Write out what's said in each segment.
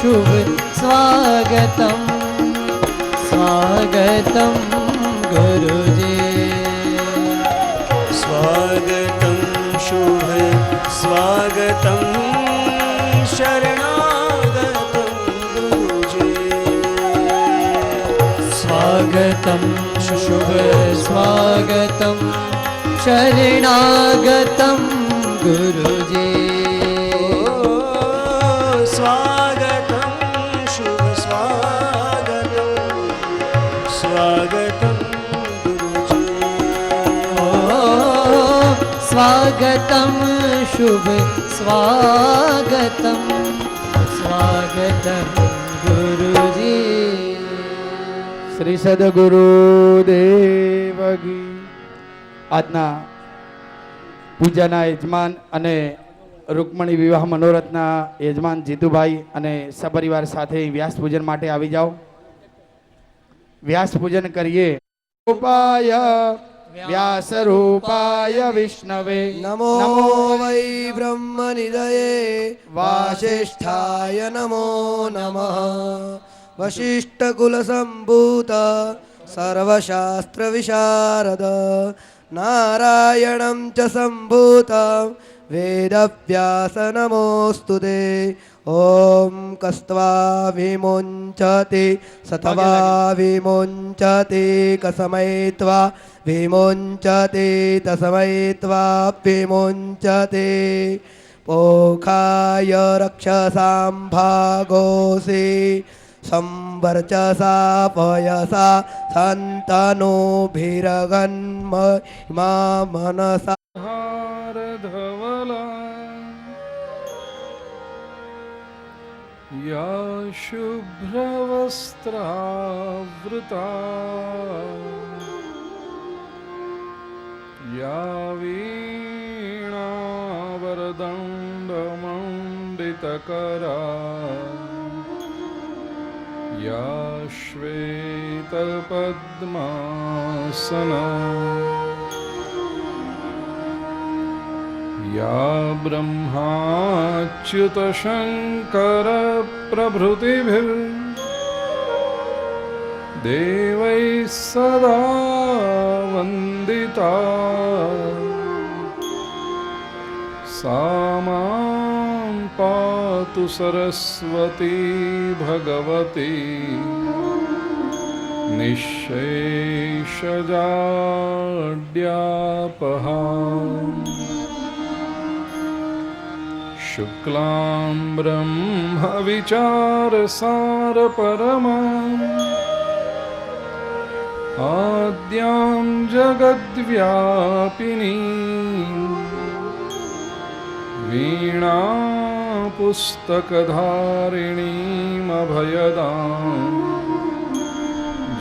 शुभ स्वागतम स्वागतम गुरुजी स्वागतं शुभ स्वागतं शरणागतं गुरुजी स्वागतं शुभ स्वागतं शरणागतं गुरुजी स्वागतं शुभ स्वागतं स्वागतं गुरुजी स्वागतं शुभ स्वागतं स्वागतं गुरुजी શ્રી સદગુરુદેવ કી. આજના પૂજાના યજમાન અને રૂકમણી વિવાહ મનોરથના યજમાન જીતુભાઈ અને સપરિવાર સાથે વ્યાસ પૂજન માટે આવી જાઓ. વ્યાસ પૂજન કરીએ. રૂપાય વ્યાસ રૂપાય વિષ્ણવે નમો વૈ બ્રહ્મ નિધયે વાસિષ્ઠાય નમો નમઃ વશિષ્ઠ કુલ સંભૂત સર્વશાસ્ત્ર વિશારદ નારાયણં ચ સંભૂત વેદવ્યાસ નમોસ્તુતે ઓમ કસ્ત્વા વિમુંચતિ સતવા વિમુંચતિ કસમયત્વા વિમુંચતિ તસમયત્વા વિમુંચતિ પોખાય રક્ષસાં ભાગોસી સંવર્ચસા પયસા સંતનોభిરગન્મહિમા મનસા યા શુભ્રવસ્ત્રાવૃતા યા વીણાવરદંડમંડિતકરા યા શ્વેતપદ્માસના યા બ્રહ્માચ્યુતશંકર પ્રભૃતિભિર દેવૈः સદા વંદિતા સા માં પાતુ સરસ્વતી ભગવતી નિઃશેષજાડ્યાપહા શુક્લાં બ્રહ્મ વિચારસાર પરમાં આદ્યાં જગદ્વ્યાપિનીં વીણા પુસ્તકધારિણીં અભયદાં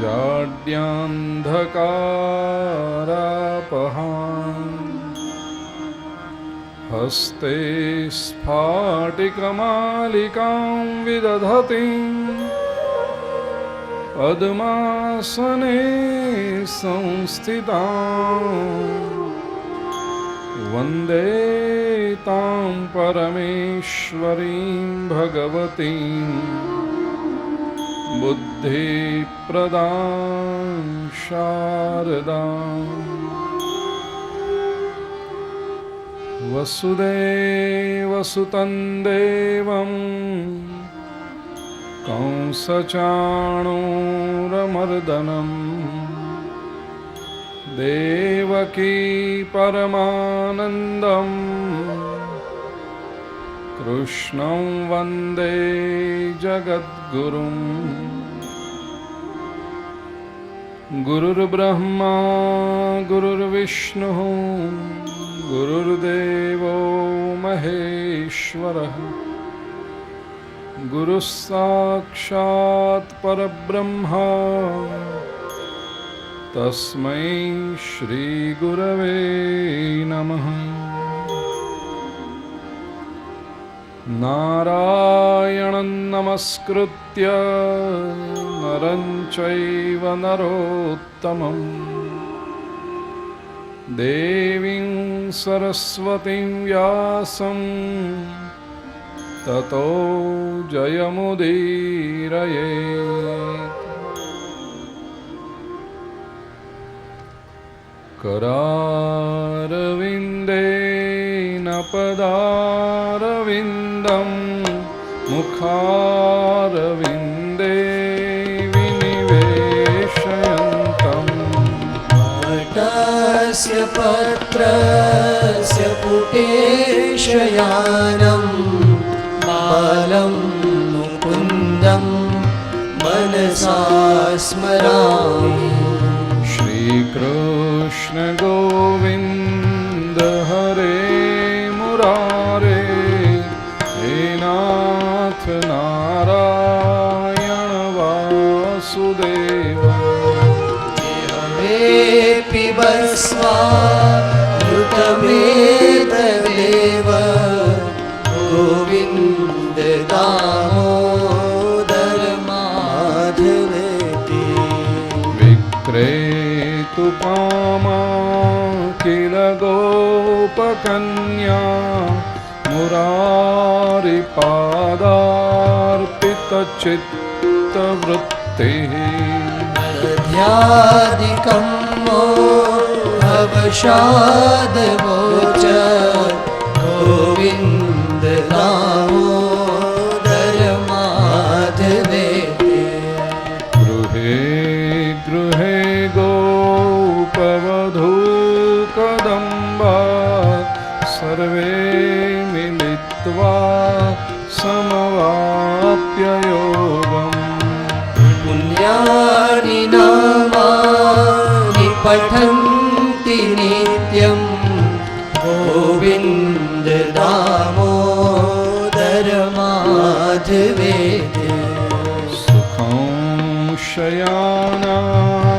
જાડ્યાંધકારાપહાં હસ્તે સ્ફાટિકમાલિકાં વિદધતીં પદ્માસને સંસ્થિતાં વંદે તાં પરમેશ્વરીં ભગવતીં બુદ્ધિપ્રદાં શારદાં વસુદેવસુતં દેવં કંસચાણૂરમર્દનમ દેવકી પરમાનંદમ કૃષ્ણં વંદે જગદ્ગુરું ગુરુર્બ્રહ્મા ગુરુર્વિષ્ણુઃ ગુરુર્દેવો મહેશ્વરઃ ગુરુઃ સાક્ષાત પરબ્રહ્મા તસ્મૈ શ્રી ગુરવે નમઃ. નારાયણં નમસ્કૃત્ય નરં ચૈવ નરોત્તમં દેવીં સરસ્વતીં વ્યાસં ततो जयमुदीरये करारविन्देन पदारविन्दं मुखारविन्दे विनिवेशयन्तम् वटस्य पत्रस्य पुटेशयानं बालं मुकुन्दं मनसा स्मरामि श्रीकृष्ण गोविन्द हरे मुरारे हे नाथ नारायण वासुदेव पिबस्वामृतमेतदेव गोविन्द दामोदर माधवेति विक्रेतुपामा किल गोपकन्या मुरारिपादार्पितचित्तवृत्तिः ध्यादिकं मोहवशादवोच गोविन्द दामोदर माधवेति गृहे गृहे गोपवधूकदम्बा सर्वे मिलित्वा समवाप्य योगम् पुण्यानि नामानि पठन्ति नित्यं गोविन्द दामोदर माधवेति सुखं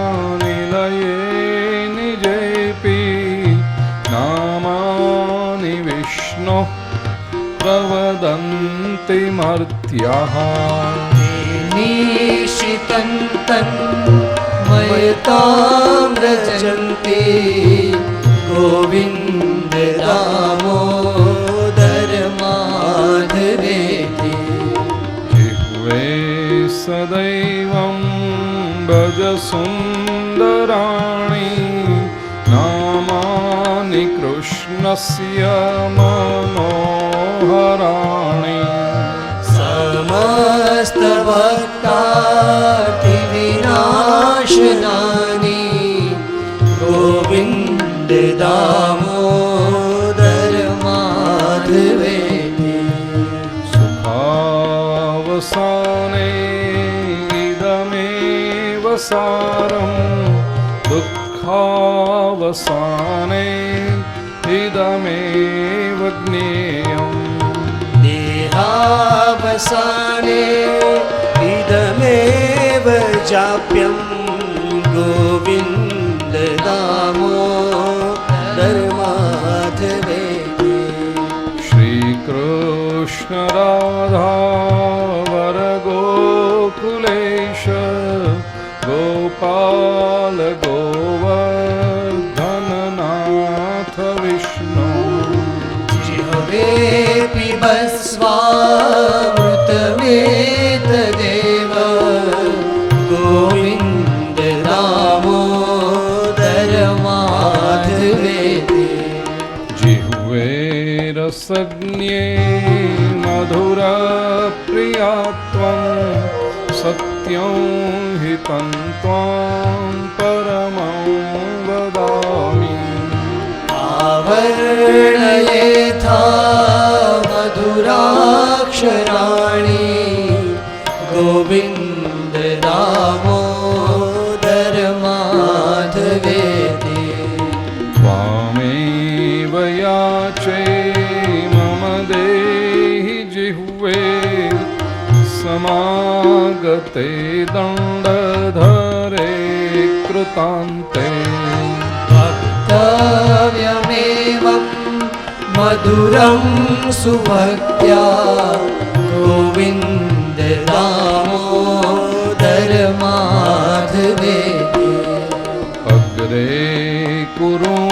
शयानानिलये निजेऽपि नामानि विष्णोः प्रवदन्ति मर्त्याः निशितन्तं मयतां रचन्ति गोविन्द दामोदर माधवेति जिह्वे सदैवं भज सुन्दराणि नामानि कृष्णस्य मनोहराणि समस्तभक्तातिविनाशनानि गोविन्द दामोदर माधवेति सुखावसाने इदमेव सारं दुःखावसाने इदमेव ज्ञेयम् देहावसाने इदमेव जाप्यं गोविन्द दामोदर माधवेति श्रीकृष्ण राधा वरगोकुलेश गोपाल गोवर्धननाथ विष्णु जिह्वे पिबस्वामृतमेतदेव गोविन्द दामोदर माधवेति जिह्वे रसज्ञे मधुरप्रिया त्वं सत्यं हितं त्वां परमं वदामि आवर्णयेथा मधुराक्षराणि गोविन्द दामोदर माधवेति त्वामेव याचे मम देहि जिह्वे समागते दण्डधरे कृतान्ते वक्तव्यमेवं मधुरं सुभक्त्या गोविन्द दामोदर माधवेति अग्रे कुरूणामथ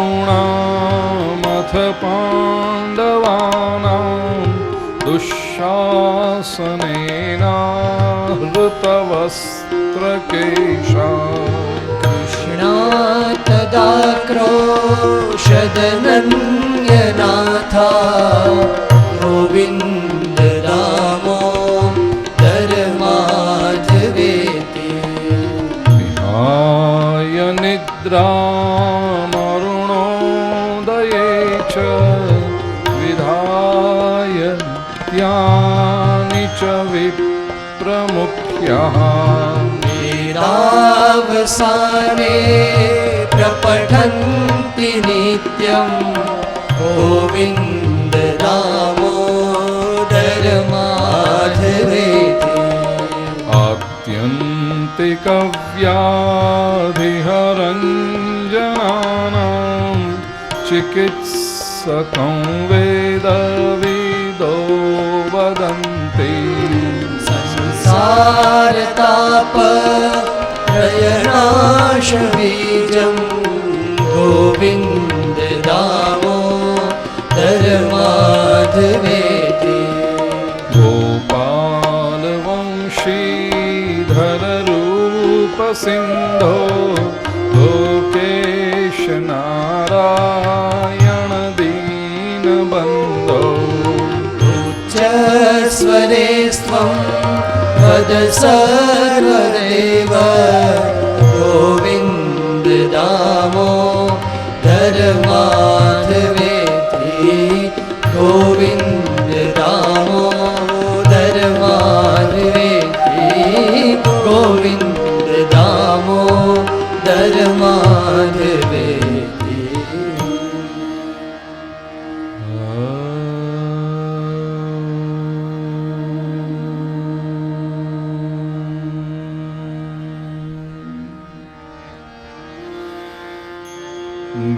पाण्डवानां दुष्य शासनेनाहृतवस्त्रकेशा कृष्णातदाक्रोशदनन्यनाथा गोविन्द दामोदर माधवेति विहाय निद्रामरुणोदये च विधाय त्यानि च विप्रमुख्यः वेदावसाने प्रपठन्ति नित्यं गोविन्द दामोदर माधवेति आत्यन्तिकव्याधिहरञ्जनानां चिकित्सकं वेदविदो वदन्ति संसारताप प्रयनाशबीजं गोविन्द दामोदर माधवेति गोपालवंशीधररूपसिन्धो लोकेश नारायण दीनबन्धो उच्चस्वरे स्वं वद सर्वदेव गोविन्द दामोदर माधवेति गोविन्द दामोदर माधवेति गोविन्द दामोदर माधवेति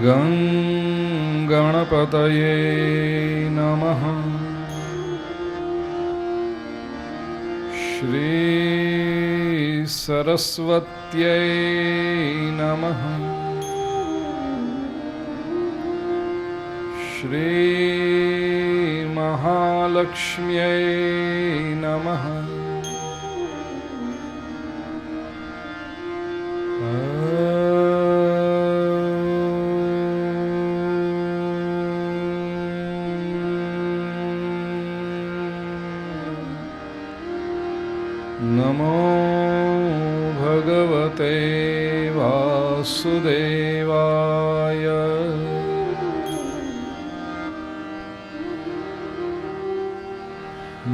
गं गणपतये नमः। श्री सरस्वत्यै नमः। श्री महालक्ष्म्यै नमः। नमो भगवते वासुदेवाय।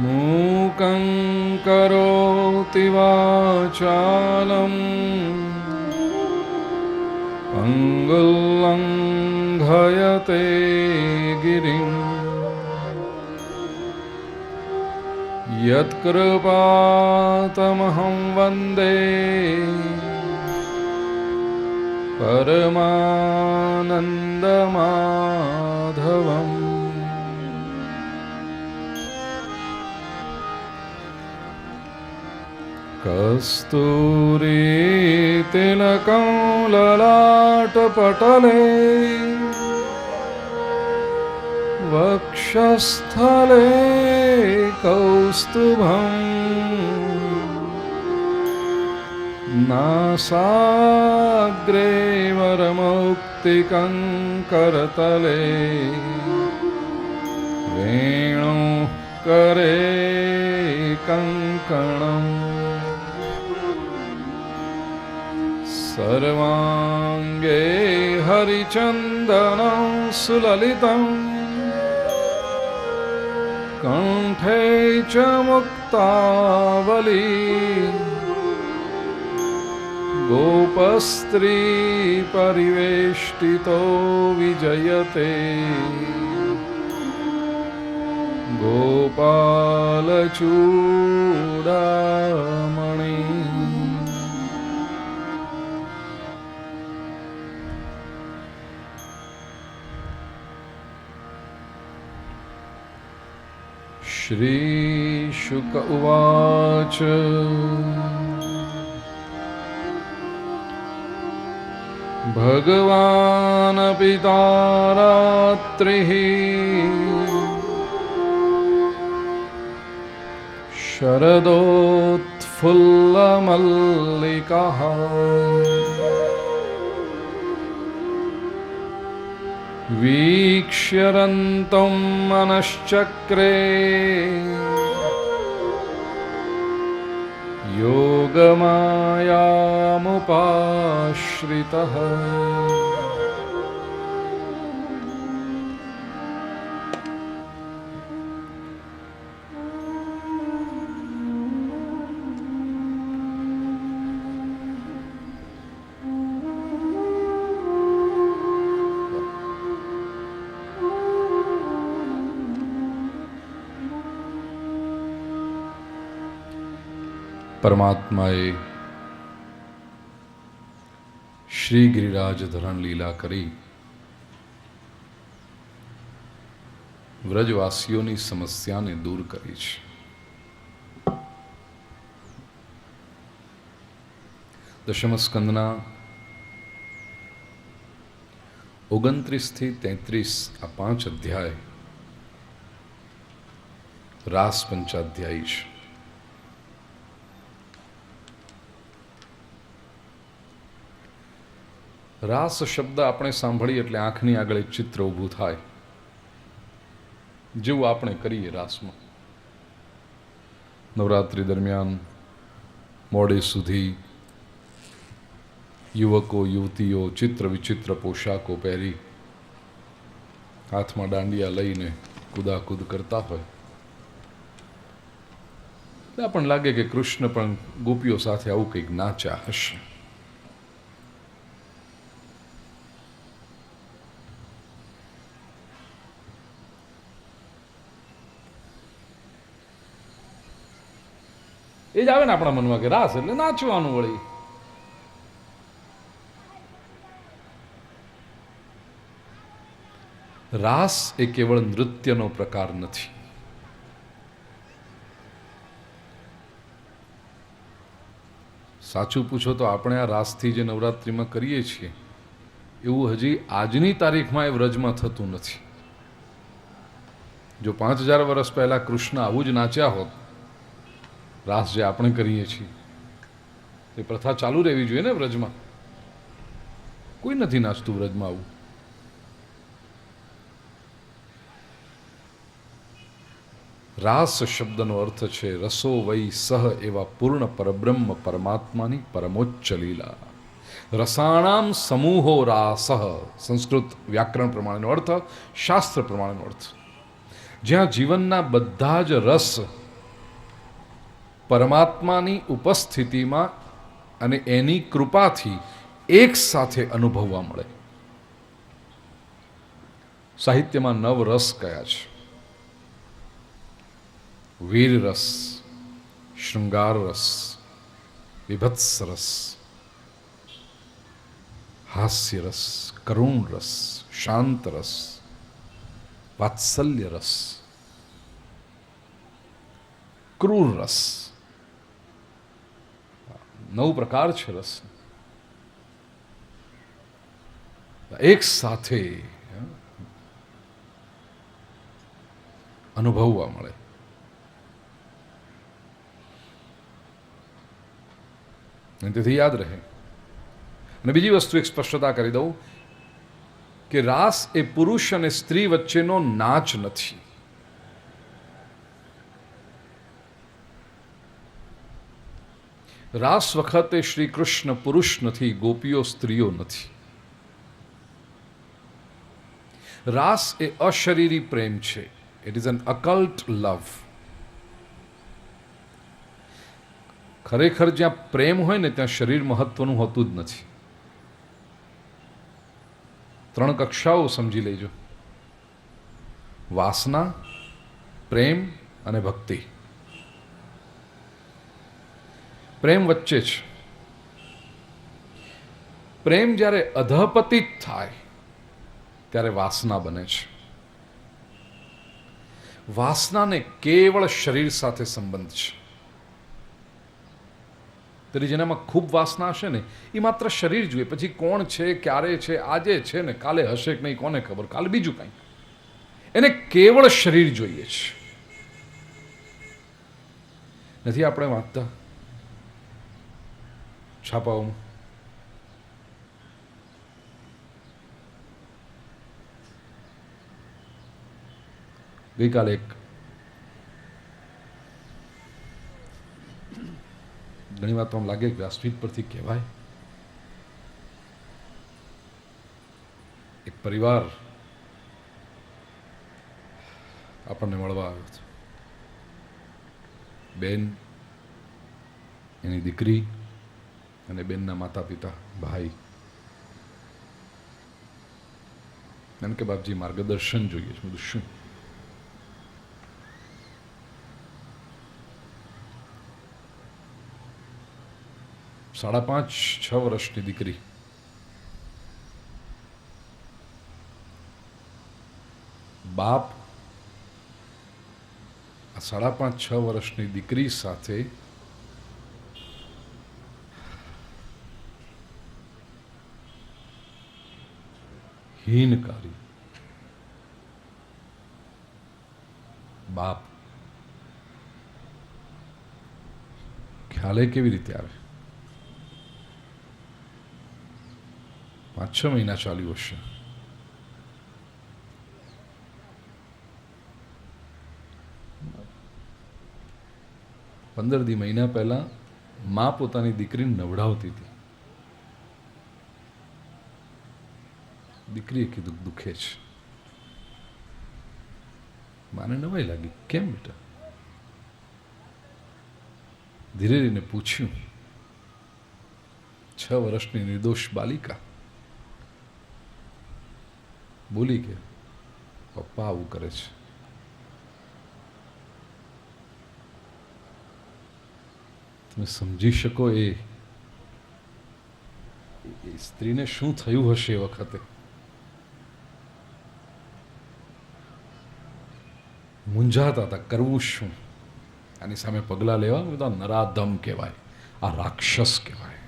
मूकं करोति वाचालं पङ्गुल्लङ्घयते गिरिम् यत्कृपातमहं वन्दे परमानन्दमाधवम्। कस्तूरीतिलकं ललाटपटले वक्षस्थले कौस्तुभं नासाग्रे वरमौक्तिकं करतले वेणुकरे कङ्कणम् सर्वाङ्गे हरिचन्दनं सुललितम् कंठे च मुक्तावली गोपस्त्री परिवेष्टितो विजयते गोपालचूडामणि। श्री शुक उवाच भगवानपि तारात्रिः शरदोत्फुल्लमल्लिकः वीक्ष्यरन्तं मनश्चक्रे योगमायामुपाश्रितः પરમાત્માએ શ્રી ગિરિરાજ ધરણ લીલા કરી વ્રજવાસીઓની સમસ્યાને દૂર કરી છે. દશમ સ્કંદના 29 થી 33 આ 5 અધ્યાય રાસ પંચાધ્યાયી છે. રાસ શબ્દ આપણે સાંભળીએ એટલે આંખની આગળ એક ચિત્ર ઊભું થાય, જેવું આપણે કરીએ રાસમાં. નવરાત્રિ દરમિયાન મોડે સુધી યુવકો યુવતીઓ ચિત્ર વિચિત્ર પોશાકો પહેરી હાથમાં દાંડિયા લઈને કુદાકૂદ કરતા હોય. આપણને લાગે કે કૃષ્ણ પણ ગોપીઓ સાથે આવું કંઈક નાચ્યા હશે. એ જ આવે ને આપણા મનમાં કે રાસ એટલે નાચવાનું. વળી રાસ એ કેવળ નૃત્યનો પ્રકાર નથી. સાચું પૂછો તો આપણે આ રાસથી જે નવરાત્રિમાં કરીએ છીએ એવું હજી આજની તારીખમાં એ વ્રજમાં થતું નથી. જો 5000 વર્ષ પહેલા કૃષ્ણ આવું જ નાચ્યા હોત, રાસ જે આપણે કરીએ છીએ એ પ્રથા ચાલુ રહેવી જોઈએ ને વ્રજમાં. કોઈ નથી નાચતું વ્રજમાં આવું. રાસ શબ્દનો અર્થ છે રસો વૈ સહ એવા પૂર્ણ પરબ્રહ્મ પરમાત્માની પરમોચ્ચ લીલા. રસાણામ સમૂહો રાસ, સંસ્કૃત વ્યાકરણ પ્રમાણેનો અર્થ, શાસ્ત્ર પ્રમાણેનો અર્થ. જ્યાં જીવનના બધા જ રસ પરમાત્માની ઉપસ્થિતિમાં અને એની કૃપાથી એક સાથે અનુભવવા મળે. સાહિત્યમાં 9 રસ કયા છે? વીર રસ, શૃંગાર રસ, વિભત્સ રસ, હાસ્ય રસ, કરુણ રસ, શાંત રસ, વાત્સલ્ય રસ, ક્રૂર રસ. 9 પ્રકાર છે રસ. એક સાથે અનુભવવા મળે. તેથી યાદ રહે. અને બીજી વસ્તુ એક સ્પષ્ટતા કરી દઉં કે રાસ એ પુરુષ અને સ્ત્રી વચ્ચેનો નાચ નથી. રાસ વખતે શ્રી કૃષ્ણ પુરુષ નથી, ગોપીઓ સ્ત્રીઓ નથી. રાસ એ અશરીરી પ્રેમ છે. ઇટ ઇઝ એન અકલ્ટ લવ. ખરેખર જ્યાં પ્રેમ હોય ને ત્યાં શરીર મહત્વનું હોતું જ નથી. 3 કક્ષાઓ સમજી લેજો: વાસના, પ્રેમ અને ભક્તિ. પ્રેમ વચ્ચે છે. પ્રેમ જ્યારે અધપતિત થાય ત્યારે વાસના બને છે. વાસનાને કેવળ શરીર સાથે સંબંધ છે. તેથી જેનામાં ખૂબ વાસના હશે ને એ માત્ર શરીર જોઈએ. પછી કોણ છે, ક્યારે છે, આજે છે ને કાલે હશે કે નહીં કોને ખબર, કાલે બીજું કંઈ. એને કેવળ શરીર જોઈએ છે. નથી આપણે વાંચતા છાપાઓમાં? ગઈકાલે એક ઘણી વાર તો આમ લાગે કે વ્યાસપીઠ પરથી કહેવાય, એક પરિવાર આપણને મળવા આવ્યો હતો. બેન, એની દીકરી અને બેનના માતા પિતા, ભાઈ. એમ કે બાપજી માર્ગદર્શન જોઈએ છે. બધું શું? સાડા 5-6 વર્ષની દીકરી, બાપ આ 5.5-6 વર્ષની દીકરી સાથે હીનકારી. બાપ ખ્યાલે કેવી રીતે આવે? 5-6 મહિના ચાલ્યું હશે. પંદર મહિના પહેલા માં પોતાની દીકરીને નવડાવતી હતી. દીકરીએ કીધું દુખે છે. માને નવાઈ લાગી, કેમ બેટા? ધીરે ધીરે પૂછ્યું. 6 વર્ષની નિર્દોષ બાલિકા બોલી કે પપ્પા આવું કરે છે. તમે સમજી શકો એ સ્ત્રીને શું થયું હશે એ વખતે. મૂંઝાતા હતા, કરવું શું? આની સામે પગલાં લેવા બધા નરાધમ કહેવાય, આ રાક્ષસ કહેવાય.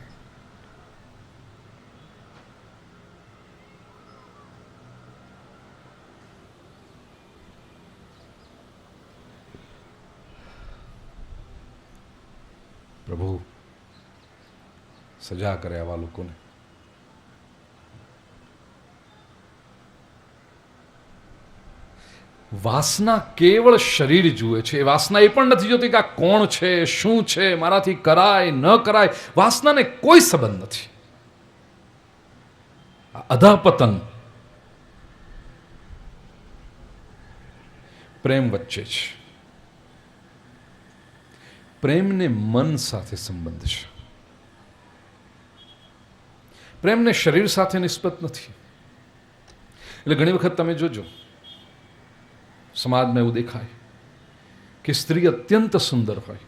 પ્રભુ સજા કરે આવા લોકોને. વાસના કેવળ શરીર જુએ છે. એ વાસના એ પણ નથી જોતી કે આ કોણ છે, શું છે, મારાથી કરાય ન કરાય. વાસનાને કોઈ સંબંધ નથી. અધઃપતન પ્રેમ વચ્ચે છે. પ્રેમને મન સાથે સંબંધ છે. પ્રેમને શરીર સાથે નિસ્બત નથી. એટલે ઘણી વખત તમે જોજો સમાજમાં એવું દેખાય કે સ્ત્રી અત્યંત સુંદર હોય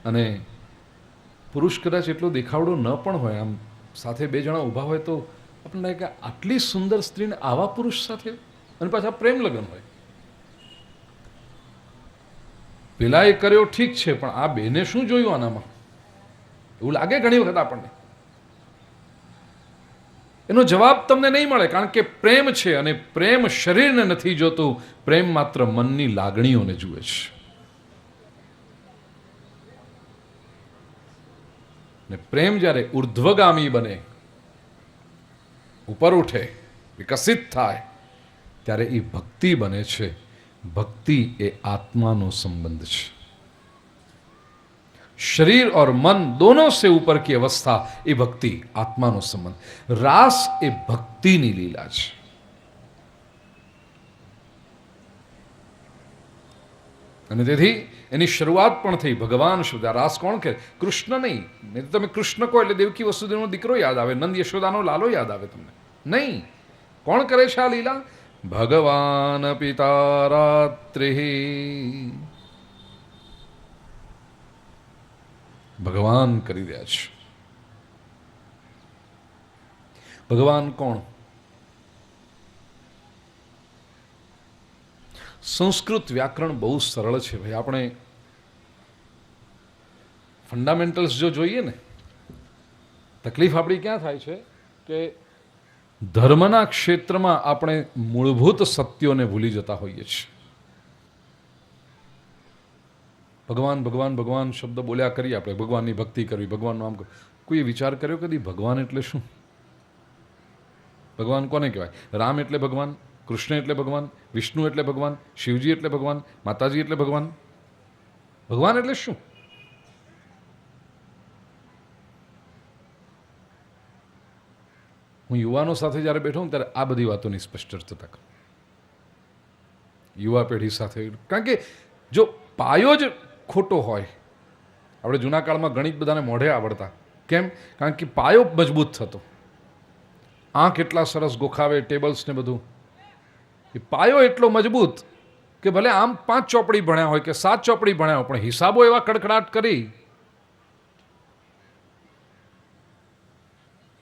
અને પુરુષ કદાચ એટલો દેખાવડો ન પણ હોય, આમ સાથે 2 જણા ઊભા હોય તો આપણને લાગે કે આટલી સુંદર સ્ત્રીને આવા પુરુષ સાથે, અને પાછા પ્રેમ લગ્ન હોય. પેલા એ કર્યો ઠીક છે, પણ આ બેને શું જોયું આનામાં? એવું લાગે ઘણી વખત આપણને. એનો જવાબ તમને નહીં મળે, કારણ કે પ્રેમ છે અને પ્રેમ શરીરને નથી જોતું. પ્રેમ માત્ર મનની લાગણીઓને જુએ છે. ને પ્રેમ જ્યારે ઉર્ધ્વગામી બને, ઉપર ઉઠે, વિકસિત થાય, ત્યારે એ ભક્તિ બને છે. भक्ति ए आत्मा नो संबंध है. शरीर और मन दोनों से ऊपर की अवस्था ए भक्ति, आत्मा नो संबंध. रास ए भक्ति नी लीला है. અને તેથી એની શરૂઆત પણ થઈ ભગવાન શુદ્ધ. રાસ કોણ કે? કૃષ્ણ નહીં. નહીં તો તમે કૃષ્ણ કહો એટલે દેવકી વસુદેવનો દીકરો યાદ આવે, નંદ યશોદાનો લાલો યાદ આવે તમને. નહીં. કોણ કરે છે આ લીલા? ભગવાન પિતા રાત્રિ. ભગવાન કરી રહ્યા છે. ભગવાન કોણ? સંસ્કૃત વ્યાકરણ બહુ સરળ છે ભાઈ. આપણે ફંડામેન્ટલ્સ જો જોઈએ ને, તકલીફ આપણી ક્યાં થાય છે કે ધર્મના ક્ષેત્રમાં આપણે મૂળભૂત સત્યોને ભૂલી જતા હોઈએ છીએ. ભગવાન ભગવાન ભગવાન શબ્દ બોલ્યા કરીએ આપણે, ભગવાનની ભક્તિ કરવી, ભગવાનનું આમ કોઈએ વિચાર કર્યો કદી ભગવાન એટલે શું? ભગવાન કોને કહેવાય? રામ એટલે ભગવાન, કૃષ્ણ એટલે ભગવાન, વિષ્ણુ એટલે ભગવાન, શિવજી એટલે ભગવાન, માતાજી એટલે ભગવાન. ભગવાન એટલે શું? હું યુવાનો સાથે જ્યારે બેઠો હું ત્યારે આ બધી વાતોની સ્પષ્ટ ચર્ચા કરું, યુવા પેઢી સાથે. કારણ કે જો પાયો જ ખોટો હોય, આપણે જૂના કાળમાં ગણિત બધાને મોઢે આવડતા. કેમ? કારણ કે પાયો મજબૂત થતો. આંખ એટલા સરસ ગોખાવે, ટેબલ્સ ને બધું. એ પાયો એટલો મજબૂત કે ભલે આમ 5 ચોપડી ભણ્યા હોય કે 7 ચોપડી ભણ્યા હોય, પણ હિસાબો એવા કડકડાટ કરી.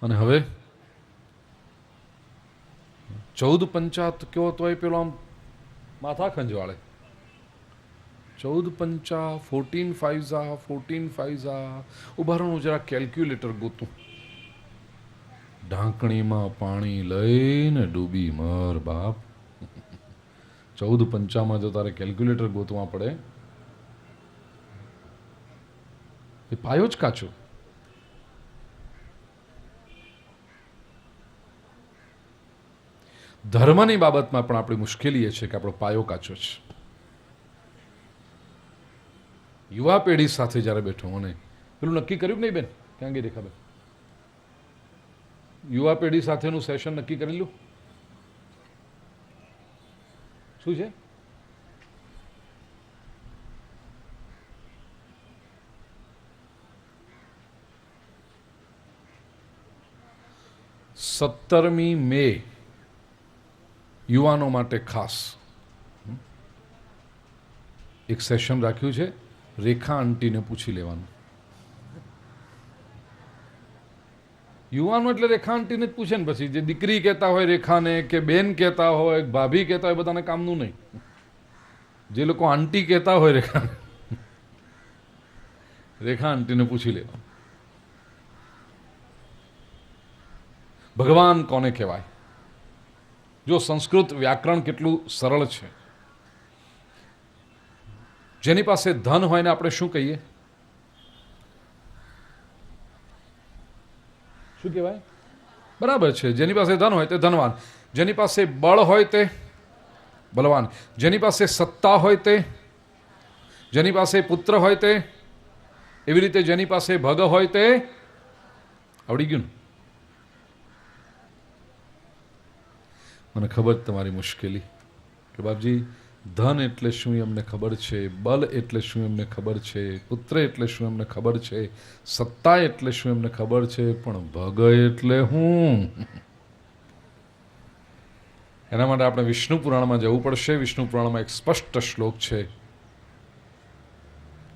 અને હવે 14 કયો તોય પેલો આમ માથા ખંજવાળે. 14 14 5 14 5 ઉભારણું જરા કેલ્ક્યુલેટર ગોતું. ઢાંકણીમાં પાણી લઈને ડૂબી મર બાપ. 14 જો તારે કેલ્ક્યુલેટર ગોતવા પડે, એ પાયો જ કાચો. ધર્મની બાબતમાં પણ આપણી મુશ્કેલી એ છે કે આપણો પાયો કાચો છે. યુવા પેઢી સાથે જ્યારે બેઠો મને પેલું નક્કી કર્યું કે નહીં બેન? ક્યાં ગઈ રેખાબેન? યુવા પેઢી સાથેનું સેશન નક્કી કરેલું શું છે? સત્તરમી મે યુવાનો માટે ખાસ એક સેશન રાખ્યું છે. રેખા આંટીને પૂછી લેવાનું. યુવાનો એટલે રેખા આંટીને જ પૂછે ને. પછી જે દીકરી કહેતા હોય રેખાને, કે બેન કહેતા હોય, ભાભી કહેતા હોય, બધાને કામનું નહીં. જે લોકો આંટી કહેતા હોય રેખાને, રેખા આંટીને પૂછી લેવાનું. ભગવાન કોને કહેવાય? જો સંસ્કૃત વ્યાકરણ કેટલું સરળ છે. જેની પાસે ધન હોય ને આપણે શું કહીએ? શું કહેવાય? બરાબર છે. જેની પાસે ધન હોય તે ધનવાન, જેની પાસે બળ હોય તે બલવાન, જેની પાસે સત્તા હોય તે, જેની પાસે પુત્ર હોય તે, એવી રીતે જેની પાસે ભગ હોય તે. આવડી ગયું ને? મને ખબર તમારી મુશ્કેલી કે બાપજી ધન એટલે શું અમને ખબર છે, બલ એટલે શું અમને ખબર છે, પુત્ર એટલે શું અમને ખબર છે, સત્તા એટલે શું અમને ખબર છે, પણ ભગ એટલે હું. એના માટે આપણે વિષ્ણુ પુરાણમાં જવું પડશે. વિષ્ણુ પુરાણમાં એક સ્પષ્ટ શ્લોક છે.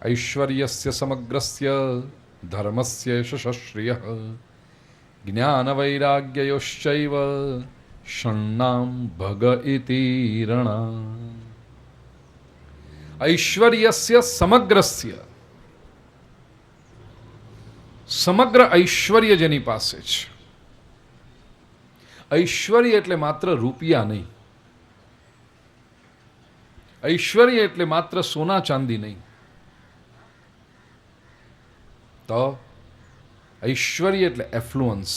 ઐશ્વર્યસ્ય સમગ્રસ્ય ધર્મસ્ય શશ્રિયઃ જ્ઞાન વૈરાગ્યયોશ્ચૈવ ષણ્ણામ ભગ ઇતિ રણા. ઐશ્વર્યસ્ય સમગ્રસ્ય, સમગ્ર ઐશ્વર્ય જેની પાસે છે. ઐશ્વર્ય એટલે માત્ર રૂપિયા નહીં. ઐશ્વર્ય એટલે માત્ર સોના ચાંદી નહીં. તો ઐશ્વર્ય એટલે એફ્લુઅન્સ.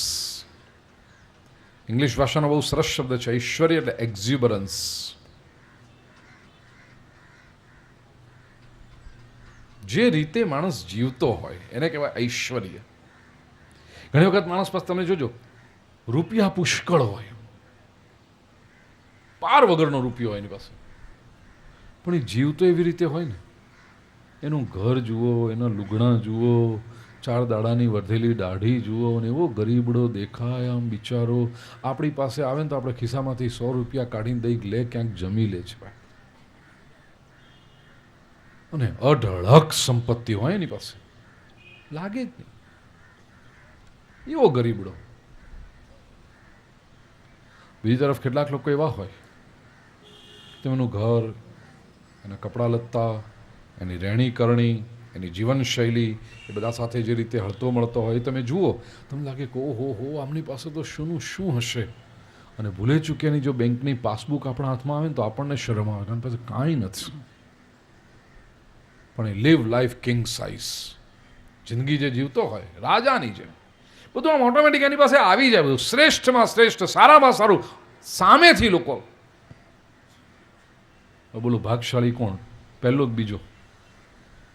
ઇંગ્લિશ ભાષાનો બહુ સરસ શબ્દ છે. ઐશ્વર્ય એટલે એક્ઝ્યુબરન્સ. જે રીતે માણસ જીવતો હોય એને કહેવાય ઐશ્વર્ય. ઘણી વખત માણસ પાસે તમે જોજો રૂપિયા પુષ્કળ હોય, પાર વગરનો રૂપિયો હોય એની પાસે, પણ એ જીવતો એવી રીતે હોય ને, એનું ઘર જુઓ, એના લુગડા જુઓ, 4 દાડાની વધેલી દાઢી જુઓ, અને એવો ગરીબડો દેખાય આમ બિચારો. આપણી પાસે આવે ને તો આપણે ખિસ્સામાંથી 100 રૂપિયા કાઢીને દઈ લે, ક્યાંક જમી લે છે. અને અઢળક સંપત્તિ હોય એની પાસે, લાગે જ નહીં એવો ગરીબડો. બીજી તરફ કેટલાક લોકો એવા હોય તેમનું ઘર, એના કપડાં લત્તા, એની રહેણી કરણી, એની જીવનશૈલી એ બધા સાથે જે રીતે હળતો મળતો હોય તમે જુઓ, તમને લાગે કે ઓહો હો આમની પાસે તો શુંનું શું હશે. અને ભૂલે ચૂક્યાની જો બેંકની પાસબુક આપણા હાથમાં આવે ને તો આપણને શરમ આવે, કારણ પાસે કાંઈ નથી. પણ એ લીવ લાઈફ કિંગ સાઇઝ જિંદગી જે જીવતો હોય રાજાની જેમ, બધું આમ ઓટોમેટિક એની પાસે આવી જાય, બધું શ્રેષ્ઠમાં શ્રેષ્ઠ, સારામાં સારું સામેથી લોકો. બોલો ભાગશાળી કોણ? પહેલો કે બીજો?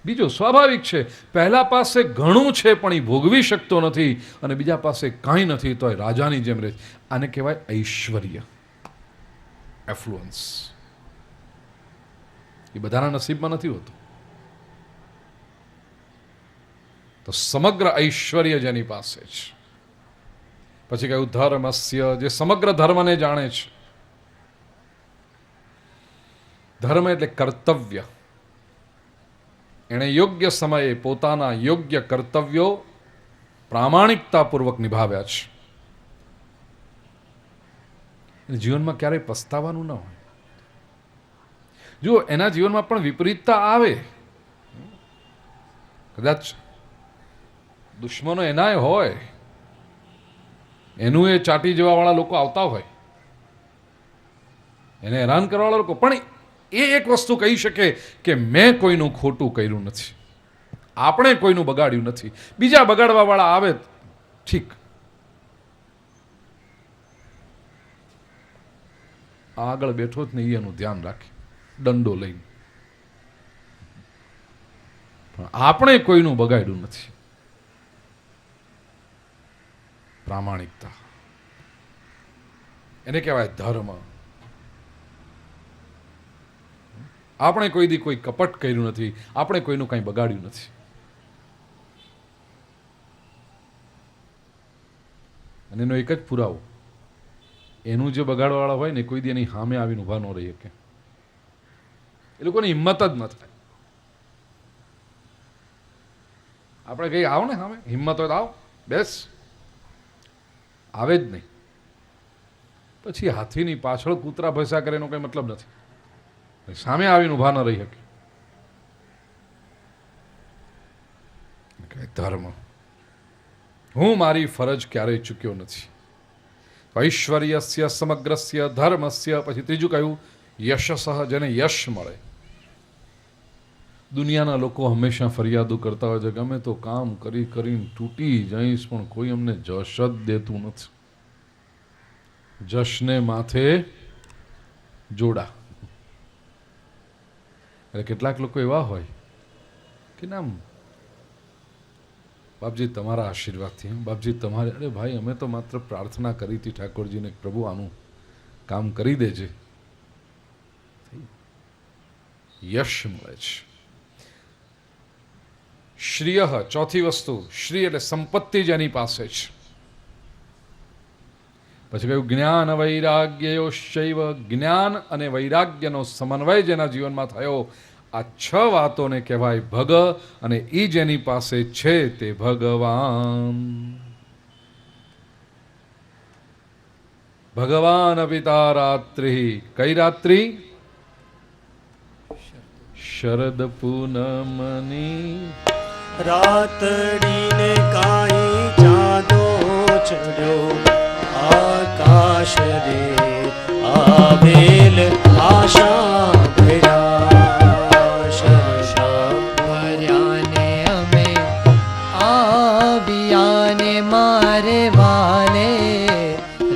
બીજો. સ્વાભાવિક છે, પહેલા પાસે ઘણું છે પણ એ ભોગવી શકતો નથી, અને બીજા પાસે કાંઈ નથી તો એ રાજાની જેમ રહે. આને કહેવાય ઐશ્વર્ય, એફ્લુઅન્સ. એ બધાના નસીબમાં નથી હોતું. તો સમગ્ર ઐશ્વર્ય જેની પાસે છે. પછી કહ્યું ધર્મસ્ય, જે સમગ્ર ધર્મને જાણે છે. ધર્મ એટલે કર્તવ્ય. એણે યોગ્ય સમયે પોતાના યોગ્ય કર્તવ્યો પ્રામાણિકતાપૂર્વક નિભાવ્યા છે. જીવનમાં ક્યારેય પસ્તાવાનું ન હોય. જુઓ, એના જીવનમાં પણ વિપરીતતા આવે, કદાચ દુશ્મનો એનાય હોય, એનું એ ચાટી જવાવાળા લોકો આવતા હોય, એને હેરાન કરવાવાળા લોકો, પણ એ એક વસ્તુ કહી શકે કે મેં કોઈનું ખોટું કર્યું નથી, આપણે કોઈનું બગાડ્યું નથી. બીજા બગાડવાવાળા આવે, ઠીક, આગળ બેઠો જ નહીં એનું ધ્યાન રાખે દંડો લઈને, પણ આપણે કોઈનું બગાડ્યું નથી. પ્રામાણિકતા, એને કહેવાય ધર્મ. આપણે કોઈ દી કોઈ કપટ કર્યું નથી, આપણે કોઈનું કંઈ બગાડ્યું નથી. અને એનો એક જ પુરાવો, એનું જે બગાડવાળા હોય ને કોઈ દી એની સામે આવીને ઊભા ન રહી શકે. એ લોકોની હિંમત જ ન થાય. આપણે કહીએ આવો ને સામે, હિંમત હોય તો આવો, બેસ, આવે જ નહીં. પછી હાથીની પાછળ કૂતરા ભસ્યા કરે એનો કંઈ મતલબ નથી. સામે આવીને ઊભા ન રહી શકે. ધર્મ, હું મારી ફરજ ક્યારેય ચૂક્યો નથી. ઐશ્વર્યસ્ય સમગ્રસ્ય ધર્મસ્ય. પછી ત્રીજું કહ્યું યશસઃ, જેને યશ મળે. દુનિયાના લોકો હંમેશા ફરિયાદો કરતા હોય છે કે અમે તો કામ કરી કરીને તૂટી જઈશ, પણ કોઈ અમને જશ જ દેતું નથી. જશને માથે જોડા. એટલે કેટલાક લોકો એવા હોય કે નામ બાપજી તમારા આશીર્વાદથી, બાપજી તમારે, અરે ભાઈ અમે તો માત્ર પ્રાર્થના કરી હતી ઠાકોરજીને, પ્રભુ આનું કામ કરી દેજે. યશ મળે છે. શ્રિય, ચોથી વસ્તુ, શ્રી એટલે સંપત્તિ જેની પાસે છે. પછી કહ્યું જ્ઞાન વૈરાગ્યયોશ્ચૈવ, જ્ઞાન અને વૈરાગ્યનો સમન્વય જેના જીવનમાં થયો. આ 6 વાતોને કહેવાય ભગ, અને એ જેની પાસે છે તે ભગવાન. ભગવાન પિતા રાત્રિ. કઈ રાત્રિ? શરદ પૂનમની રાતડીને કાંઈ જાદો ચડ્યો આકાશ રે, આવેલ આશા ભર્યા ભર્યાને અમે આવ્યાને મારે વાલે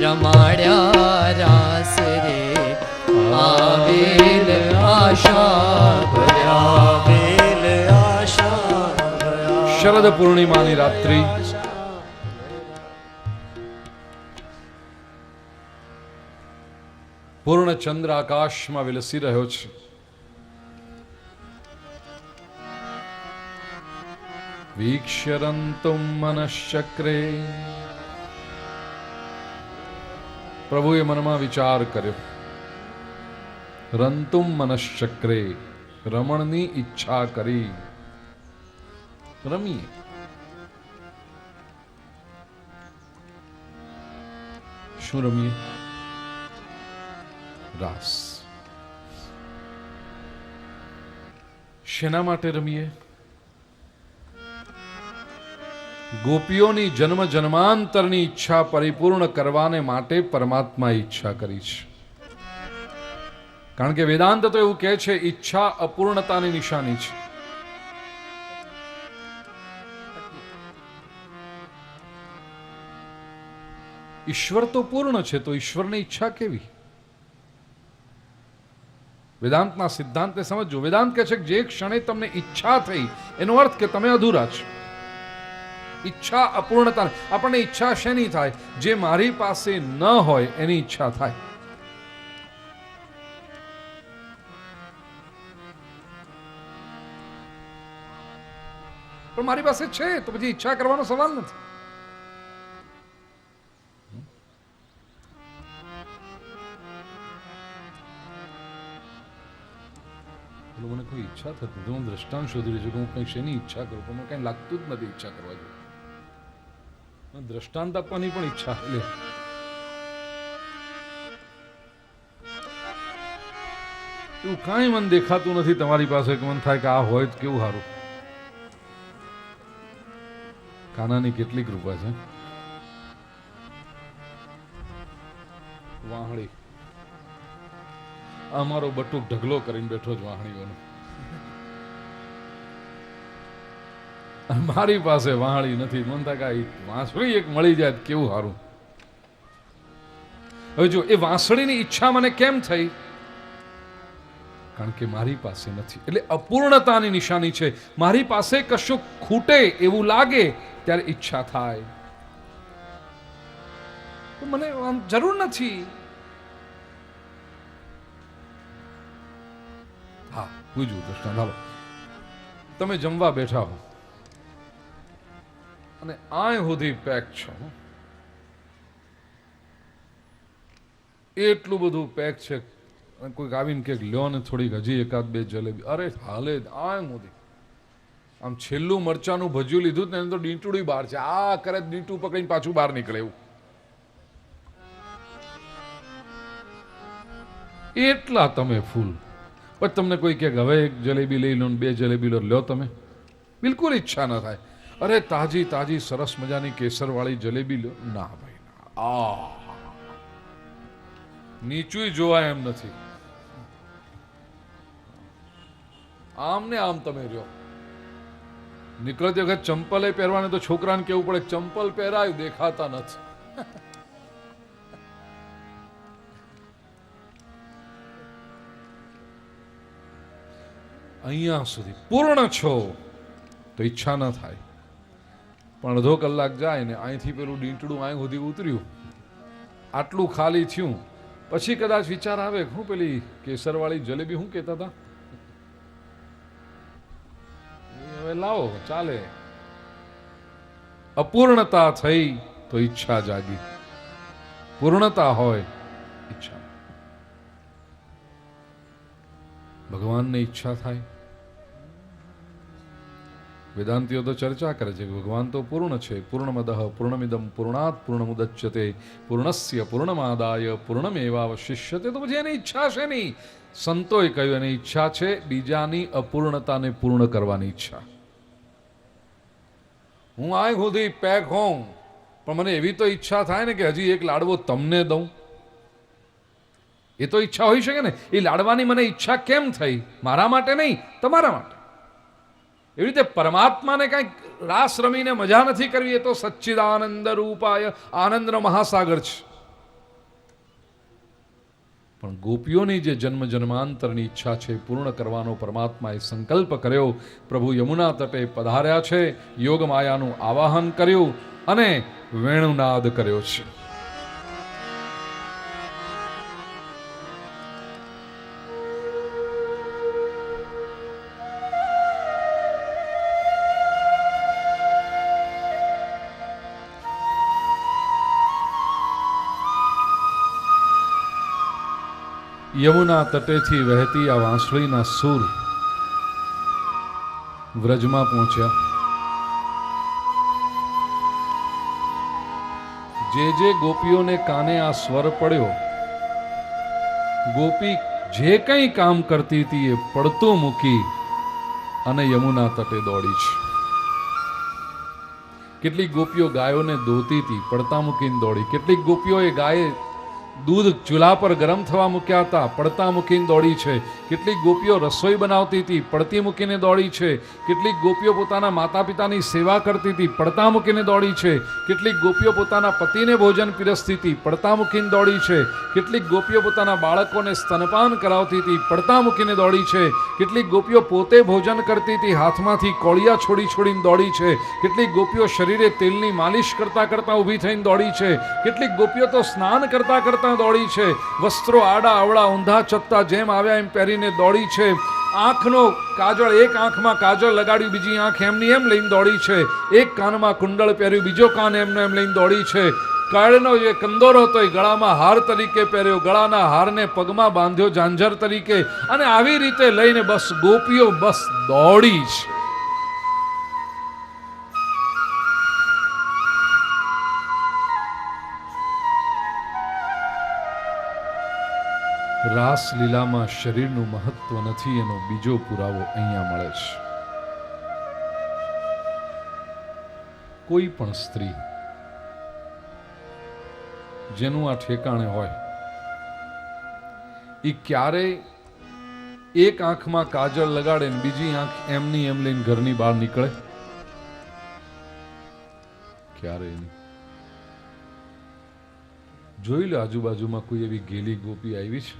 રમાડ્યા રાસ રે, આવેલ આશા ભર્યા. આવેલ આશા ભર્યા. શરદ પૂર્ણિમાની રાત્રિ. પૂર્ણ ચંદ્ર આકાશમાં વિલસી રહ્યો છે. વીક્ષ્યરંતુમ મનશ્ચક્રે. પ્રભુએ મનમાં વિચાર કર્યો. રંતુમ મનશ્ચક્રે, રમણની ઈચ્છા કરી. રમીએ. શું રમીએ? રાસ. શેના માટે રમીએ? ગોપીઓની જન્મ જન્માંતરની ઈચ્છા પરિપૂર્ણ કરવાને માટે પરમાત્માએ ઈચ્છા કરી છે. કારણ કે વેદાંત તો એવું કહે છે ઈચ્છા અપૂર્ણતાની નિશાની છે. ઈશ્વર તો પૂર્ણ છે, તો ઈશ્વરની ઈચ્છા કેવી? વેદાંતના સિદ્ધાંતને સમજો. વેદાંત કહે છે કે જે ક્ષણે તમને ઈચ્છા થઈ એનો અર્થ કે તમે અધૂરા છો. ઈચ્છા અપૂર્ણતા. આપણને ઈચ્છા શેની થાય? જે મારી પાસે ન હોય એની ઈચ્છા થાય. પણ મારી પાસે છે તો પછી ઈચ્છા કરવાનો સવાલ નથી. મને કોઈ ઈચ્છા થતી નથી. હું દ્રષ્ટાંત શોધી રહ્યો છું કે હું કંઈ શેની ઈચ્છા કરું, પણ મને કંઈ લાગતું જ નથી ઈચ્છા કરવા જોઈએ. દ્રષ્ટાંત આપવાની પણ ઈચ્છા લે. એવું કાંઈ મને દેખાતું નથી તમારી પાસે કે મને થાય કે આ હોય તો કેવું સારું. કાનાની કેટલી કૃપા છે. વાહણી અમારો બટુક ઢગલો કરીને બેઠો જ વાહણીઓનો. મારી પાસે વાહણી નથી. મન થાય કે વાંસળી એક મળી જાય કેવું સારું. હવે જો એ વાંસળીની ઈચ્છા મને કેમ થઈ? કારણ કે મારી પાસે નથી. એટલે અપૂર્ણતાની નિશાની છે. મારી પાસે કશું ખૂટે એવું લાગે ત્યારે ઈચ્છા થાય. મને આમ જરૂર નથી. હા, પૂછવું દ્રષ્ટાંત. હાલો, તમે જમવા બેઠા હો અને આય સુધી પેક છો. એટલું બધું પેક છે. કોઈક આવીને કે લ્યો ને થોડીક હજી એકાદ બે જલેબી. અરે હાલે આય મોદી. આમ છેલ્લું મરચાનું ભજ્યું લીધું ને તો ડીંટુડી બહાર છે. આ કરે ડીંટું પકડીને પાછું બહાર નીકળે એવું. એટલા તમે ફૂલ. પણ તમને કોઈ કે હવે એક જલેબી લઈ લો ને બે જલેબી લો તમે, બિલકુલ ઈચ્છા ન થાય. અરે તાજી તાજી સરસ મજાની કેસરવાળી જલેબી લો. ના ભાઈ ના. આ નીચું જોવાય એમ નથી. આમ ને આમ તમે રહ્યો. નીકળતી વખત ચંપલે પહેરવાને તો છોકરાને કેવું પડે ચંપલ પહેરાયું દેખાતા નથી. અહીંયા સુધી પૂર્ણ છો તો ઈચ્છા ન થાય. પણ અડધો કલાક જાય ને અહીંથી પેલું ડીંટડું અહીં સુધી ઉતર્યું, આટલું ખાલી થયું પછી કદાચ વિચાર આવે હું પેલી કેસરવાળી જલેબી હું કહેતા હતા હવે લાવો ચાલે. અપૂર્ણતા થઈ તો ઈચ્છા જાગી. પૂર્ણતા હોય ઈચ્છા. ભગવાનને ઈચ્છા થાય. વેદાંતિઓ તો ચર્ચા કરે છે કે ભગવાન તો પૂર્ણ છે. પૂર્ણમદઃ પૂર્ણમિદમ પૂર્ણાત પૂર્ણમુદચ્યતે પૂર્ણસ્ય પૂર્ણમાદાય પૂર્ણમેવાવશિષ્યતે. તો પછી એની ઈચ્છા છે નહીં. સંતોએ કહ્યું એની ઈચ્છા છે બીજાની અપૂર્ણતાને પૂર્ણ કરવાની ઈચ્છા. હું આ સુધી પેક હોઉં પણ મને એવી તો ઈચ્છા થાય ને કે હજી એક લાડવો તમને દઉં. એ તો ઈચ્છા હોઈ શકે ને. એ લાડવાની મને ઈચ્છા કેમ થઈ? મારા માટે નહીં, તમારા માટે. એવી રીતે પરમાત્માને કંઈક રાસ રમીને મજા નથી કરવી. એ તો સચ્ચિદાનંદ રૂપાય આનંદનો મહાસાગર છે. પણ ગોપીઓની જે જન્મ જન્માંતરની ઈચ્છા છે પૂર્ણ કરવાનો પરમાત્માએ સંકલ્પ કર્યો. પ્રભુ યમુના તટે પધાર્યા છે, યોગ માયાનું આવાહન કર્યું અને વેણુનાદ કર્યો છે. યમુના તટેથી વહેતી આ વાંસળીના સૂર વ્રજમાં પહોંચ્યા. જે ગોપીઓને કાને આ સ્વર પડ્યો, ગોપી જે કંઈ કામ કરતી હતી એ પડતું મૂકી અને યમુના તટે દોડી છે. કેટલીક ગોપીઓ ગાયોને દોતી હતી, પડતા મૂકીને દોડી. કેટલીક ગોપીઓએ ગાયે દૂધ ચૂલા પર ગરમ થવા મૂક્યા હતા, પડતા મૂકીને દોડી છે. કેટલીક ગોપીઓ રસોઈ બનાવતી હતી, પડતી મૂકીને દોડી છે. કેટલીક ગોપીઓ પોતાના માતા પિતાની સેવા કરતી હતી, પડતા મૂકીને દોડી છે. કેટલીક ગોપીઓ પોતાના પતિને ભોજન પીરસતી હતી, પડતા મૂકીને દોડી છે. કેટલીક ગોપીઓ પોતાના બાળકોને સ્તનપાન કરાવતી હતી, પડતા મૂકીને દોડી છે. કેટલીક ગોપીઓ પોતે ભોજન કરતી હતી, હાથમાંથી કોળિયા છોડીને દોડી છે. કેટલીક ગોપીઓ શરીરે તેલની માલિશ કરતા કરતા ઊભી થઈને દોડી છે. કેટલીક ગોપીઓ તો સ્નાન કરતા કરતા દોડી છે. વસ્ત્રો આડા અવળા ઊંધા ચત્તા જેમ આવ્યા એમ પહેરીને દોડી છે. આંખનો કાજળ, એક આંખમાં કાજળ લગાડ્યું, બીજી આંખ એમની એમ લઈને દોડી છે. એક કાનમાં કુંડળ પહેર્યું, બીજો કાન એમનો એમ લઈને દોડી છે. કાળનો જે કંદોરો હતો એ ગળામાં હાર તરીકે પહેર્યો, ગળાના હારને પગમાં બાંધ્યો ઝાંઝર તરીકે, અને આવી રીતે લઈને બસ ગોપીઓ બસ દોડી છે. રાસલીલામાં શરીરનું મહત્વ નથી એનો બીજો પુરાવો અહીંયા મળે છે. કોઈ પણ સ્ત્રી જેનું આ ઠેકાણે હોય એ ક્યારેય એક આંખમાં કાજળ લગાડે ને બીજી આંખ એમની એમ લઈને ઘરની બહાર નીકળે? ક્યારેય નહીં. જોઈ લો આજુબાજુમાં કોઈ એવી ગેલી ગોપી આવી છે?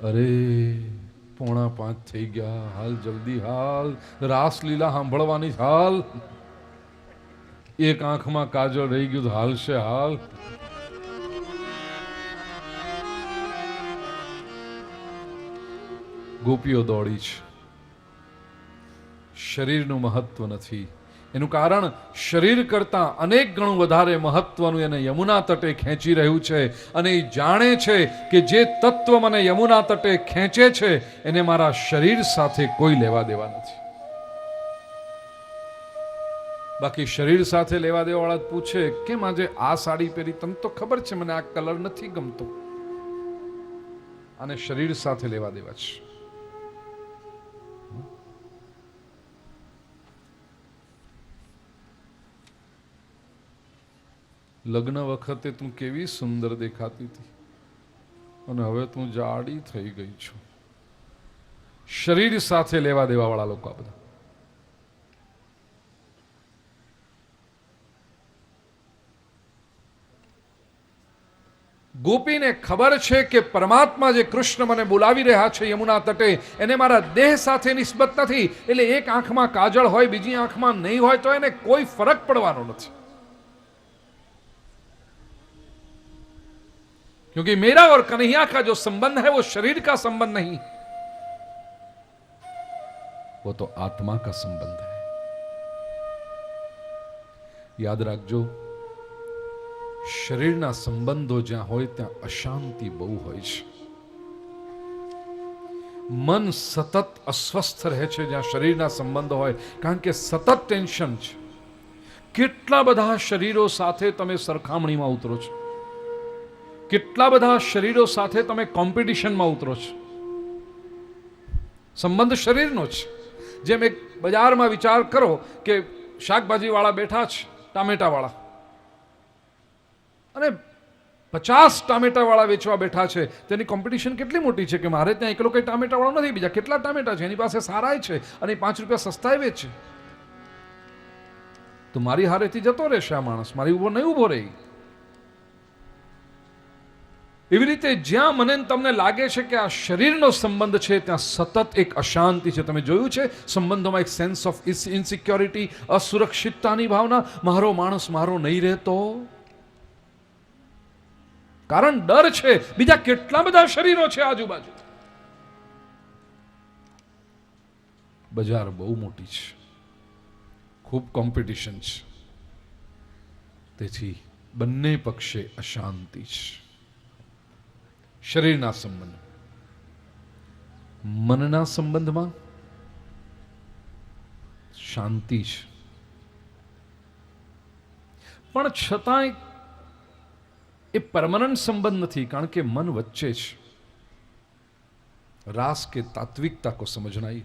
અરે 4:45 થઈ ગયા, હાલ જલ્દી હાલ, રાસલીલા સાંભળવાની હાલ. એક આંખમાં કાજળ રહી ગયું તો હાલશે હાલ. ગોપીઓ દોડી છે. શરીરનું મહત્વ નથી. એનું કારણ શરીર કરતા અનેક ગણું વધારે મહત્વનું એને યમુના તટે ખેંચી રહ્યું છે. અને એ જાણે છે કે જે તત્વ મને યમુના તટે ખેંચે છે એને મારા શરીર સાથે કોઈ લેવા દેવા નથી. બાકી શરીર સાથે લેવા દેવા વાળા પૂછે કેમ આજે આ સાડી પહેરી? તમને તો ખબર છે મને આ કલર નથી ગમતો. અને શરીર સાથે લેવા દેવા છે. લગ્ન વખતે તું કેવી સુંદર દેખાતી હતી અને હવે તું જાડી થઈ ગઈ છો. શરીર સાથે લેવા દેવા વાળા લોકો આ બધા. ગોપીને ખબર છે કે પરમાત્મા જે કૃષ્ણ મને બોલાવી રહ્યા છે યમુના તટે એને મારા દેહ સાથે નિસ્બત નથી. એટલે એક આંખમાં કાજળ હોય બીજી આંખમાં નહીં હોય તો એને કોઈ ફરક પડવાનો નથી. क्योंकि मेरा और कन्हैया का जो संबंध है वो शरीर का संबंध नहीं, वो तो आत्मा का संबंध है. याद રાખજો, શરીરના સંબંધો જ્યાં હોય ત્યાં અશાંતિ બહુ હોય છે. મન સતત અસ્વસ્થ રહે છે જ્યાં શરીરના સંબંધો હોય, કારણ કે સતત ટેન્શન છે. કેટલા બધા શરીરો સાથે તમે સરખામણીમાં ઉતરો છો, કેટલા બધા શરીરો સાથે તમે કોમ્પિટિશનમાં ઉતરો છો. સંબંધ શરીરનો છે. જેમ એક બજારમાં વિચાર કરો કે શાકભાજીવાળા બેઠા છે, ટામેટાવાળા, અને 50 ટામેટાવાળા વેચવા બેઠા છે. તેની કોમ્પિટિશન કેટલી મોટી છે કે મારે ત્યાં એકલો કઈ ટામેટાવાળો નથી, બીજા કેટલા ટામેટા છે, એની પાસે સારા છે અને 5 રૂપિયા સસ્તા વેચે. તો મારી હારેથી જતો રહેશે આ માણસ, મારી ઉભો નહીં ઉભો રહી. એવી રીતે જ્યાં મને તમને લાગે છે કે આ શરીરનો સંબંધ છે ત્યાં સતત એક અશાંતિ છે. તમે જોયું છે સંબંધોમાં એક સેન્સ ઓફ ઇનસિક્યોરિટી, અસુરક્ષિતતાની ભાવના. મારો માણસ મારો નહીં રહેતો, કારણ ડર છે. બીજા કેટલા બધા શરીરો છે આજુબાજુ. બજાર બહુ મોટી છે, ખૂબ કોમ્પિટિશન છે. તેથી બંને પક્ષે અશાંતિ છે. શરીરના સંબંધ, મનના સંબંધમાં શાંતિ છે. પણ છતાંય એ પરમાનન્ટ સંબંધ નથી, કારણ કે મન વચ્ચે છે. रास के तात्विकता को समझना ही.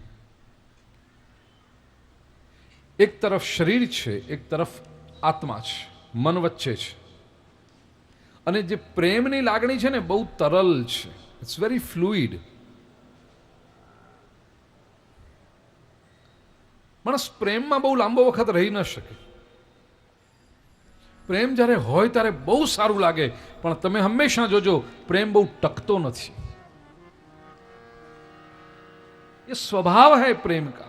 एक तरफ शरीर છે, એક તરફ આત્મા છે, મન વચ્ચે છે. અને જે પ્રેમની લાગણી છે ને બહુ તરલ છે, ઇટ્સ વેરી ફ્લુઇડ. માણસ પ્રેમમાં બહુ લાંબો વખત રહી ન શકે. પ્રેમ જ્યારે હોય ત્યારે બહુ સારું લાગે, પણ તમે હંમેશા જોજો પ્રેમ બહુ ટકતો નથી. ये स्वभाव है प्रेम का.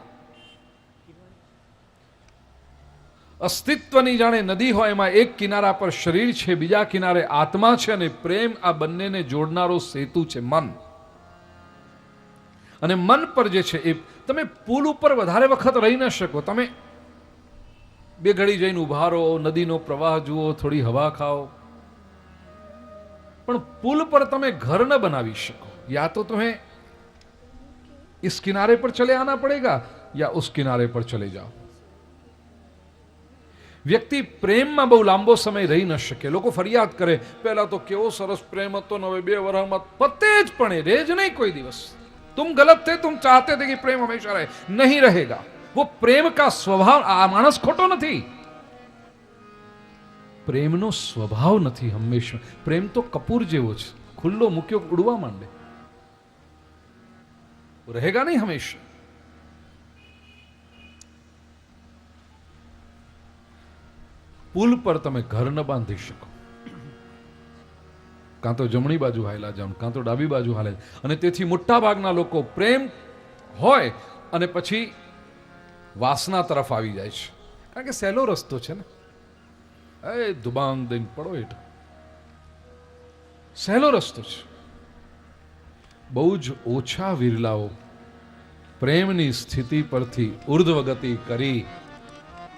અસ્તિત્વની જાણે નદી હોય, એમાં એક કિનારા પર શરીર છે, બીજા કિનારે આત્મા છે, અને પ્રેમ આ બંનેને જોડનારો સેતુ છે મન. અને મન પર જે છે એ તમે પુલ ઉપર વધારે વખત રહી ન શકો. તમે બે ઘડી જઈને ઉભા રહો, નદીનો પ્રવાહ જુઓ, થોડી હવા ખાઓ, પણ પુલ પર તમે ઘર ન બનાવી શકો. યા તો તમે इस किनारे पर चले आना पड़ेगा या उस किनारे पर चले जाओ. વ્યક્તિ પ્રેમમાં બહુ લાંબો સમય રહી ન શકે. લોકો ફરિયાદ કરે, પહેલા તો કેવો સરસ પ્રેમ હતો ને હવે 2 વર્ષમાં પતે જ, પણ એ રહે જ નહીં કોઈ દિવસ. तुम गलत थे, तुम चाहते थे कि प्रेम हमेशा रहे, नहीं रहेगा. वो प्रेम का स्वभाव. આ માણસ ખોટો નથી, પ્રેમનો સ્વભાવ નથી હંમેશા. પ્રેમ તો કપૂર જેવો છે, ખુલ્લો મૂક્યો ઉડવા માંડે, रहेगा नहीं हमेशा. પુલ પર તમે ઘર ન બાંધી શકો. કાં તો જમણી બાજુ હાલ્યા જાવ, કાં તો ડાબી બાજુ હાલે. અને તેથી મોટા ભાગના લોકો પ્રેમ હોય અને પછી વાસના તરફ આવી જાય છે, કારણ કે સહેલો રસ્તો છે ને. એ દુબાંગ દઈને પડો હેઠ, સહેલો રસ્તો છે. બહુ જ ઓછા વિરલાઓ પ્રેમની સ્થિતિ પરથી ઉર્ધ્વગતિ કરી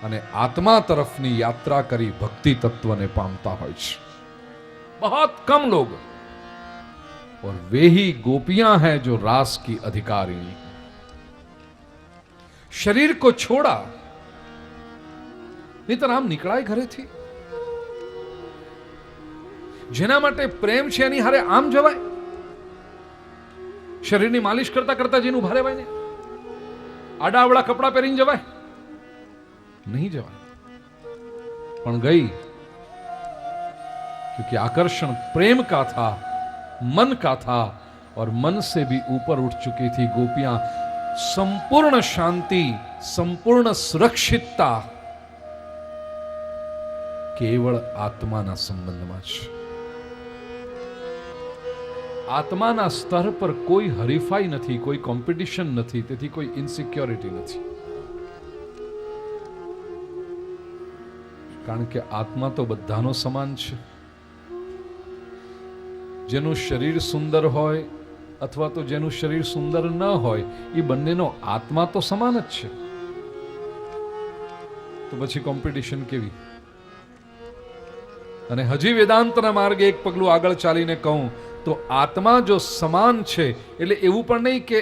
અને આત્મા તરફની યાત્રા કરી ભક્તિ તત્વને પામતા હોય છે. बहुत कम लोग. और वे ही गोपियां हैं जो रास की अधिकारिणी. शरीर को छोड़ा, नहीं तो આમ નીકળાય ઘરેથી. જેના માટે પ્રેમ છે એની હારે આમ જવાય? શરીરની માલિશ કરતા કરતા જેનું ભારે વાય ને આડાવડા કપડા પહેરીને જવાય? નહીં જવાય. પણ ગઈ, क्योंकि आकर्षण प्रेम का था, मन का था, और मन से भी ऊपर उठ चुकी थी गोपियां. संपूर्ण शांति, संपूर्ण सुरक्षितता केवल आत्माना संबंधમાં છે. આત્માના સ્તર પર કોઈ હરીફાઈ નથી, કોઈ કોમ્પિટિશન નથી, તેથી કોઈ ઇનસિક્યોરિટી નથી. કારણ કે આત્મા તો બધાનો સમાન છે. જેનું શરીર સુંદર હોય અથવા તો જેનું શરીર સુંદર ન હોય, એ બંનેનો આત્મા તો સમાન જ છે. તો પછી કોમ્પિટિશન કેવી? અને હજી વેદાંતના માર્ગે એક પગલું આગળ ચાલીને કહું તો આત્મા જો સમાન છે, એટલે એવું પણ નહીં કે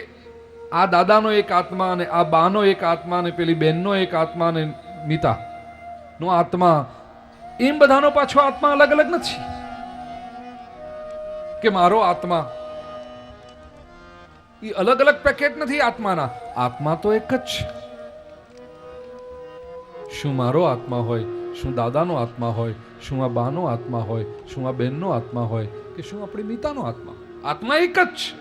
આ દાદાનો એક આત્મા અને આ બાનો એક આત્મા અને પેલી બહેનનો એક આત્મા અને મીતા નો આત્મા, એમ બધાનો પાછો આત્મા અલગ અલગ નથી. કે મારો આત્મા એ અલગ અલગ પેકેટ નથી આત્માના. આત્મા તો એક જ છે. શું મારો આત્મા હોય, શું દાદાનો આત્મા હોય, શું આ બાનો આત્મા હોય, શું આ બહેનનો આત્મા હોય, કે શું આપણી મીતાનો આત્મા, આત્મા એક જ છે.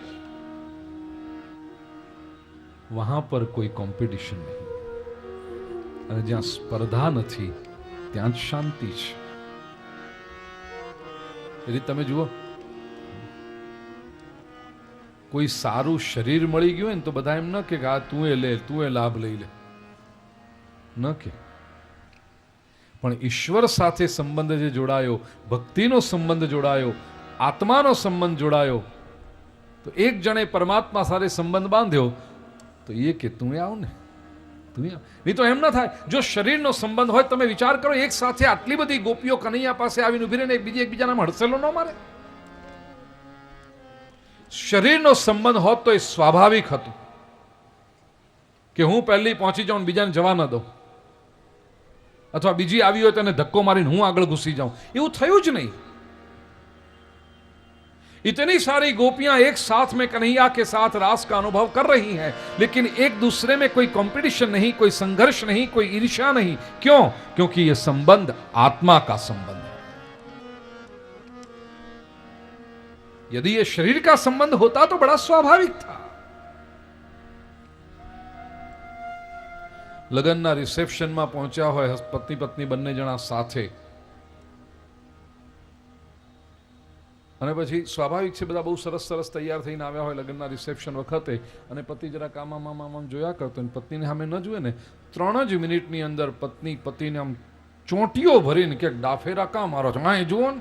વહાં પર કોઈ કોમ્પિટિશન નહીં. અને જ્યાં સ્પર્ધા નથી ત્યાં જ શાંતિ છે. એટલે તમે જુઓ, કોઈ સારું શરીર મળી ગયું હોય ને તો બધા એમ ન કે આ તું એ લે, તું એ લાભ લઈ લે, ન કે. પણ ઈશ્વર સાથે સંબંધ જે જોડાયો, ભક્તિનો સંબંધ જોડાયો, આત્માનો સંબંધ જોડાયો, તો એક જણે પરમાત્મા સાથે સંબંધ બાંધ્યો તો એ કે તું આવ ને, તું આવ. નહીં તો એમ ન થાય. જો શરીરનો સંબંધ હોય, તમે વિચાર કરો, એક સાથે આટલી બધી ગોપીઓ કનૈયા પાસે આવીને ઉભી રહીને એકબીજાના હડસેલો ન મારે? શરીરનો સંબંધ હોત તો એ સ્વાભાવિક હતું કે હું પહેલી પહોંચી જાઉં, બીજાને જવા ન દઉં, અથવા બીજી આવી હોય તો એને ધક્કો મારીને હું આગળ ઘૂસી જાઉં. એવું થયું જ નહીં. इतनी सारी गोपियां एक साथ में कन्हैया के साथ रास का अनुभव कर रही हैं, लेकिन एक दूसरे में कोई कंपटीशन नहीं, कोई संघर्ष नहीं, कोई ईर्ष्या नहीं. क्यों? क्योंकि ये संबंध आत्मा का संबंध है. यदि ये शरीर का संबंध होता तो बड़ा स्वाभाविक था। લગ્નના રિસેપ્શનમાં પહોંચ્યા હોય પતિ પત્ની બંને જણા સાથે, અને પછી સ્વાભાવિક છે બધા બહુ સરસ સરસ તૈયાર થઈને આવ્યા હોય લગ્નના રિસેપ્શન વખતે, અને પતિ જરા કામ જોયા કરતો અને પત્નીને સામે ન જુએ ને, 3 જ મિનિટની અંદર પત્ની પતિને આમ ચોંટીઓ ભરીને કે ડાફેરા કામ મારો છો, હા એ જુઓ ને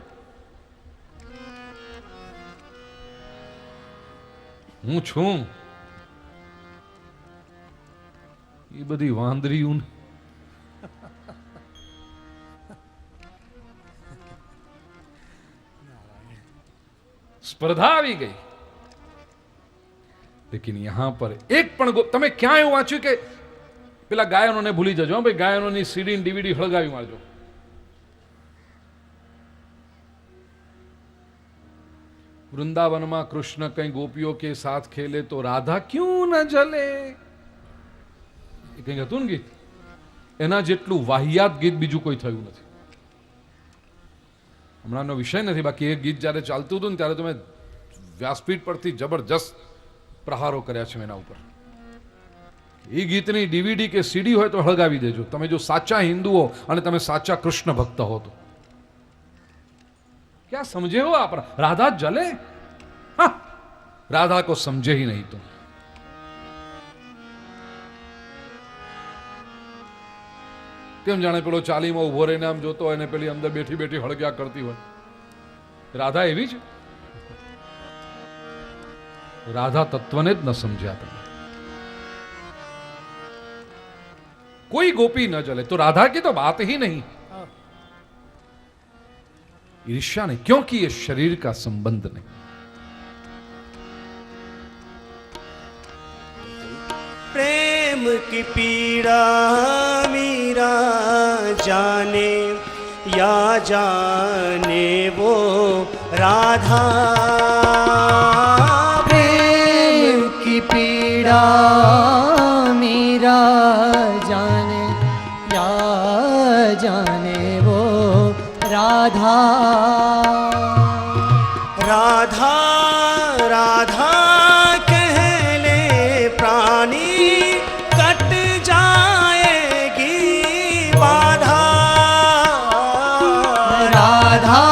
હું છું, એ બધી વાંદરીયું સ્પર્ધા આવી ગઈ। લેકિન યહાં પર એક પણ તમે ક્યાં એવું વાંચ્યું કે પેલા ગાયનોને ભૂલી જજો, ભાઈ ગાયનોની સીડી ડીવીડી હળગાવી મારજો। વૃંદાવનમાં કૃષ્ણ કઈ ગોપીઓ કે સાથ ખેલે તો રાધા ક્યું ન જલે, કંઈક હતું ને ગીત, એના જેટલું વાહિયાત ગીત બીજું કોઈ થયું નથી। હમણાંનો વિષય નથી, બાકી એ ગીત જ્યારે ચાલતું હતું ને ત્યારે તમે વ્યાસપીઠ પરથી જબરજસ્ત પ્રહારો કર્યા છે એના ઉપર। એ ગીતની ડીવીડી કે સીડી હોય તો હળગાવી દેજો, તમે જો સાચા હિન્દુઓ અને તમે સાચા કૃષ્ણ ભક્ત હો તો। क्या समझे हो आप, राधा जले, हाँ राधा को समझे ही नहीं तुम। કેમ જાણે પેલો ચાલીમાં ઉભો રહીને આમ જોતો હોય ને પેલી અંદર બેઠી બેઠી હળગ્યા કરતી હોય, રાધા એવી છે? રાધા તત્વને જ ન સમજ્યા તમે। कोई गोपी न जले तो राधा की तो बात ही नहीं। ईर्ष्या नहीं, क्योंकि ये शरीर का संबंध नहीं। प्रेम की पीड़ा मीरा जाने या जाने वो राधा, प्रेम की पीड़ा मीरा जाने या जाने वो राधा, राधा राधा कह ले प्राणी कट जाएगी बाधा, राधा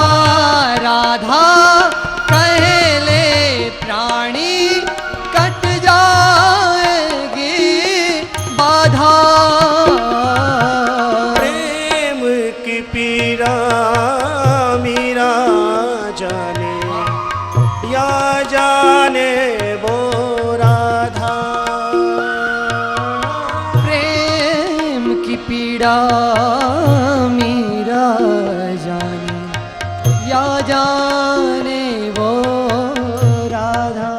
राधा कह ले प्राणी कट जाएगी बाधा, प्रेम की पीड़ा मीरा जाने या जाने वो राधा, प्रेम की पीड़ा मीरा जाने या जाने वो राधा।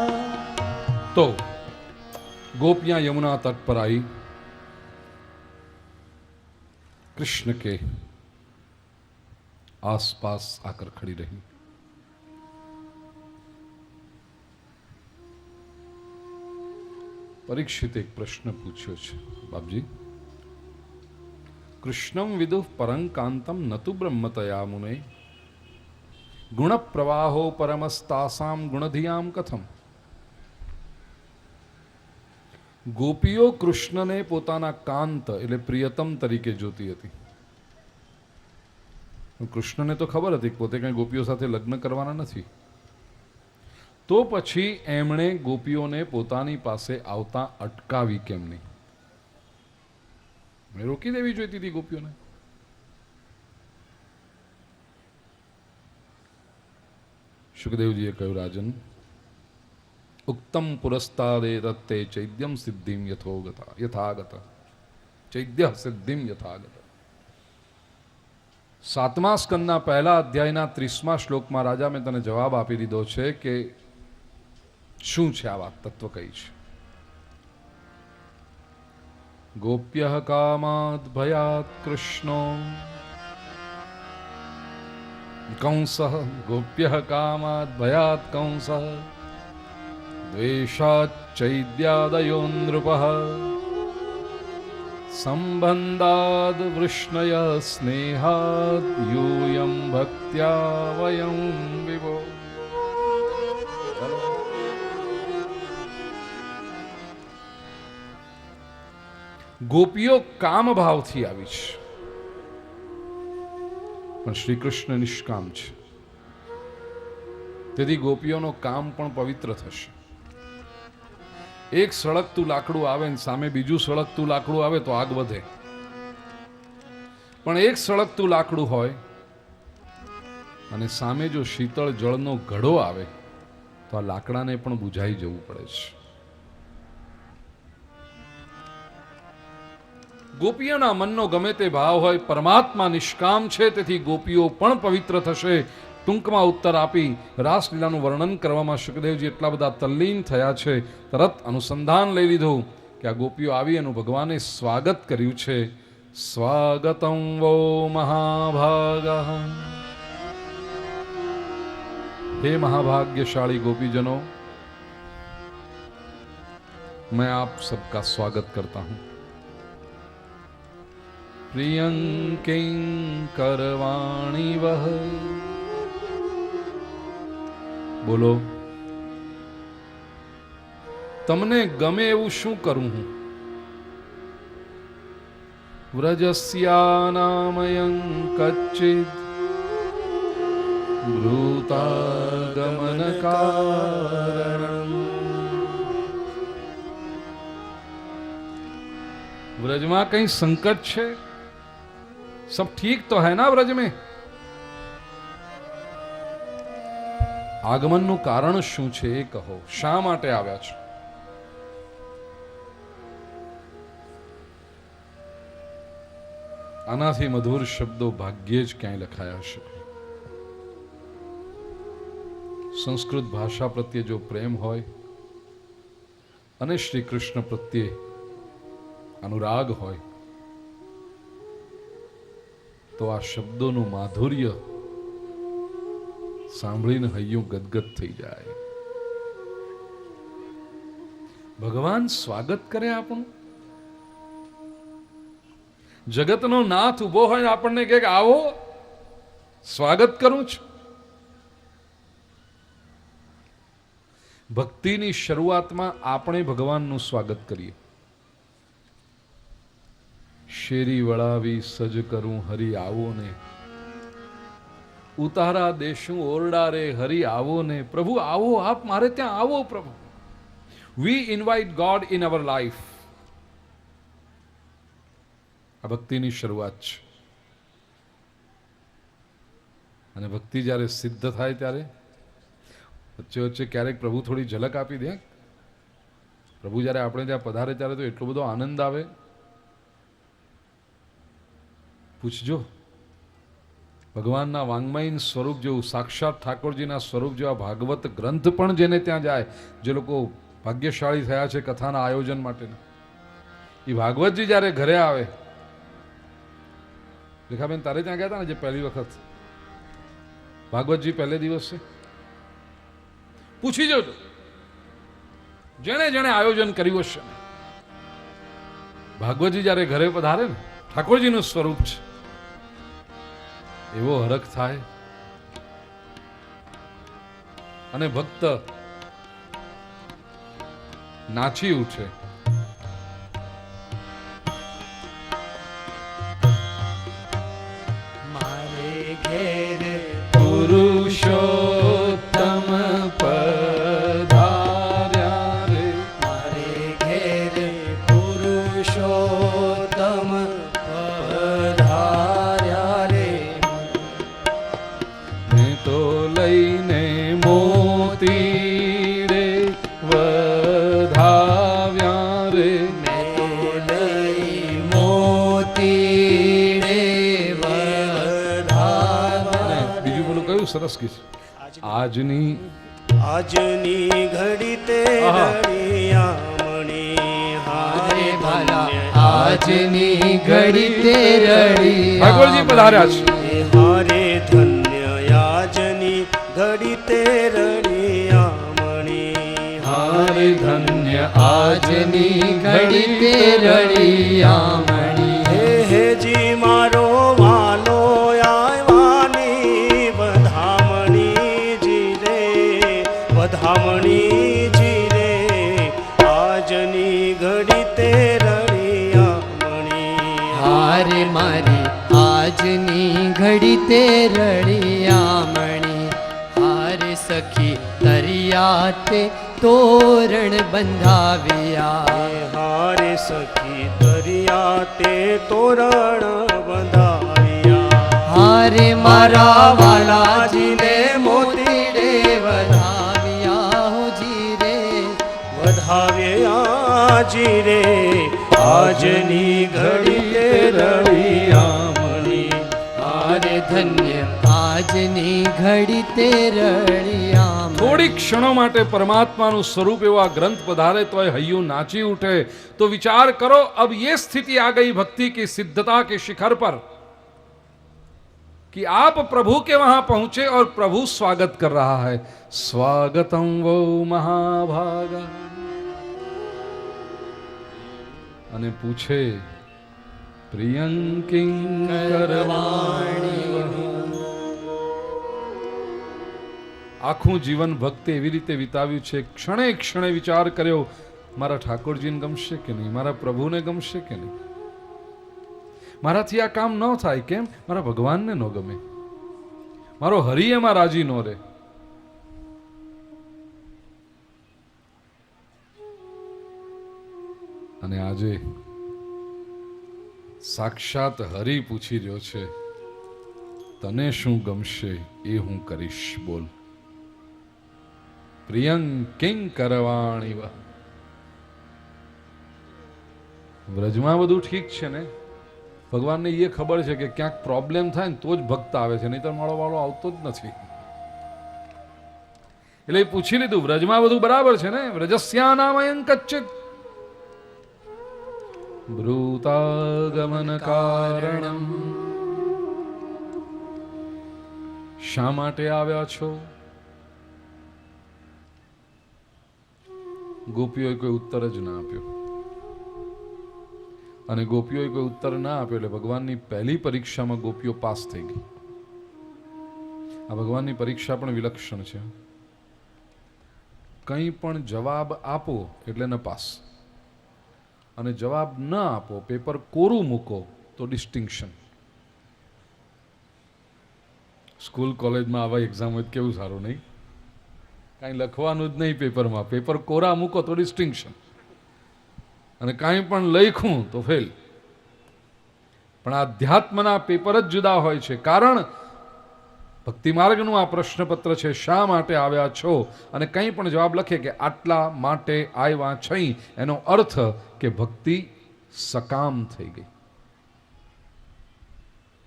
तो गोपियां यमुना तट पर आई, कृष्ण के आसपास आकर खड़ी रही। परीक्षित एक प्रश्न पूछ्यो छे, बापजी कृष्णम विदुः परंकांतम न तु ब्रह्मतया मुने गुण प्रवाहो परमस्तासाम गुणधियाम कथम। ગોપીઓ કૃષ્ણને પોતાના કાંત એટલે પ્રિયતમ તરીકે જોતી હતી। કૃષ્ણને તો ખબર હતી કે પોતે કઈ ગોપીઓ સાથે લગ્ન કરવાના નથી, તો પછી એમણે ગોપીઓને પોતાની પાસે આવતા અટકાવી કેમ નહીં? રોકી દેવી જોઈતી હતી ગોપીઓને। સુખદેવજીએ કહ્યું, રાજન ઉક્તમ પુરસ્તાદે દત્તે ચૈદ્યમ સિદ્ધિમ યથોગતા યથાગત ચૈદ્ય સિદ્ધિમ યથાગત। 7મા સ્કંદના પહેલા અધ્યાયના 30મા શ્લોકમાં રાજા મેં તને જવાબ આપી દીધો છે કે શું છે આ વાત, તત્વ કઈ છે। ગોપ્ય કામાદ ભયાત કૃષ્ણો કંસ, ગોપ્ય કામાદ ભયાત કંસ द्वेषाच्चैद्यादयो नृपः संबंधाद् वृष्णय स्नेहाद् यूयं भक्त्या वयं विभो। ગોપીઓ કામ ભાવથી આવી છે, પણ શ્રી કૃષ્ણ નિષ્કામ છે. તેથી ગોપીઓનો કામ પણ પવિત્ર થશે. એક સળગતું લાકડું આવે ને સામે બીજું સળગતું લાકડું આવે તો આગ વધે, પણ એક સળગતું લાકડું હોય અને સામે જો શીતળ જળનો ઘડો આવે તો આ લાકડાને પણ બુઝાઈ જવું પડે છે. ગોપીઓના મનનો ગમે તે ભાવ હોય, પરમાત્મા નિષ્કામ છે, તેથી ગોપીઓ પણ પવિત્ર થશે. ટૂંકમાં ઉત્તર આપી રાસલીલાનું વર્ણન કરવામાં સુખદેવજી એટલા બધા તલ્લીન થયા છે, તરત અનુસંધાન લઈ લીધું કે આ ગોપીઓ આવી એનું ભગવાને સ્વાગત કર્યું છે. સ્વાગતમ વો મહાભાગઃ. हे महाभाग्यशाली गोपीजनों, मैं आप सबका स्वागत करता हूं. प्रियं किंकरवाणी वह, બોલો તમને ગમે એવું શું કરું હું? વ્રજસ્યાનામયં કચ્ચિદ બ્રૂતાગમન કારણમ. વ્રજમાં કઈ સંકટ છે? सब ठीक तो है ना व्रज में? આગમનનું કારણ શું છે એ કહો. શા માટે આવ્યા છો? આનાથી મધુર શબ્દો ભાગ્યે જ ક્યાંય લખાયા છે. સંસ્કૃત ભાષા પ્રત્યે જો પ્રેમ હોય અને શ્રી કૃષ્ણ પ્રત્યે અનુરાગ હોય તો આ શબ્દોનું માધુર્ય સાંભળીને હૈયું ગદગદ થઈ જાય. ભગવાન સ્વાગત કરે આપણું. જગતનો નાથ ઉભો હોય આપણને કહે કે આવો, સ્વાગત કરું છું. ભક્તિની શરૂઆતમાં આપણે ભગવાનનું સ્વાગત કરીએ. શેરી વળાવી સજ કરું હરી આવો ને, ઉતારા દેશું ઓરડા રે હરી આવો ને. પ્રભુ આવો, આપ મારે ત્યાં આવો પ્રભુ. We invite God in our life. આ ભક્તિની શરૂઆત છે. અને ભક્તિ જ્યારે સિદ્ધ થાય ત્યારે વચ્ચે વચ્ચે ક્યારેક પ્રભુ થોડી ઝલક આપી દે. પ્રભુ જ્યારે આપણે ત્યાં પધારે ત્યારે તો એટલો બધો આનંદ આવે. પૂછજો, ભગવાનના વાંગ્મયન સ્વરૂપ જેવું, સાક્ષાત ઠાકોરજીના સ્વરૂપ જેવા ભાગવત ગ્રંથ પણ જેને ત્યાં જાય, જે લોકો ભાગ્યશાળી થયા છે કથાના આયોજન માટેના, એ ભાગવતજી જ્યારે ઘરે આવે. રેખાબેન તારે ત્યાં ગયા હતા ને જે પહેલી વખત ભાગવતજી પહેલે દિવસે? પૂછી જોજો જેણે જેણે આયોજન કર્યું હશે. ભાગવતજી જ્યારે ઘરે પધારે ને, ઠાકોરજીનું સ્વરૂપ છે, એવો હરખ થાય અને ભક્ત નાચી ઉઠે. મારે ઘેર પુરુષોત્તમ પધાર્યા રે, મારે ઘેર પુરુષોત્તમ પધાર્યા રે. ને તો લઈને મોતી રે વધાવ્યા રે, મેં લઈ મોતી રે વધાવ્યા. બીજું બોલું કયું સરસ કીધું. આજની આજની ઘડી તે રળિયામણી હારે ભલા આજની ઘડી તે રડી ઠાકોરજી પધાર્યા છે. હારે ધન્ય આજની ઘડી તે રળિયામણી હારે ધન્ય આજની ઘડી તે રળિયામણી. હે હેજી મારો વાલો આવ્યાની વધામણી જી રે, વધામણી જી રે. આજની ઘડી તે રળિયા ઘડી તે રળિયામણી હારે સખી તરિયા તે તોરણ બંધાવ્યા હારે સખી દરિયા તે તોરણ બંધાવ્યા હારે મારા વાલાજીને મોતીડે વધાવ્યા હો જીરે વધાવ્યા જીરે આજની ઘડી તે રળિયામણી હારે ધન્ય આજની ઘડી તે રળિયામણી થોડી ક્ષણો માટે પરમાત્માનું સ્વરૂપ એવા ગ્રંથ પધારે તો હૈયું નાચી ઉઠે તો विचार करो अब ये स्थिति आ गई भक्ति की सिद्धता के शिखर पर कि आप प्रभु के वहां पहुंचे और प्रभु स्वागत कर रहा है स्वागतम वो महाभागा અને પૂછે પ્રિયંકિં કરવાણી આખું જીવન ભક્તે એવી રીતે વિતાવ્યું છે ક્ષણે ક્ષણે વિચાર કર્યો મારા ઠાકોરજીને ગમશે કે નહીં મારા પ્રભુને ગમશે કે નહીં મારાથી આ કામ ન થાય કેમ મારા ભગવાનને ન ગમે મારો હરિ એમાં રાજી ન રહે અને આજે સાક્ષાત હરિ પૂછી રહ્યો છે તને શું ગમશે એ હું કરીશ બોલ પ્રિયંકિં કરવાણી વ્રજમાં બધું ઠીક છે ને ભગવાનને એ ખબર છે કે ક્યાંક પ્રોબ્લેમ થાય ને તો જ ભક્ત આવે છે નહીતર મારો વાળો આવતો જ નથી એટલે એ પૂછી લીધું વ્રજમાં બધું બરાબર છે ને વ્રજસ્યાનામયં કચ્ચિત બ્રૂતાગમન કારણમ શા માટે આવ્યા છો ગોપીઓએ કોઈ ઉત્તર જ ના આપ્યો અને ગોપીઓએ કોઈ ઉત્તર ના આપ્યો એટલે ભગવાનની પહેલી પરીક્ષામાં ગોપીઓ પાસ થઈ ગઈ આ ભગવાનની પરીક્ષા પણ વિલક્ષણ છે કંઈ પણ જવાબ આપો એટલે ન પાસ અને જવાબ ન આપો પેપર કોરું મૂકો તો ડિસ્ટિંક્શન સ્કૂલ કોલેજમાં આવા એક્ઝામ હોય કેવું સારું નહીં કાંઈ લખવાનું જ નહીં પેપરમાં પેપર કોરા મૂકો તો ડિસ્ટિંક્શન અને કાંઈ પણ લખ્યું તો ફેલ પણ આધ્યાત્મના પેપર જ જુદા હોય છે કારણ ભક્તિ માર્ગનું આ પ્રશ્નપત્ર છે શા માટે આવ્યા છો અને કંઈ પણ જવાબ લખે કે આટલા માટે આવ્યા છે એનો અર્થ કે ભક્તિ સકામ થઈ ગઈ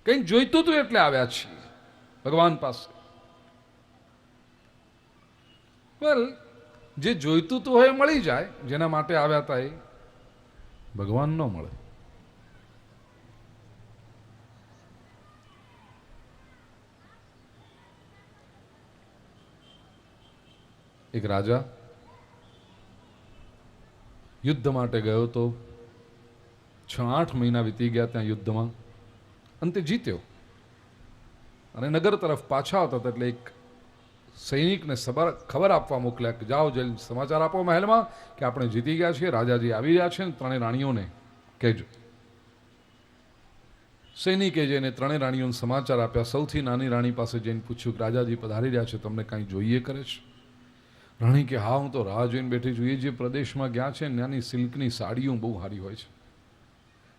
કંઈક જોઈતું હતું એટલે આવ્યા છીએ ભગવાન પાસે વેલ જે જોઈતું તો હોય મળી જાય જેના માટે આવ્યા હતા એ ભગવાન ન મળે એક રાજા યુદ્ધ માટે ગયો તો 6-8 મહિના વીતી ગયા ત્યાં યુદ્ધમાં અંતે જીત્યો અને નગર તરફ પાછા આવતા હતા એટલે એક સૈનિકને ખબર આપવા મોકલ્યા કે જાઓ જઈને સમાચાર આપો મહેલમાં કે આપણે જીતી ગયા છીએ રાજાજી આવી રહ્યા છે ને ત્રણેય રાણીઓને કહેજો સૈનિકે જઈને ત્રણેય રાણીઓને સમાચાર આપ્યા સૌથી નાની રાણી પાસે જઈને પૂછ્યું કે રાજાજી પધારી રહ્યા છે તમને કાંઈ જોઈએ કરે છે રાણી કે હા હું તો રાહ જોઈને બેઠી છું એ જે પ્રદેશમાં ગયા છે ત્યાંની સિલ્કની સાડીઓ બહુ સારી હોય છે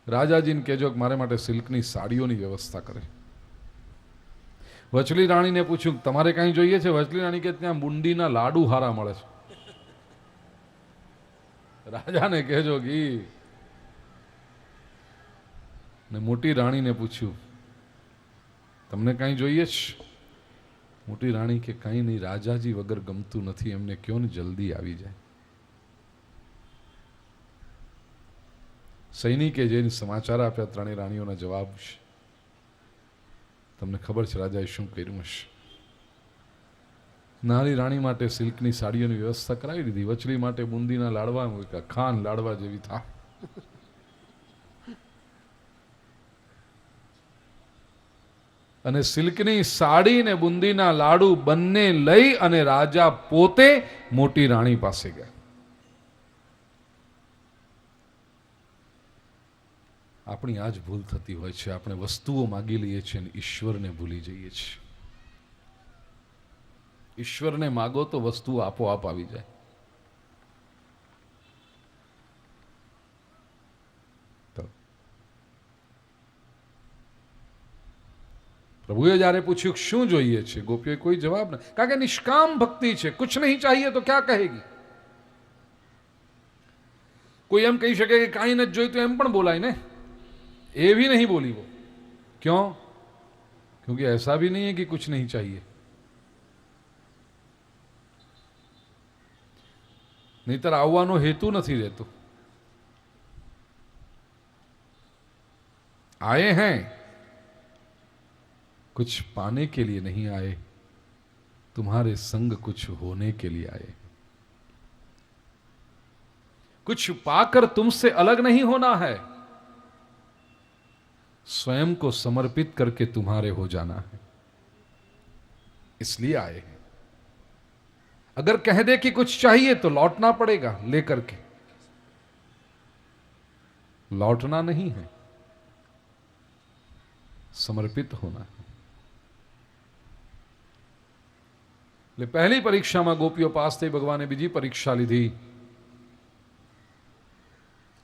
રાજાજીને કહેજો કે મારે માટે સિલ્કની સાડીઓની વ્યવસ્થા કરે વચલી રાણીને પૂછ્યું તમારે કાંઈ જોઈએ છે વચલી રાણી કે ત્યાં બુંદીના લાડુ હારા મળે છે રાજાને કહેજો કે ને મોટી રાણીને પૂછ્યું તમને કાંઈ જોઈએ છે મોટી રાણી કે કાંઈ નહીં રાજાજી વગર ગમતું નથી એમને કયો ને જલ્દી આવી જાય સૈનિકે જઈને સમાચાર આપ્યા ત્રણેય રાણીઓના જવાબ છે તમને ખબર છે રાજાએ શું કર્યું હશે નાની રાણી માટે સિલ્કની સાડીઓની વ્યવસ્થા કરાવી દીધી વચલી માટે બુંદીના લાડવા ખાન લાડવા જેવી થા અને સિલ્કની સાડી ને બુંદીના લાડુ બંને લઈ અને રાજા પોતે મોટી રાણી પાસે ગયા આપણી આ જ ભૂલ થતી હોય છે. આપણે વસ્તુઓ માગી લઈએ છીએ અને ઈશ્વરને ભૂલી જઈએ છીએ. ઈશ્વરને માગો તો વસ્તુઓ આપોઆપ આવી જાય. તો પ્રભુએ જ્યારે પૂછ્યું શું જોઈએ છે, ગોપીઓએ કોઈ જવાબ ન, કારણ કે નિષ્કામ ભક્તિ છે. કુછ નહીં ચાહીએ તો ક્યાં કહેગી. કોઈ એમ કહી શકે કે કાંઈ નથી જોઈતું એમ પણ બોલાય ને, એ भी नहीं बोली वो. क्यों? क्योंकि ऐसा भी नहीं है कि कुछ नहीं चाहिए. नहींतर આવવાનો હેતુ નથી રહેતો. आए हैं कुछ पाने के लिए नहीं आए, तुम्हारे संग कुछ होने के लिए आए. कुछ पाकर तुमसे अलग नहीं होना है, स्वयं को समर्पित करके तुम्हारे हो जाना है, इसलिए आए हैं. अगर कह दे कि कुछ चाहिए तो लौटना पड़ेगा लेकर के. लौटना नहीं है, समर्पित होना है. એટલે પહેલી પરીક્ષામાં ગોપીઓ પાસ થઈ, ભગવાને બીજી પરીક્ષા લીધી.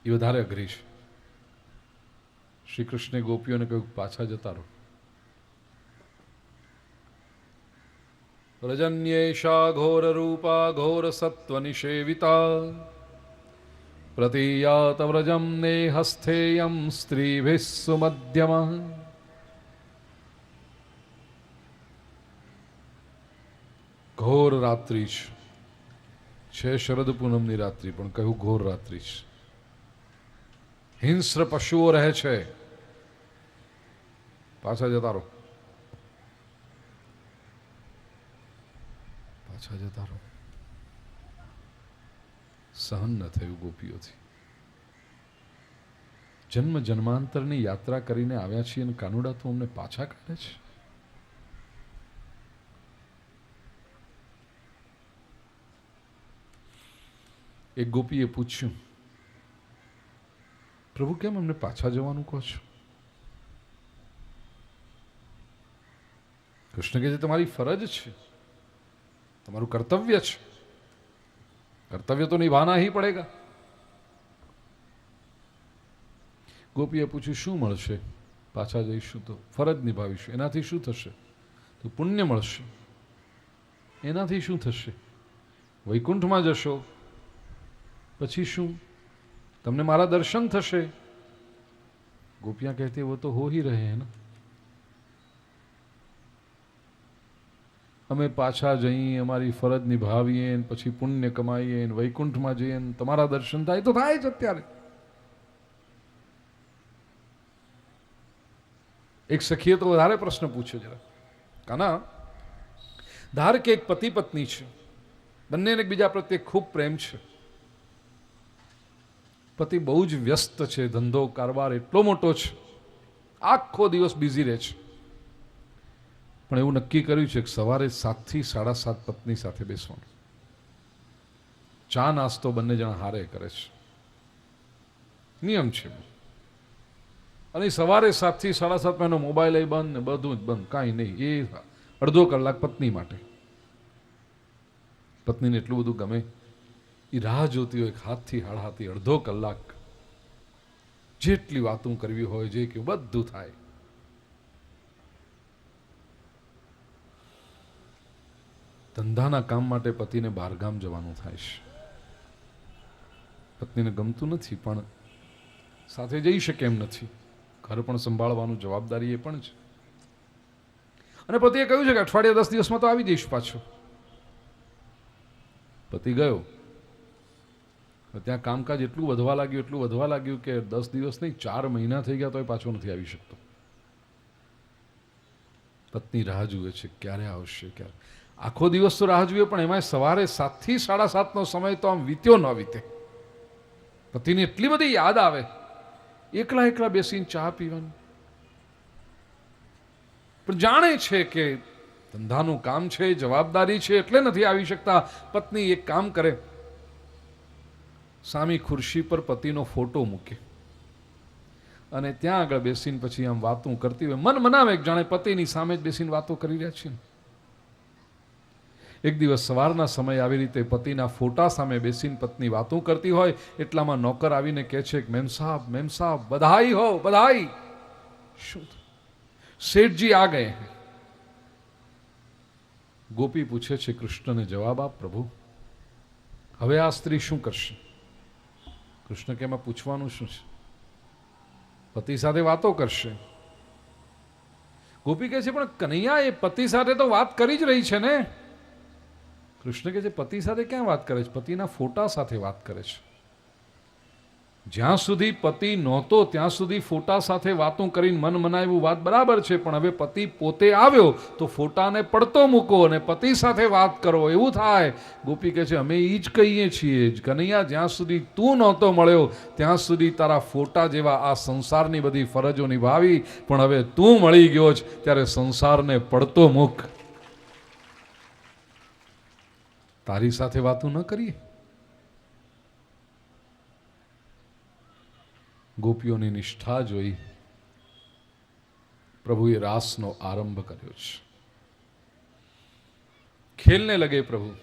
એ વધારે અઘરી છે. શ્રી કૃષ્ણે ગોપીઓને કહ્યું પાછા જતા રહો. રજન્યેષા ઘોર રૂપા ઘોર સત્વ નિષેવિતા પ્રતિયાત વ્રજમ નેહસ્થેયમ સ્ત્રીભિઃ સુમધ્યમઃ. ઘોર રાત્રિ છે, શરદ પૂનમની રાત્રિ, પણ કહ્યું ઘોર રાત્રિ છે. હિંસ્ર પશુઓ રહે છે. પાછા જતા રહો, પાછા જતા રહો. સહન ન થયું ગોપીઓથી. જન્મ જન્માંતરની યાત્રા કરીને આવ્યા છીએ અને કાનુડા તો અમને પાછા કાઢે છે. એક ગોપીએ પૂછ્યું, પ્રભુ કેમ અમને પાછા જવાનું કહો છો? કૃષ્ણ કહે છે તમારી ફરજ છે, તમારું કર્તવ્ય છે. કર્તવ્ય તો નિભાના ही પડેગા. ગોપીએ પૂછ્યું શું મળશે? પાછા જઈશું તો ફરજ નિભાવીશું, એનાથી શું થશે? તો પુણ્ય મળશે. એનાથી શું થશે? વૈકુંઠમાં જશો, પછી શું? તમને મારા દર્શન થશે. गोपियां कहती वो तो हो ही रहे हैं ना. અમે પાછા જઈએ, અમારી ફરજ નિભાવીએ, પછી પુણ્ય કમાઈએ, વૈકુંઠમાં જઈએ, તમારા દર્શન થાય તો થાય જ. અત્યારે એક સખીએ તો વધારે પ્રશ્ન પૂછ્યો જરા. કાના, ધાર કે એક પતિ પત્ની છે, બંનેને એકબીજા પ્રત્યે ખૂબ પ્રેમ છે. પતિ બહુ જ વ્યસ્ત છે, ધંધો કારવાર એટલો મોટો છે, આખો દિવસ બિઝી રહે છે. પણ એવું નક્કી કર્યું છે કે સવારે 7 થી 7:30 પત્ની સાથે બેસવાનું. ચા નાસ્તો બંને જણા હારે કરે છે, નિયમ છે. અને સવારે 7 થી 7:30 એનો મોબાઈલ બંધ ને બધું જ બંધ, કાંઈ નહીં. એ અડધો કલાક પત્ની માટે. પત્નીને એટલું બધું ગમે, એ રાહ જોતી હોય હાથથી હાડહાથી અડધો કલાક, જેટલી વાતો કરવી હોય, જે કે બધું થાય. ધંધાના કામ માટે પતિને બહારગામ જવાનું થાય છે. પત્નીને ગમતું નથી, પણ સાથે જઈ શકે એમ નથી. ઘર પણ સંભાળવાનું જવાબદારી એ પણ છે. અને પતિએ કહ્યું છે કે અઠવાડિયા 10 દિવસમાં તો આવી જઈશ પાછો. પતિ ગયો, ત્યાં કામકાજ એટલું વધવા લાગ્યું કે 10 દિવસ નહીં 4 મહિના થઈ ગયા તો એ પાછો નથી આવી શકતો. પત્ની રાહ જુએ છે, ક્યારે આવશે, ક્યારે. આખો દિવસ તો રાહ જુએ, પણ એમાં સવારે 7 થી 7:30 સમય તો આમ વીત્યો ન વીતે. પતિની એટલી બધી યાદ આવે, એકલા બેસીને ચા પીવાની. પણ જાણે છે કે ધંધાનું કામ છે, જવાબદારી છે, એટલે નથી આવી શકતા. પત્ની એક કામ કરે, સામી ખુરશી પર પતિનો ફોટો મૂકે અને ત્યાં આગળ બેસીને પછી આમ વાતું કરતી હોય, મન મનાવે કે જાણે પતિની સામે જ બેસીને વાતો કરી રહ્યા છીએ. એક દિવસ સવારના સમયે આવી રીતે પતિના ફોટા સામે બેસીને પત્ની વાતો કરતી હોય, એટલામાં નોકર આવીને કહે છે કે મેમ સાહબ બધાઈ હો બધાઈ. શું શેઠજી આ ગયે હૈ. ગોપી પૂછે છે કૃષ્ણને જવાબ આપ પ્રભુ, હવે આ સ્ત્રી શું કરશે? કૃષ્ણ કે એમાં પૂછવાનું શું છે, પતિ સાથે વાતો કરશે. ગોપી કહે છે પણ કનૈયા એ પતિ સાથે તો વાત કરી જ રહી છે ને. કૃષ્ણ કહે છે પતિ સાથે ક્યાં વાત કરે છે, પતિના ફોટા સાથે વાત કરે છે. જ્યાં સુધી પતિ નહોતો ત્યાં સુધી ફોટા સાથે વાતો કરીને મન મનાવ્યું, વાત બરાબર છે, પણ હવે પતિ પોતે આવ્યો તો ફોટાને પડતો મૂકો અને પતિ સાથે વાત કરો, એવું થાય. ગોપી કહે છે અમે એ જ કહીએ છીએ કનૈયા, જ્યાં સુધી તું નહોતો મળ્યો ત્યાં સુધી તારા ફોટા જેવા આ સંસારની બધી ફરજો નિભાવી, પણ હવે તું મળી ગયો છે ત્યારે સંસારને પડતો મૂક. તારી સાથે વાતો ન કરીએ. ગોપીઓની નિષ્ઠા જોઈ પ્રભુએ રાસનો આરંભ કર્યો છે. ખેલને લગે પ્રભુ.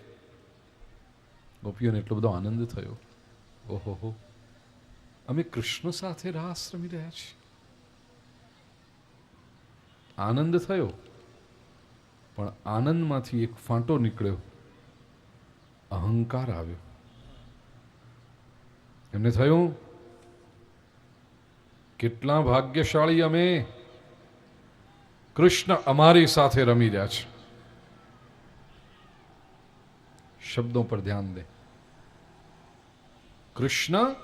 ગોપીઓને એટલો બધો આનંદ થયો, ઓહો અમે કૃષ્ણ સાથે રાસ રમી રહ્યા છીએ. આનંદ થયો, પણ આનંદમાંથી એક ફાંટો નીકળ્યો, અહંકાર આવ્યો. એમને થયું કેટલા ભાગ્યશાળી અમે, કૃષ્ણ અમારી સાથે રમી રહ્યા છે. શબ્દો પર ધ્યાન દે. કૃષ્ણ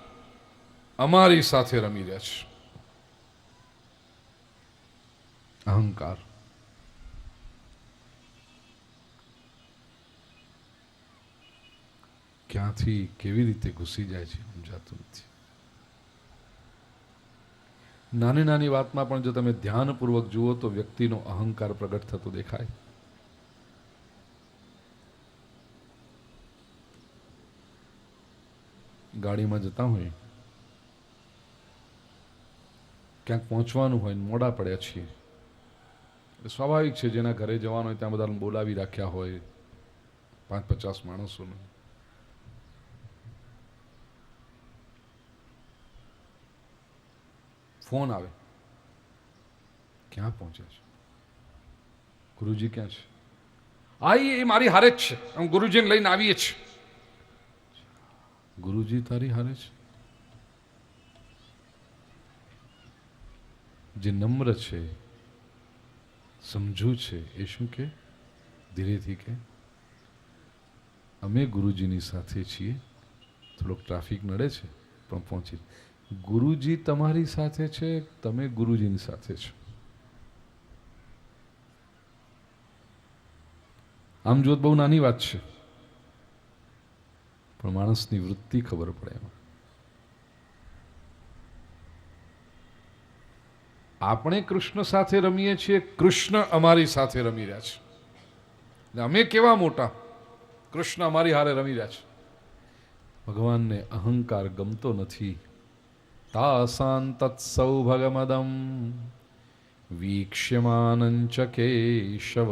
અમારી સાથે રમી રહ્યા છે. અહંકાર. ક્યાંથી કેવી રીતે ઘૂસી જાય છે સમજાતું નથી. નાની નાની વાતમાં પણ જો તમે ધ્યાનપૂર્વક જુઓ તો વ્યક્તિનો અહંકાર પ્રગટ થતો દેખાય. ગાડીમાં જતા હોય, ક્યાંક પહોંચવાનું હોય, મોડા પડ્યા છીએ, સ્વાભાવિક છે જેના ઘરે જવાનું હોય ત્યાં બધા બોલાવી રાખ્યા હોય 5-50 માણસોને. ફોન આવે, ક્યાં પહોંચ્યા છે? ગુરુજી ક્યાં છે? એ મારી હારે જ છે, હું ગુરુજીને લઈને આવીએ છીએ. ગુરુજી તારી હારે છે? જે નમ્ર છે, સમજુ છે, એ શું કે ધીરેથી કે અમે ગુરુજીની સાથે છીએ, થોડોક ટ્રાફિક નડે છે પણ પહોંચી. ગુરુજી તમારી સાથે છે, તમે ગુરુજીની સાથે છો. આમ જોત બહુ નાની વાત છે, પણ માણસની વૃત્તિ ખબર પડે એમાં. આપણે કૃષ્ણ સાથે રમીએ છીએ, કૃષ્ણ અમારી સાથે રમી રહ્યા છે. અમે કેવા મોટા, કૃષ્ણ અમારી હારે રમી રહ્યા છે. ભગવાનને અહંકાર ગમતો નથી. તાસાન તત્સૌભગમદમ વીક્ષ્યમાનંચ કેશવ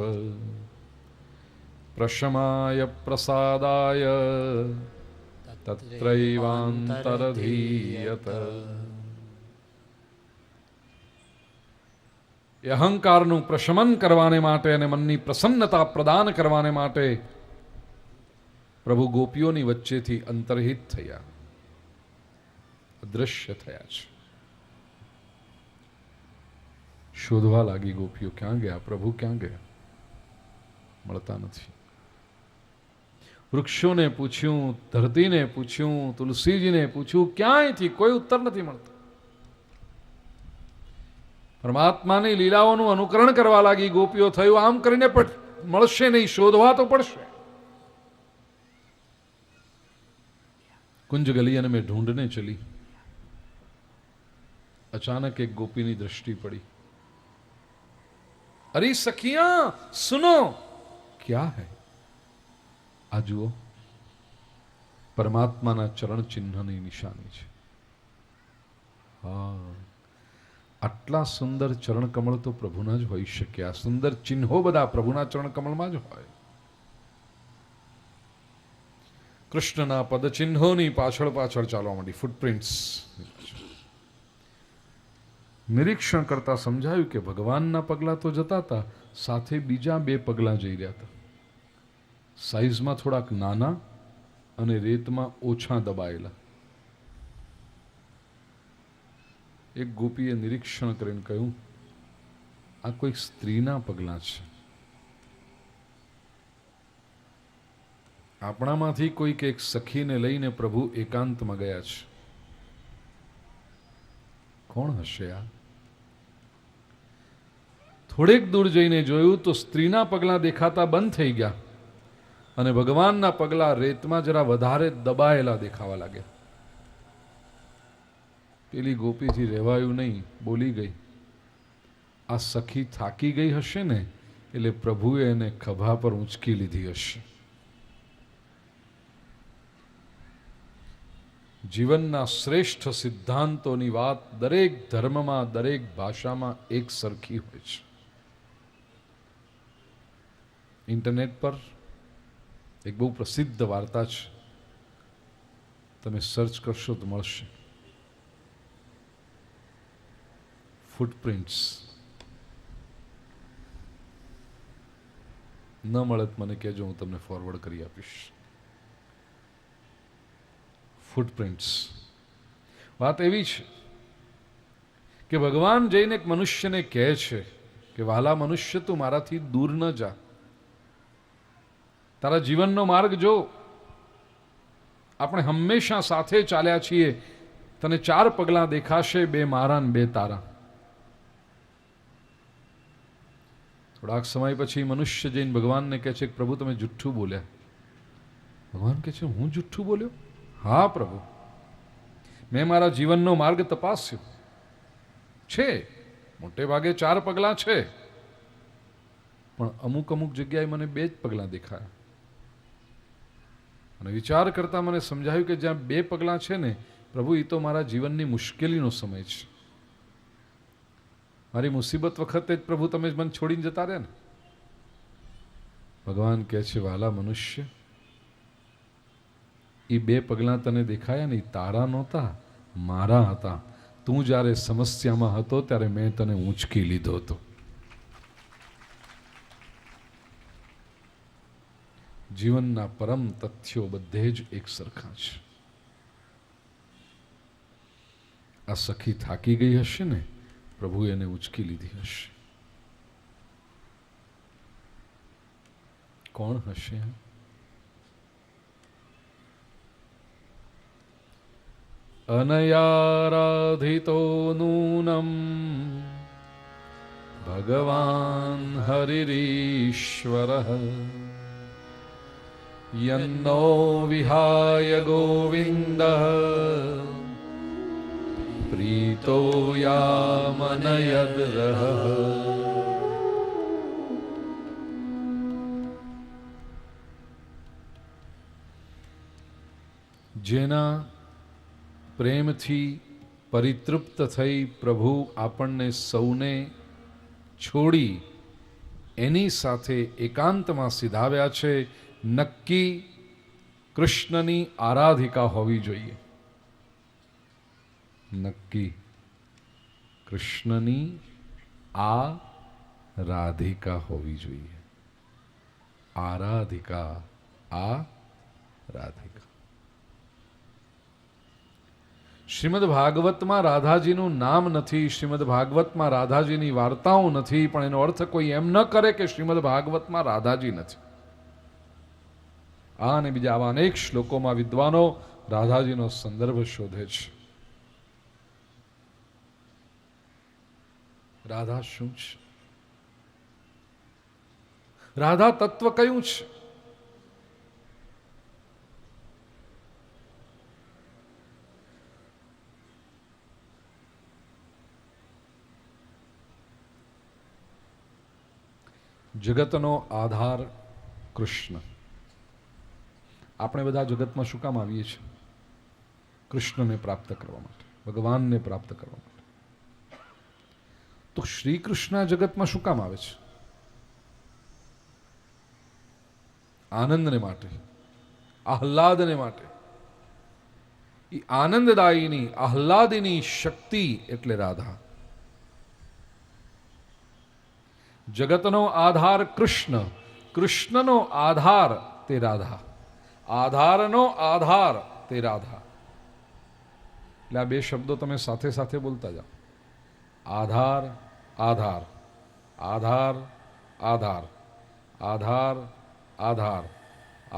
પ્રશમાય પ્રસાદાય તત્રૈવાંતરધીયત. એ અહંકારનું પ્રશમન કરવાને માટે અને મનની પ્રસન્નતા પ્રદાન કરવાને માટે પ્રભુ ગોપીઓની વચ્ચેથી અંતર્હિત થયા, અદૃશ્ય થયા છે. શોધવા લાગી ગોપીઓ, ક્યાં ગયા પ્રભુ, ક્યાં ગયા? મળતા નથી. વૃક્ષોને પૂછ્યું, ધરતીને પૂછ્યું, તુલસીજીને પૂછ્યું, ક્યાંયથી કોઈ ઉત્તર નથી મળતો. પરમાત્માની લીલાઓનું અનુકરણ કરવા લાગી ગોપીઓ. થયું આમ કરીને પણ મળશે નહીં, શોધવા તો પડશે. कुंज गलियन में ढूंढने चली. अचानक एक गोपीनी दृष्टि पड़ी. अरे सखियां सुनो, क्या है? आ जुओ, परमात्माना चरण चिन्हनी निशानी છે. હા, આટલા સુંદર ચરણ કમળ તો પ્રભુના જ હોઈ શકે. આ સુંદર ચિહ્નો બધા પ્રભુના ચરણ કમળમાં જ હોય. કૃષ્ણના પદચિહ્નોની પાછળ પાછળ ચાલવા માંડી, ફૂટપ્રિન્ટ્સ. નિરીક્ષણ કરતા સમજાયું કે ભગવાનના પગલાં તો જતા હતા, સાથે બીજા 2 પગલાં જઈ રહ્યા હતા. સાઈઝમાં થોડાક નાના અને રેતમાં ઓછા દબાયેલા. એક ગોપીએ નિરીક્ષણ કરીને કહ્યું, આ કોઈ સ્ત્રીના પગલાં છે. આપણામાંથી કોઈક એક સખીને લઈને પ્રભુ એકાંતમાં ગયા છે. કોણ હશે આ? થોડેક દૂર જઈને જોયું તો સ્ત્રીના પગલાં દેખાતા બંધ થઈ ગયા અને ભગવાનના પગલાં રેતમાં જરા વધારે દબાયેલા દેખાવા લાગ્યા. પેલી ગોપીથી રહેવાયું નહીં, બોલી ગઈ, આ સખી થાકી ગઈ હશે ને, એટલે પ્રભુએ એને ખભા પર ઊંચકી લીધી હશે. જીવનના શ્રેષ્ઠ સિદ્ધાંતોની વાત દરેક ધર્મમાં, દરેક ભાષામાં એક સરખી હોય છે. ઇન્ટરનેટ પર એક બહુ પ્રસિદ્ધ વાર્તા છે, તમે સર્ચ કરશો તો મળશે. ફૂટપ્રિન્ટ્સ. ન મળે તો મને કહેજો, હું તમને ફોરવર્ડ કરી આપીશ. ફૂટપ્રિન્ટ્સ. વાત એવી છે કે ભગવાન જઈને એક મનુષ્યને કહે છે કે વાલા મનુષ્ય, તું મારાથી દૂર ન જા, તારા જીવનનો માર્ગ જો. આપણે હંમેશા સાથે ચાલ્યા છીએ. તને 4 પગલાં દેખાશે, 2 મારા ને 2 તારા. થોડાક સમય પછી મનુષ્ય જઈને ભગવાનને કહે છે કે પ્રભુ, તમે જુઠ્ઠું બોલ્યા. ભગવાન કહે છે, હું જુઠ્ઠું બોલ્યો? હા પ્રભુ, મેં મારા જીવનનો માર્ગ તપાસ્યો છે. મોટે ભાગે 4 પગલાં છે, પણ અમુક અમુક જગ્યાએ મને 2 જ પગલાં દેખાયા. અને વિચાર કરતા મને સમજાયું કે જ્યાં 2 પગલાં છે ને પ્રભુ, એ તો મારા જીવનની મુશ્કેલીનો સમય છે. મારી મુસીબત વખતે જ પ્રભુ તમે મને છોડીને જતા રહ્યા ને. ભગવાન કહે છે, વાલા મનુષ્ય, એ 2 પગલાં તને દેખાયા ને, તારા નહોતા, મારા હતા. તું જ્યારે સમસ્યામાં હતો ત્યારે મેં તને ઊંચકી લીધો હતો. જીવનના પરમ તથ્યો બધે જ એક સરખા છે. આ સખી થાકી ગઈ હશે ને, પ્રભુએ એને ઊંચકી લીધી હશે. કોણ હશે? અનયારાધિતો નૂનમ ભગવાન હરિરીશ્વરઃ યન્નો વિહાય ગોવિંદઃ પ્રીતો યામનયદ્રઃ. જેના પ્રેમથી પરિતૃપ્ત થઈ પ્રભુ આપણને સૌને છોડી એની સાથે એકાંતમાં સિધાવ્યા છે, નક્કી કૃષ્ણની આરાધિકા હોવી જોઈએ. નક્કી કૃષ્ણની આરાધિકા હોવી જોઈએ. આરાધિકા, આરાધિકા. શ્રીમદ ભાગવતમાં રાધાજીનું નામ નથી, શ્રીમદ ભાગવતમાં રાધાજીની વાર્તાઓ નથી, પણ એનો અર્થ કોઈ એમ ન કરે કે શ્રીમદ ભાગવતમાં રાધાજી નથી. આ અને બીજા આવા અનેક શ્લોકોમાં વિદ્વાનો રાધાજીનો સંદર્ભ શોધે છે. રાધા શું છે? રાધા તત્વ કયું છે? જગતનો આધાર કૃષ્ણ. આપણે બધા જગતમાં શું કામ આવીએ છીએ? કૃષ્ણને પ્રાપ્ત કરવા માટે, ભગવાનને પ્રાપ્ત કરવા માટે. તો શ્રી કૃષ્ણ આ જગતમાં શું કામ આવે છે? આનંદને માટે, આહલાદને માટે. એ આનંદદાયીની આહલાદીની શક્તિ એટલે રાધા. જગતનો આધાર કૃષ્ણ, કૃષ્ણનો આધાર તે રાધા, આધારનો આધાર તે રાધા. એટલે આ બે શબ્દો તમે સાથે સાથે બોલતા જાઓ. આધાર આધાર, આધાર આધાર, આધાર આધાર,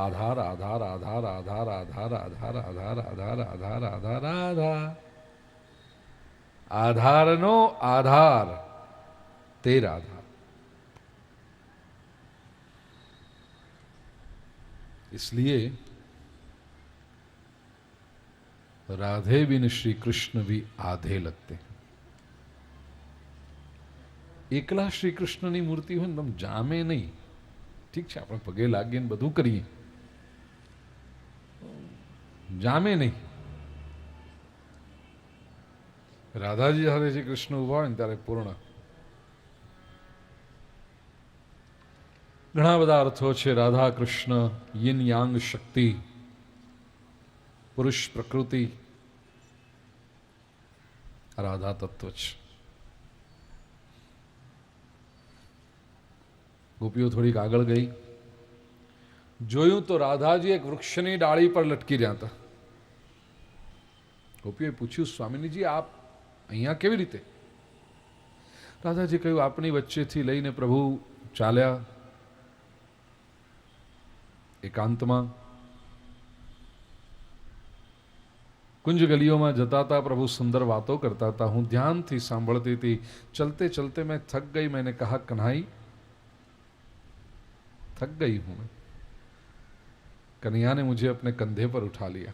આધાર આધાર આધાર આધાર આધાર આધાર આધાર આધાર આધાર આધાર આધાર. આધારનો આધાર તે રાધા. इसलिए राधे बिन श्री कृष्ण भी आधे लगते हैं. એકલા શ્રી કૃષ્ણની મૂર્તિ હોય ને તમે જામે નહીં. ઠીક છે, આપણે પગે લાગીને બધું કરીએ, જામે નહીં. રાધાજી સાથે જે કૃષ્ણ ઉભા હોય ને ત્યારે પૂર્ણ. ઘણા બધા અર્થો છે. રાધા કૃષ્ણ, યિન યાંગ શક્તિ, પુરુષ પ્રકૃતિ, રાધા તત્વ છે. ગોપીઓ થોડીક આગળ ગઈ, જોયું તો રાધાજી એક વૃક્ષની ડાળી પર લટકી રહ્યા હતા. ગોપીઓએ પૂછ્યું, સ્વામિનીજી આપ અહીંયા કેવી રીતે? રાધાજી કહ્યું, આપની વચ્ચેથી લઈને પ્રભુ ચાલ્યા એકાંતમાં, કુંજ ગલીઓમાં જતા હતા, પ્રભુ સુંદર વાતો કરતા હતા, હું ધ્યાનથી સાંભળતી હતી. चलते चलते मैं थक गई, मैंने कहा कन्हई थक गई हूं मैं. कन्हैया ने मुझे अपने कंधे पर उठा लिया.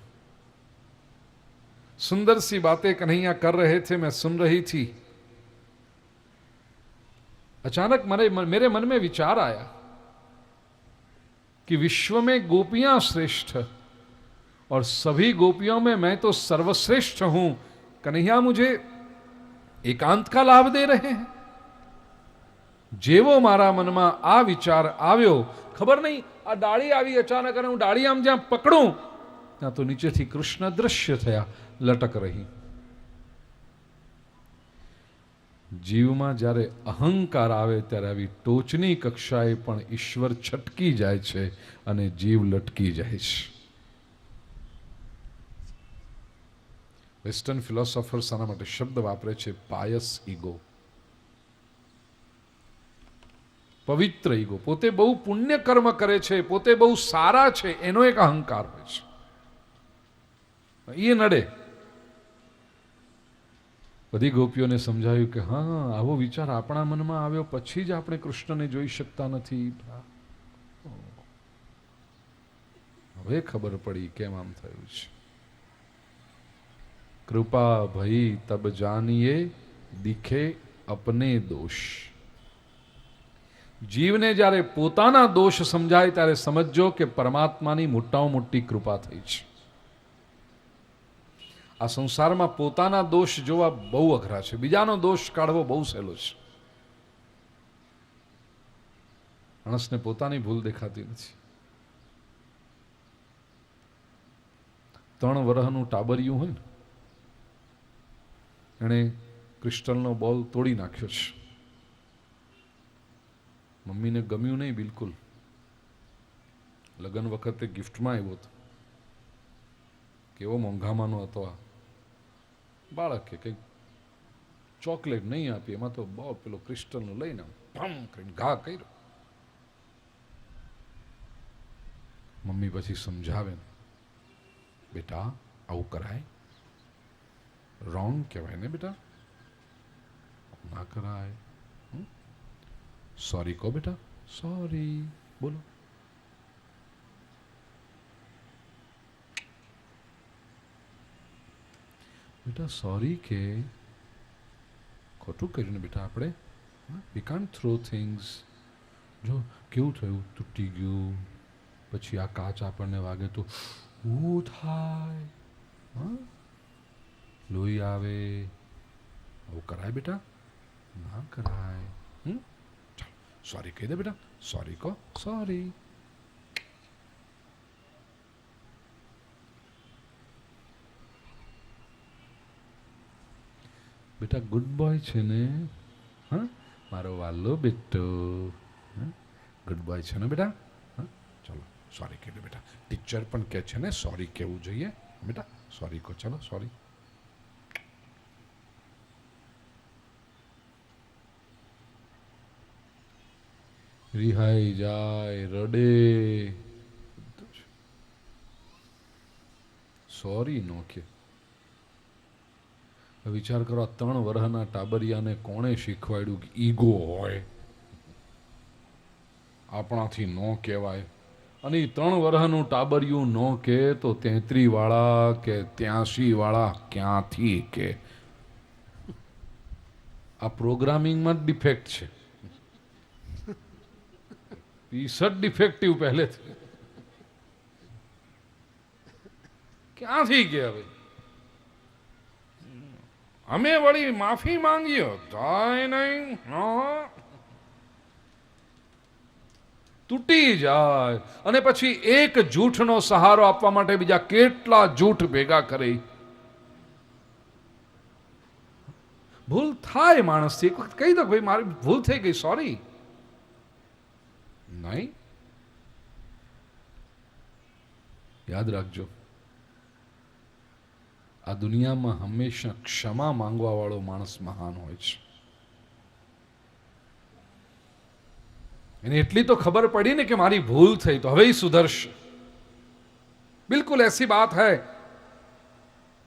सुंदर सी बातें कन्हैया कर रहे थे, मैं सुन रही थी. अचानक मेरे मन में विचार आया कि विश्व में गोपियां श्रेष्ठ और सभी गोपियों में मैं तो सर्वश्रेष्ठ हूं. कन्हैया मुझे एकांत का लाभ दे रहे हैं. જેવો મારા મનમાં આ વિચાર આવ્યો, ખબર નહીં આ ડાળી આવી અચાનક, અને હું ડાળી આમ જ્યાં પકડું ત્યાં તો નીચેથી કૃષ્ણ દ્રશ્ય થયા, લટક રહી. જીવમાં જ્યારે અહંકાર આવે ત્યારે આવી ટોચની કક્ષાએ પણ ઈશ્વર છટકી જાય છે અને જીવ લટકી જાય છે. વેસ્ટર્ન ફિલોસોફર્સ આના માટે શબ્દ વાપરે છે પાયસ ઈગો, પવિત્ર ઈગો. પોતે બહુ પુણ્ય કર્મ કરે છે, પોતે બહુ સારા છે, એનો એક અહંકાર હોય છે. એ નડે. બધી ગોપીઓને સમજાયું કે હા, આવો વિચાર આપણા મનમાં આવ્યો પછી જ આપણે કૃષ્ણને જોઈ શકતા નથી. હવે ખબર પડી કેમ આમ થયું છે. કૃપા ભઈ તબ જાનીએ દિખે અપને દોષ. જીવને જ્યારે પોતાના દોષ સમજાય ત્યારે સમજજો કે પરમાત્માની મોટામાં મોટી કૃપા થઈ છે. આ સંસારમાં પોતાના દોષ જોવા બહુ અઘરા છે, બીજાનો દોષ કાઢવો બહુ સહેલો છે. માણસને પોતાની ભૂલ દેખાતી નથી. 3 વર્ષનું ટાબરિયું હોય ને, એણે ક્રિસ્ટલનો બોલ તોડી નાખ્યો છે. મમ્મીને ગમ્યું નહીં બિલકુલ. લગ્ન વખતે ગિફ્ટમાં આવ્યો હતો. કેવો મોંઘામાંનો હતો આ. બાળકે કંઈક ચોકલેટ નહીં આપી, એમાં તો બહુ પેલો ક્રિસ્ટલનો લઈને ભમ કરીને ઘા કર્યો. મમ્મી પછી સમજાવે ને, બેટા આવું કરાય, રોંગ કહેવાય ને બેટા, ના કરાય. सॉरी को बेटा, सॉरी बोलो. बेटा सॉरी કે ખોટું કર્યું ને બેટા આપણે. We can't throw things. જો કેવું થયું, તૂટી ગયું, પછી આ કાચ આપણને વાગે તો શું થાય, લોહી આવે, આવું કરાય બેટા. ના કરાય. ચાલો સોરી કહી દે બેટા, સોરી કહો, સોરી. બેટા ગુડ બોય છે ને? હા મારો વાલો બેટો, ગુડ બોય છે ને બેટા? હા ચલો સોરી કહી દે બેટા. ટીચર પણ કહે છે ને સોરી કહેવું જોઈએ બેટા, સોરી કહો, ચલો સોરી. રિહાઈ જાય, રડે, સોરી નો કે. વિચાર કરો, આ 3 વર્ષના ટાબરિયાને કોણે શીખવાડ્યું કે ઈગો હોય, આપણાથી ન કહેવાય? અને એ 3 વર્ષનું ટાબરિયું ન કે તો 33 વાળા કે 83 વાળા ક્યાંથી કે? આ પ્રોગ્રામિંગમાં જ ડિફેક્ટ છે. પીસ જ ડિફેક્ટિવ પહેલેથી. ક્યાંથી કે હવે અમે વળી માફી માંગીએ થાય નહીં, તૂટી જાય. અને પછી એક જૂઠનો સહારો આપવા માટે બીજા કેટલા જૂઠ ભેગા કરે. ભૂલ થાય માણસથી, એક વખત કહી દો ભાઈ મારી ભૂલ થઈ ગઈ, સોરી. નહીં, યાદ રાખજો, આ દુનિયામાં હંમેશા ક્ષમા માંગવા વાળો માણસ મહાન હોય છે. એને એટલી તો ખબર પડી ને કે મારી ભૂલ થઈ તો હવે સુધરશે. બિલકુલ એસી બાત હૈ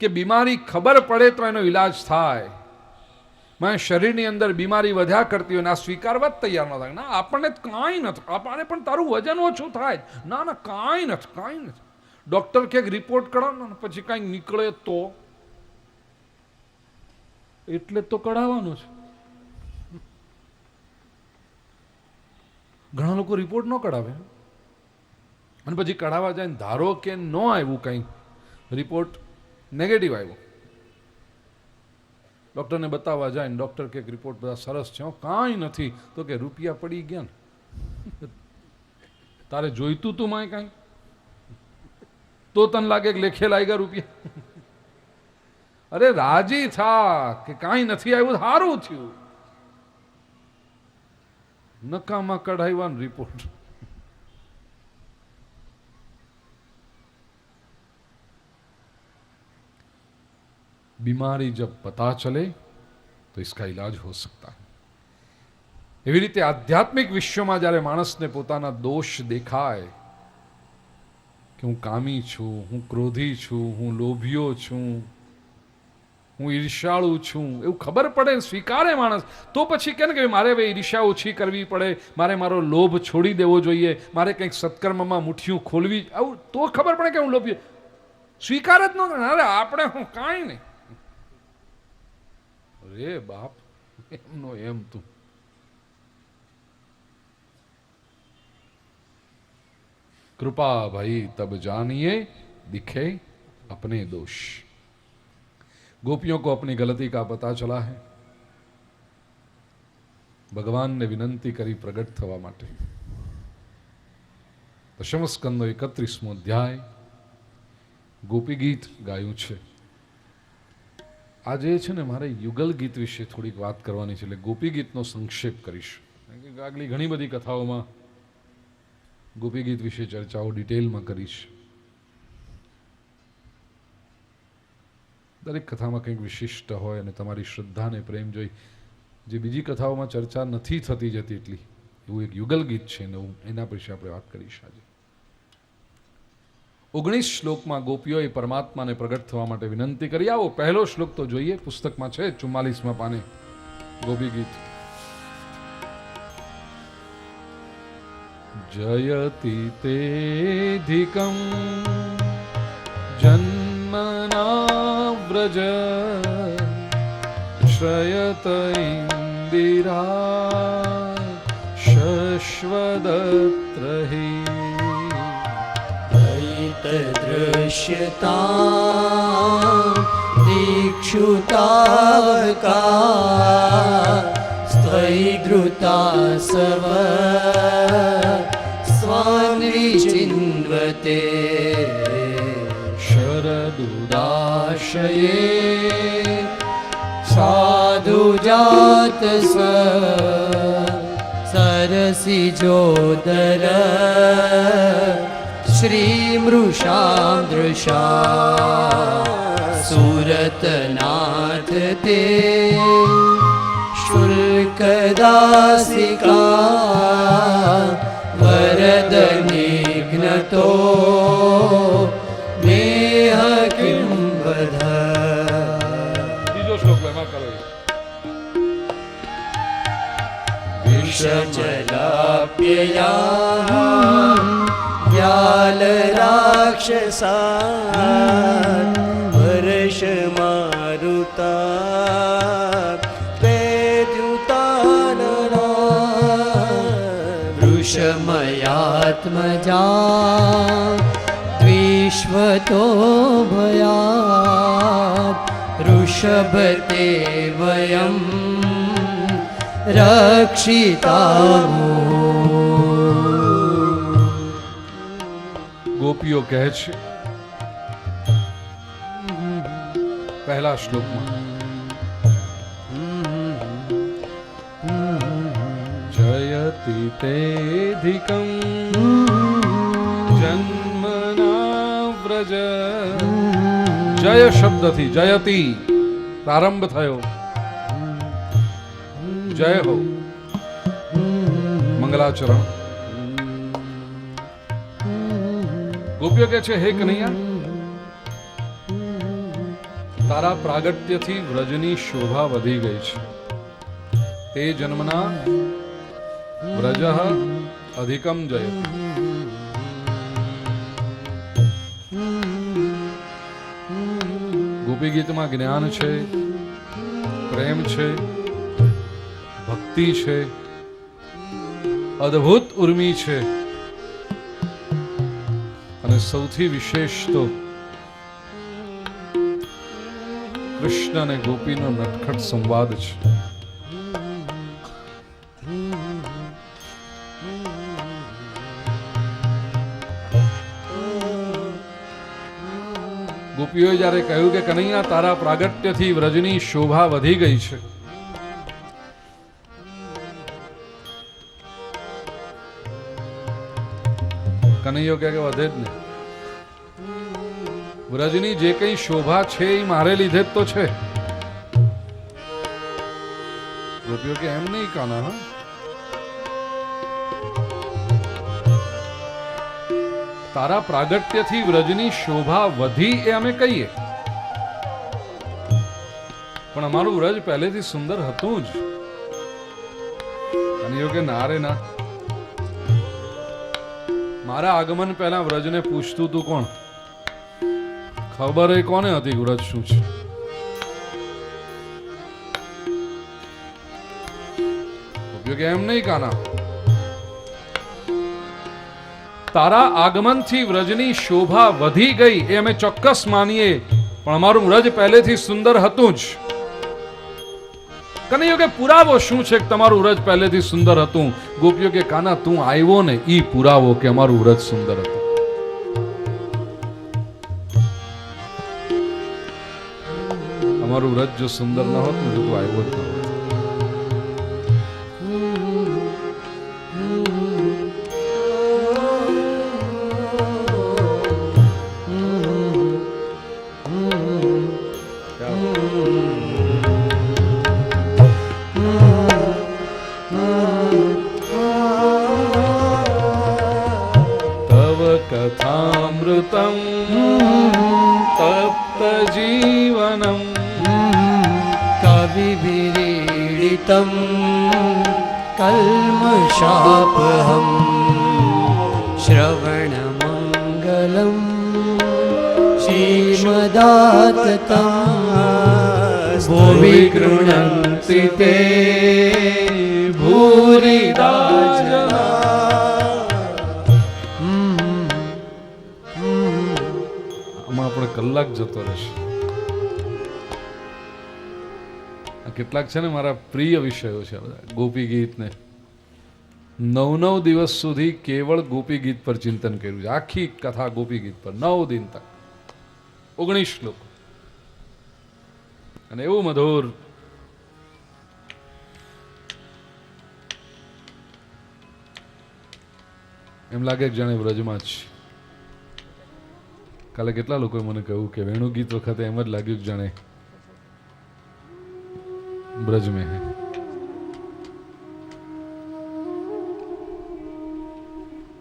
કે બીમારી ખબર પડે તો એનો ઈલાજ થાય. મેં શરીરની અંદર બીમારી વધ્યા કરતી હોય ને આ સ્વીકારવા જ તૈયાર ન થાય. ના આપણને કાંઈ નથી, આપણને પણ તારું વજન ઓછું થાય. ના ના કાંઈ નથી, કાંઈ નથી. ડોક્ટર કે રિપોર્ટ કરાવો ને પછી કાંઈક નીકળે તો એટલે તો કઢાવવાનું છે. ઘણા લોકો રિપોર્ટ ન કઢાવે અને પછી કઢાવવા જાય, ધારો કે ન આવ્યું કંઈ, રિપોર્ટ નેગેટિવ આવ્યો, ડૉક્ટરને બતાવવા જાય ને ડૉક્ટર કે રિપોર્ટ બધા સરસ છે, કાંઈ નથી, તો કે રૂપિયા પડી ગયા ને, તારે જોઈતું તું માય કાંઈ, તો તને લાગે કે લેખે લાગ્યા રૂપિયા. અરે રાજી થા કે કાંઈ નથી આવ્યું, સારું થયું. નકામાં કઢાવ્યા રિપોર્ટ. बीमारी जब पता चले तो इसका इलाज हो सकता है. એવી રીતે આધ્યાત્મિક વિશ્વમાં જ્યારે માણસને પોતાના દોષ દેખાય કે હું કામી છું, હું ક્રોધી છું, હું લોભિયો છું, હું ઈર્ષાળુ છું, એવું ખબર પડે, સ્વીકારે માણસ, તો પછી કે ને કે મારે હવે ઈર્ષા ઓછી કરવી પડે, મારે મારો લોભ છોડી દેવો જોઈએ, મારે કંઈક સત્કર્મમાં મુઠ્ઠીઓ ખોલવી, આવું તો ખબર પડે કે હું લોભી. સ્વીકાર જ ન કરે, અરે આપણે હું કાંઈ નહીં. અરે બાપ, એમનો એમ તું. कृपा भाई तब जानिए दिखे अपने दोष. गोपियों को अपनी गलती का पता चला है, भगवान ने विनंती करी प्रगट थवा माटे. दशम स्कंदो 31मो अध्याय गोपी गीत गाયું છે. આજે છે ને મારે યુગલ ગીત વિશે થોડીક વાત કરવાની છે, એટલે ગોપી ગીતનો સંક્ષેપ કરીશ. આગલી ઘણી બધી કથાઓમાં ગોપી ગીત વિશે ચર્ચાઓ ડિટેલમાં કરીશ. દરેક કથામાં કંઈક વિશિષ્ટ હોય અને તમારી શ્રદ્ધા અને પ્રેમ જોઈ જે બીજી કથાઓમાં ચર્ચા નથી થતી જતી એટલી, એવું એક યુગલ ગીત છે નવું, એના વિશે આપણે વાત કરીશ આજે. 19 શ્લોકમાં ગોપીઓએ પરમાત્માને પ્રગટ થવા માટે વિનંતી કરી. આવો પહેલો શ્લોક તો જોઈએ, પુસ્તકમાં છે 44મા પાને ગોપી ગીત. जयति तेधिकं जन्मना व्रज श्रयत इंदिरा शश्वदत्र हि दृश्यता दीक्षुतावका भैद्रुतासव स्वान्विचिन्वते शरदुदाशये साधुजात सरसिजोदर श्रीमृषां दृशा सुरतनाथ ते शुल्कदासिका वरदनिघ्नतो नेह किं वद ત્રીજો શ્લોક એમાં કરો विषजलाप्यया व्यालराक्षसा वर्षमारुता वैद्युतानना वृषमयात्मजा द्विष्वतो भयात् ऋषभते वयं रक्षितामो ગોપીઓ કહે છે પહેલા શ્લોકમાં જયતિ તેધિકં જન્મના વ્રજ જય શબ્દથી જયતિ પ્રારંભ થયો જય હો મંગલાચરણ ગોપીઓ કે છે હે કનૈયા તારા પ્રાગટ્યથી વ્રજની શોભા વધી ગઈ છે તે જન્મના વ્રજ અધિકમ જય ગોપી ગીતમાં જ્ઞાન છે પ્રેમ છે ભક્તિ છે અદ્ભુત ઉર્મી છે અને સૌથી વિશેષ તો કૃષ્ણ અને ગોપીનો નટખટ સંવાદ છે ગોપીઓએ જ્યારે કહ્યું કે કનૈયા તારા પ્રાગટ્યથી વ્રજની શોભા વધી ગઈ છે કનૈયો કે વધે જ નહીં વ્રજની જે કઈ શોભા છે એ મારે લીધે જ તો છે ગોપીઓ કે એમ નહીં કાના હા તારા પ્રાગટ્યથી વ્રજની શોભા વધી એ અમે કહીએ પણ અમારું વ્રજ પહેલેથી સુંદર હતું જ કનૈયો કે ના રે ના મારા આગમન પહેલા વ્રજને પૂછતું તું કોણ ખબર એ કોને હતી વ્રજ શું છે એમ નહીં કાના તારા આગમનથી વ્રજની શોભા વધી ગઈ એ અમે ચોક્કસ માનીએ પણ અમારું વ્રજ પહેલેથી સુંદર હતું જ કનૈયો કે પુરાવો શું છે કે તમારું વ્રજ પહેલેથી સુંદર હતું ગોપીઓ કે કાના તું આવ્યો ને ઈ પુરાવો કે અમારું વ્રજ સુંદર હતું અમારું વ્રજ જો સુંદર ન હોત ને તો તું આવ્યો જ ન હોત कथामृतं तप्त जीवनं कविभिरीडितं कल्मषापहं श्रवणमङ्गलं श्रीमदाततं भुवि गृह्णन्ति ते भूरिदा जना કલાક જતો રહેશે કેટલાક છે ને મારા પ્રિય વિષયો છે બધા ગોપી ગીત ને 9 દિવસ સુધી કેવળ ગોપી ગીત પર ચિંતન કર્યું છે. આખી કથા ગોપી ગીત પર 9 દિન તક 19 શ્લોક અને એવું મધુર. એમ લાગે કે જાણે વ્રજમાં જ. કાલે કેટલા લોકોએ મને કહ્યું કે વેણુ ગીત વખતે એમ જ લાગ્યું કે જાણે ब्रज में है.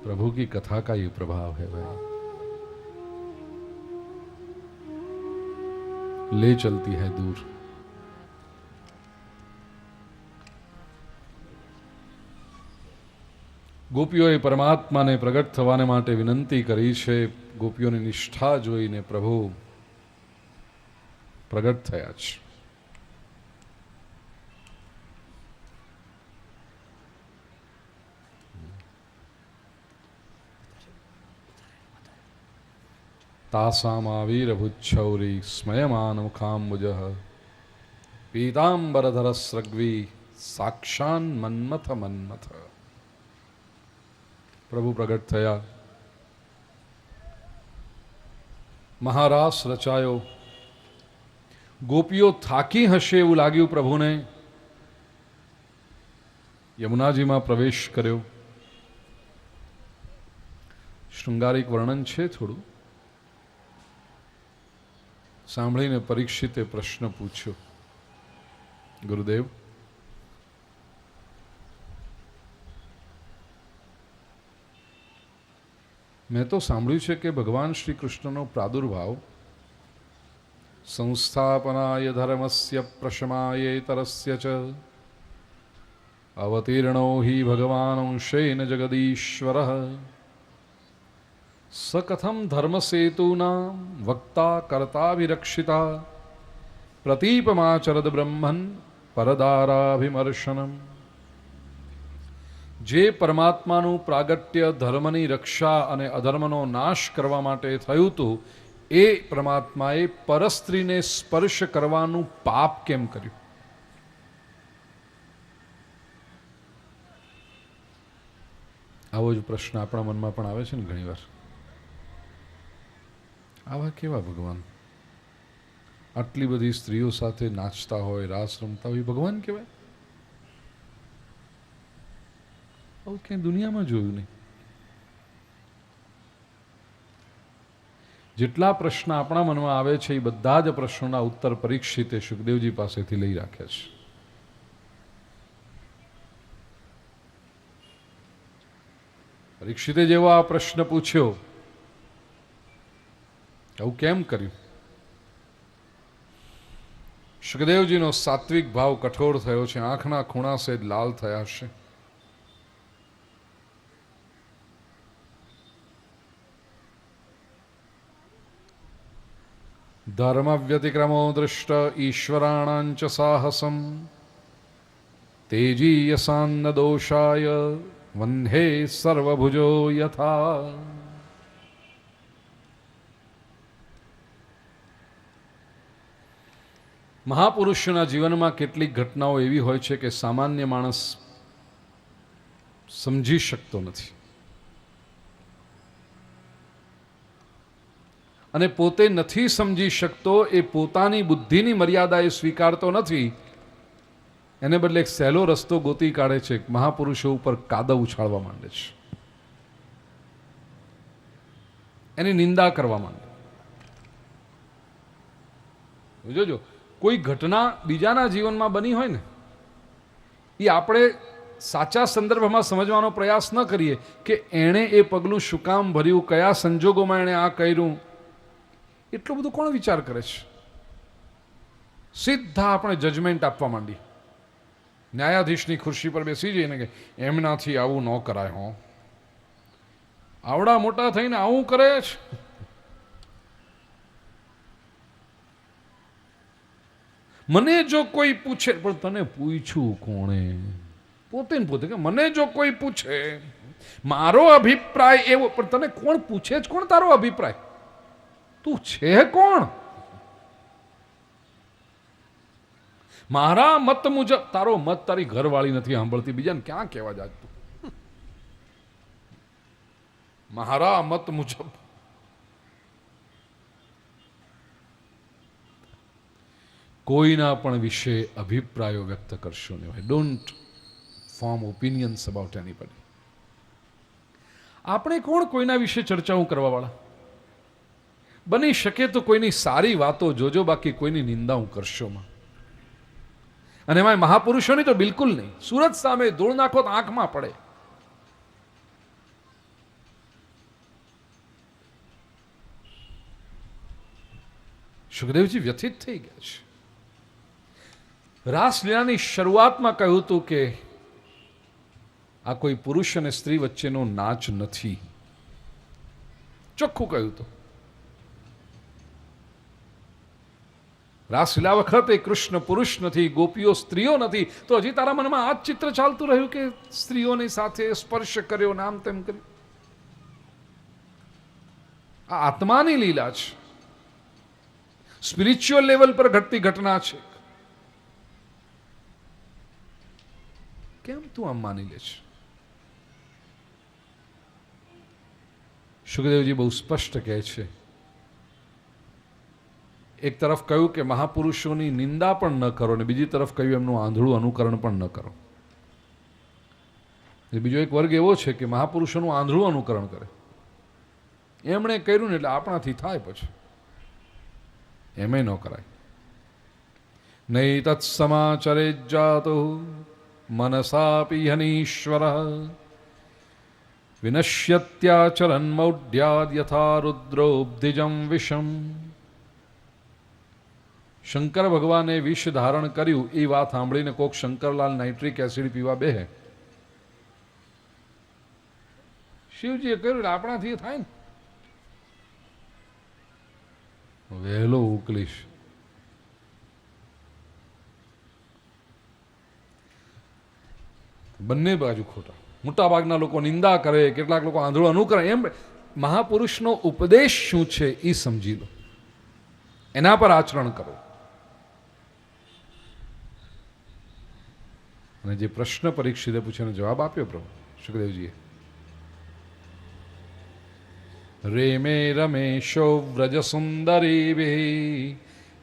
प्रभु की कथा का ये प्रभाव है भाई, ले चलती है दूर. ગોપીઓએ પરમાત્માને પ્રગટ થવાને માટે વિનંતી કરી છે. ગોપીઓની નિષ્ઠા જોઈને પ્રભુ પ્રગટ થયા છે. तासामावीरभुच्छौरी स्मयमानमुखाम्बुज पीताम्बरधरस्रग्वी साक्षान् मन्मथ मन्मथ. प्रभु प्रगट थया. महारास रचायो. गोपीओ थाकी हशे એવું લાગ્યું પ્રભુને. યમુનાજીમાં પ્રવેશ કર્યો. શૃંગારિક વર્ણન છે થોડું. સાંભળીને પરીક્ષિતે પ્રશ્ન પૂછ્યો, ગુરુદેવ, મેં તો સાંભળ્યું છે કે ભગવાન શ્રી કૃષ્ણનો પ્રાદુર્ભાવ સંસ્થાપનાય ધર્મસ્ય પ્રશમાયેતરસ્ય ચ અવતીર્ણો હિ ભગવાન અંશેન જગદીશ્વરઃ सकथम धर्मसेतूनां वक्ता कर्ताभिरक्षिता प्रतीपमाचरद ब्रह्मन् परदाराभिमर्शनम्. જે પરમાત્માનું પ્રાગટ્ય ધર્મની રક્ષા અને અધર્મનો નાશ કરવા માટે થયું હતું, એ પરમાત્માએ પરસ્ત્રીને સ્પર્શ કરવાનું પાપ કેમ કર્યું? આવો જ પ્રશ્ન આપણા મનમાં પણ આવે છે ને ઘણીવાર. આવા કેવા ભગવાન? આટલી બધી સ્ત્રીઓ સાથે નાચતા હોય, રાસ રમતા હોય, ભગવાન કહેવાય? આવું ક્યાંય દુનિયામાં જોયું નહીં. જેટલા પ્રશ્ન આપણા મનમાં આવે છે એ બધા જ પ્રશ્નોના ઉત્તર પરીક્ષિતે સુખદેવજી પાસેથી લઈ રાખ્યા છે. પરીક્ષિતે જેવો આ પ્રશ્ન પૂછ્યો, આવું કેમ કર્યું? સુખદેવજીનો સાત્વિક ભાવ કઠોર થયો છે. આંખના ખૂણા સેજ લાલ થયા છે. ધર્મ વ્યતિક્રમો દૃષ્ટ ઈશ્વરાણાંચ સાહસમ તેજીયસાન્ન દોષાય વંધે સર્વભુજો યથા. મહાપુરુષોના જીવનમાં કેટલીક ઘટનાઓ એવી હોય છે કે સામાન્ય માણસ સમજી શકતો નથી, અને પોતે નથી સમજી શકતો એ પોતાની બુદ્ધિની મર્યાદા એ સ્વીકારતો નથી. એને બદલે એક સહેલો રસ્તો ગોતી કાઢે છે. મહાપુરુષો ઉપર કાદવ ઉછાળવા માંડે છે, એની નિંદા કરવા માંડે. જોજો, કોઈ ઘટના બીજાના જીવનમાં બની હોય ને, એ આપણે સાચા સંદર્ભમાં સમજવાનો પ્રયાસ ન કરીએ કે એણે એ પગલું શું કામ ભર્યું, કયા સંજોગોમાં એણે આ કર્યું, એટલું બધું કોણ વિચાર કરે છે? સીધા આપણે જજમેન્ટ આપવા માંડી. ન્યાયાધીશની ખુરશી પર બેસી જઈને કે એમનાથી આવું ન કરાય, હો આવડા મોટા થઈને આવું કરે છે. મને જો કોઈ પૂછે, પણ તને પૂછ્યું કોણે? પોતે ને પોતે કે મને જો કોઈ પૂછે મારો અભિપ્રાય એવો, પણ તને કોણ પૂછે જ કોણ તારો અભિપ્રાય? તું છે કોણ? મારા મત મુજબ. તારો મત તારી ઘરવાળી નથી સાંભળતી, બીજાને ક્યાં કહેવા જાત તું? મારા મત મુજબ. કોઈના પણ વિશે અભિપ્રાયો વ્યક્ત કરશો નહીં. Don't form opinions about anybody. આપણે કોણ કોઈના વિશે ચર્ચાઓ કરવા વાળા? બની શકે તો કોઈની સારી વાતો જોજો, બાકી કોઈની નિંદાઓ કરશોમાં. અને એમાં મહાપુરુષોની તો બિલકુલ નહીં. સુરત સામે ધૂળ નાખો તો આંખમાં પડે. સુખદેવજી વ્યથિત થઈ ગયા છે. રાસલીલાની શરૂઆતમાં કહ્યું હતું કે આ કોઈ પુરુષ અને સ્ત્રી વચ્ચેનો નાચ નથી. ચોખ્ખું કહ્યું હતું. રાસલીલા વખતે કૃષ્ણ પુરુષ નથી, ગોપીઓ સ્ત્રીઓ નથી, તો હજી તારા મનમાં આ જ ચિત્ર ચાલતું રહ્યું કે સ્ત્રીઓની સાથે સ્પર્શ કર્યો, નામ તેમ કર્યું. આ આત્માની લીલા છે, સ્પિરિચ્યુઅલ લેવલ પર ઘટતી ઘટના છે. કેમ તું આમ માની લે છે? સુખદેવજી બહુ સ્પષ્ટ કહે છે. એક તરફ કહ્યું કે મહાપુરુષોની નિંદા પણ ન કરો, ને બીજી તરફ કહ્યું એમનું આંધળું અનુકરણ પણ ન કરો. બીજો એક વર્ગ એવો છે કે મહાપુરુષોનું આંધળું અનુકરણ કરે. એમણે કર્યું ને એટલે આપણાથી થાય, પછી એમે ન કરાય. નહીં તત્સમાચરે જાતો મનસાપી હનીશ્વર વિનશ્યત્યાચરન મૌઢ્યાદ યથા રુદ્રોબ્ધિજમ વિષમ. શંકર ભગવાને વિષ ધારણ કર્યું એ વાત સાંભળીને કોક શંકરલાલ નાઇટ્રિક એસિડ પીવા બેહે. શિવજીએ કર્યું એટલે આપણાથી થાય ને. વહેલો ઉકલીશ. બંને બાજુ ખોટા. મોટા ભાગના લોકો નિંદા કરે, કેટલાક લોકો આંધળું અનુકરણ. એમ મહાપુરુષનો ઉપદેશ શું છે એ સમજી લો, એના પર આચરણ કરો. અને જે પ્રશ્ન પરીક્ષિતે પૂછ્યો જવાબ આપ્યો પ્રભુ સુખદેવજીએ. રેમે રમેશો વ્રજ સુંદરી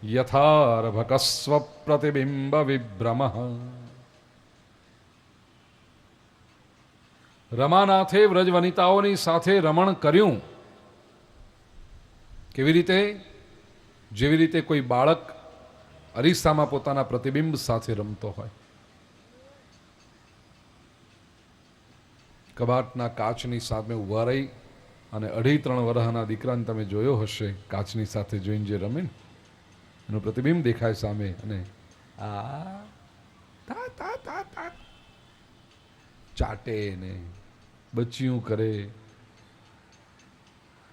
યથાર્ભકસ્વ પ્રતિબિંબ વિભ્રમ. રમાનાથે વ્રજ વનિતાઓની સાથે રમણ કર્યું. કેવી રીતે? જેવી રીતે કોઈ બાળક અરીસામાં પોતાના પ્રતિબિંબ સાથે રમતો હોય. કબાટના કાચની સામે ઊભા રહી અને 2.5-3 વર્ષના દીકરાને તમે જોયો હશે, કાચની સાથે જોઈને જે રમે ને એનું પ્રતિબિંબ દેખાય સામે, અને આ તા તા તા તા ચાટે ને બચ્ચિયું કરે.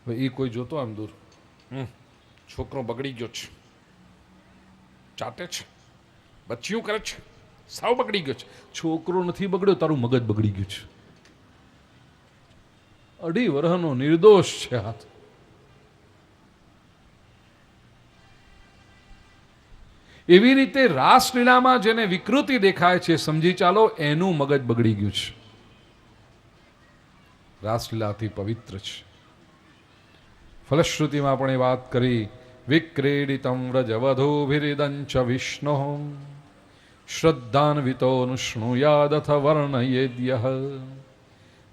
એ કોઈ જોતો આમ દૂર, છોકરો બગડી ગયો છે, ચાટે છે, બચ્ચિયું કરે છે, સાવ બગડી ગયો છે. છોકરો નથી બગડ્યો, તારું મગજ બગડી ગયું છે. 2.5 વર્ષનો નિર્દોષ છે હાથ. એવી રીતે રાસલીલામાં જેને વિકૃતિ દેખાય છે, સમજી ચાલો એનું મગજ બગડી ગયું છે. રાસલીલાથી પવિત્ર છે. ફલશ્રુતિમાં પણ એ વાત કરી, વિક્રીડિતમ વ્રજવધૂભિરિદંચ વિષ્ણુ શ્રદ્ધાન્વિતોનુષ્ણુયાદથ વર્ણયેદ્યઃ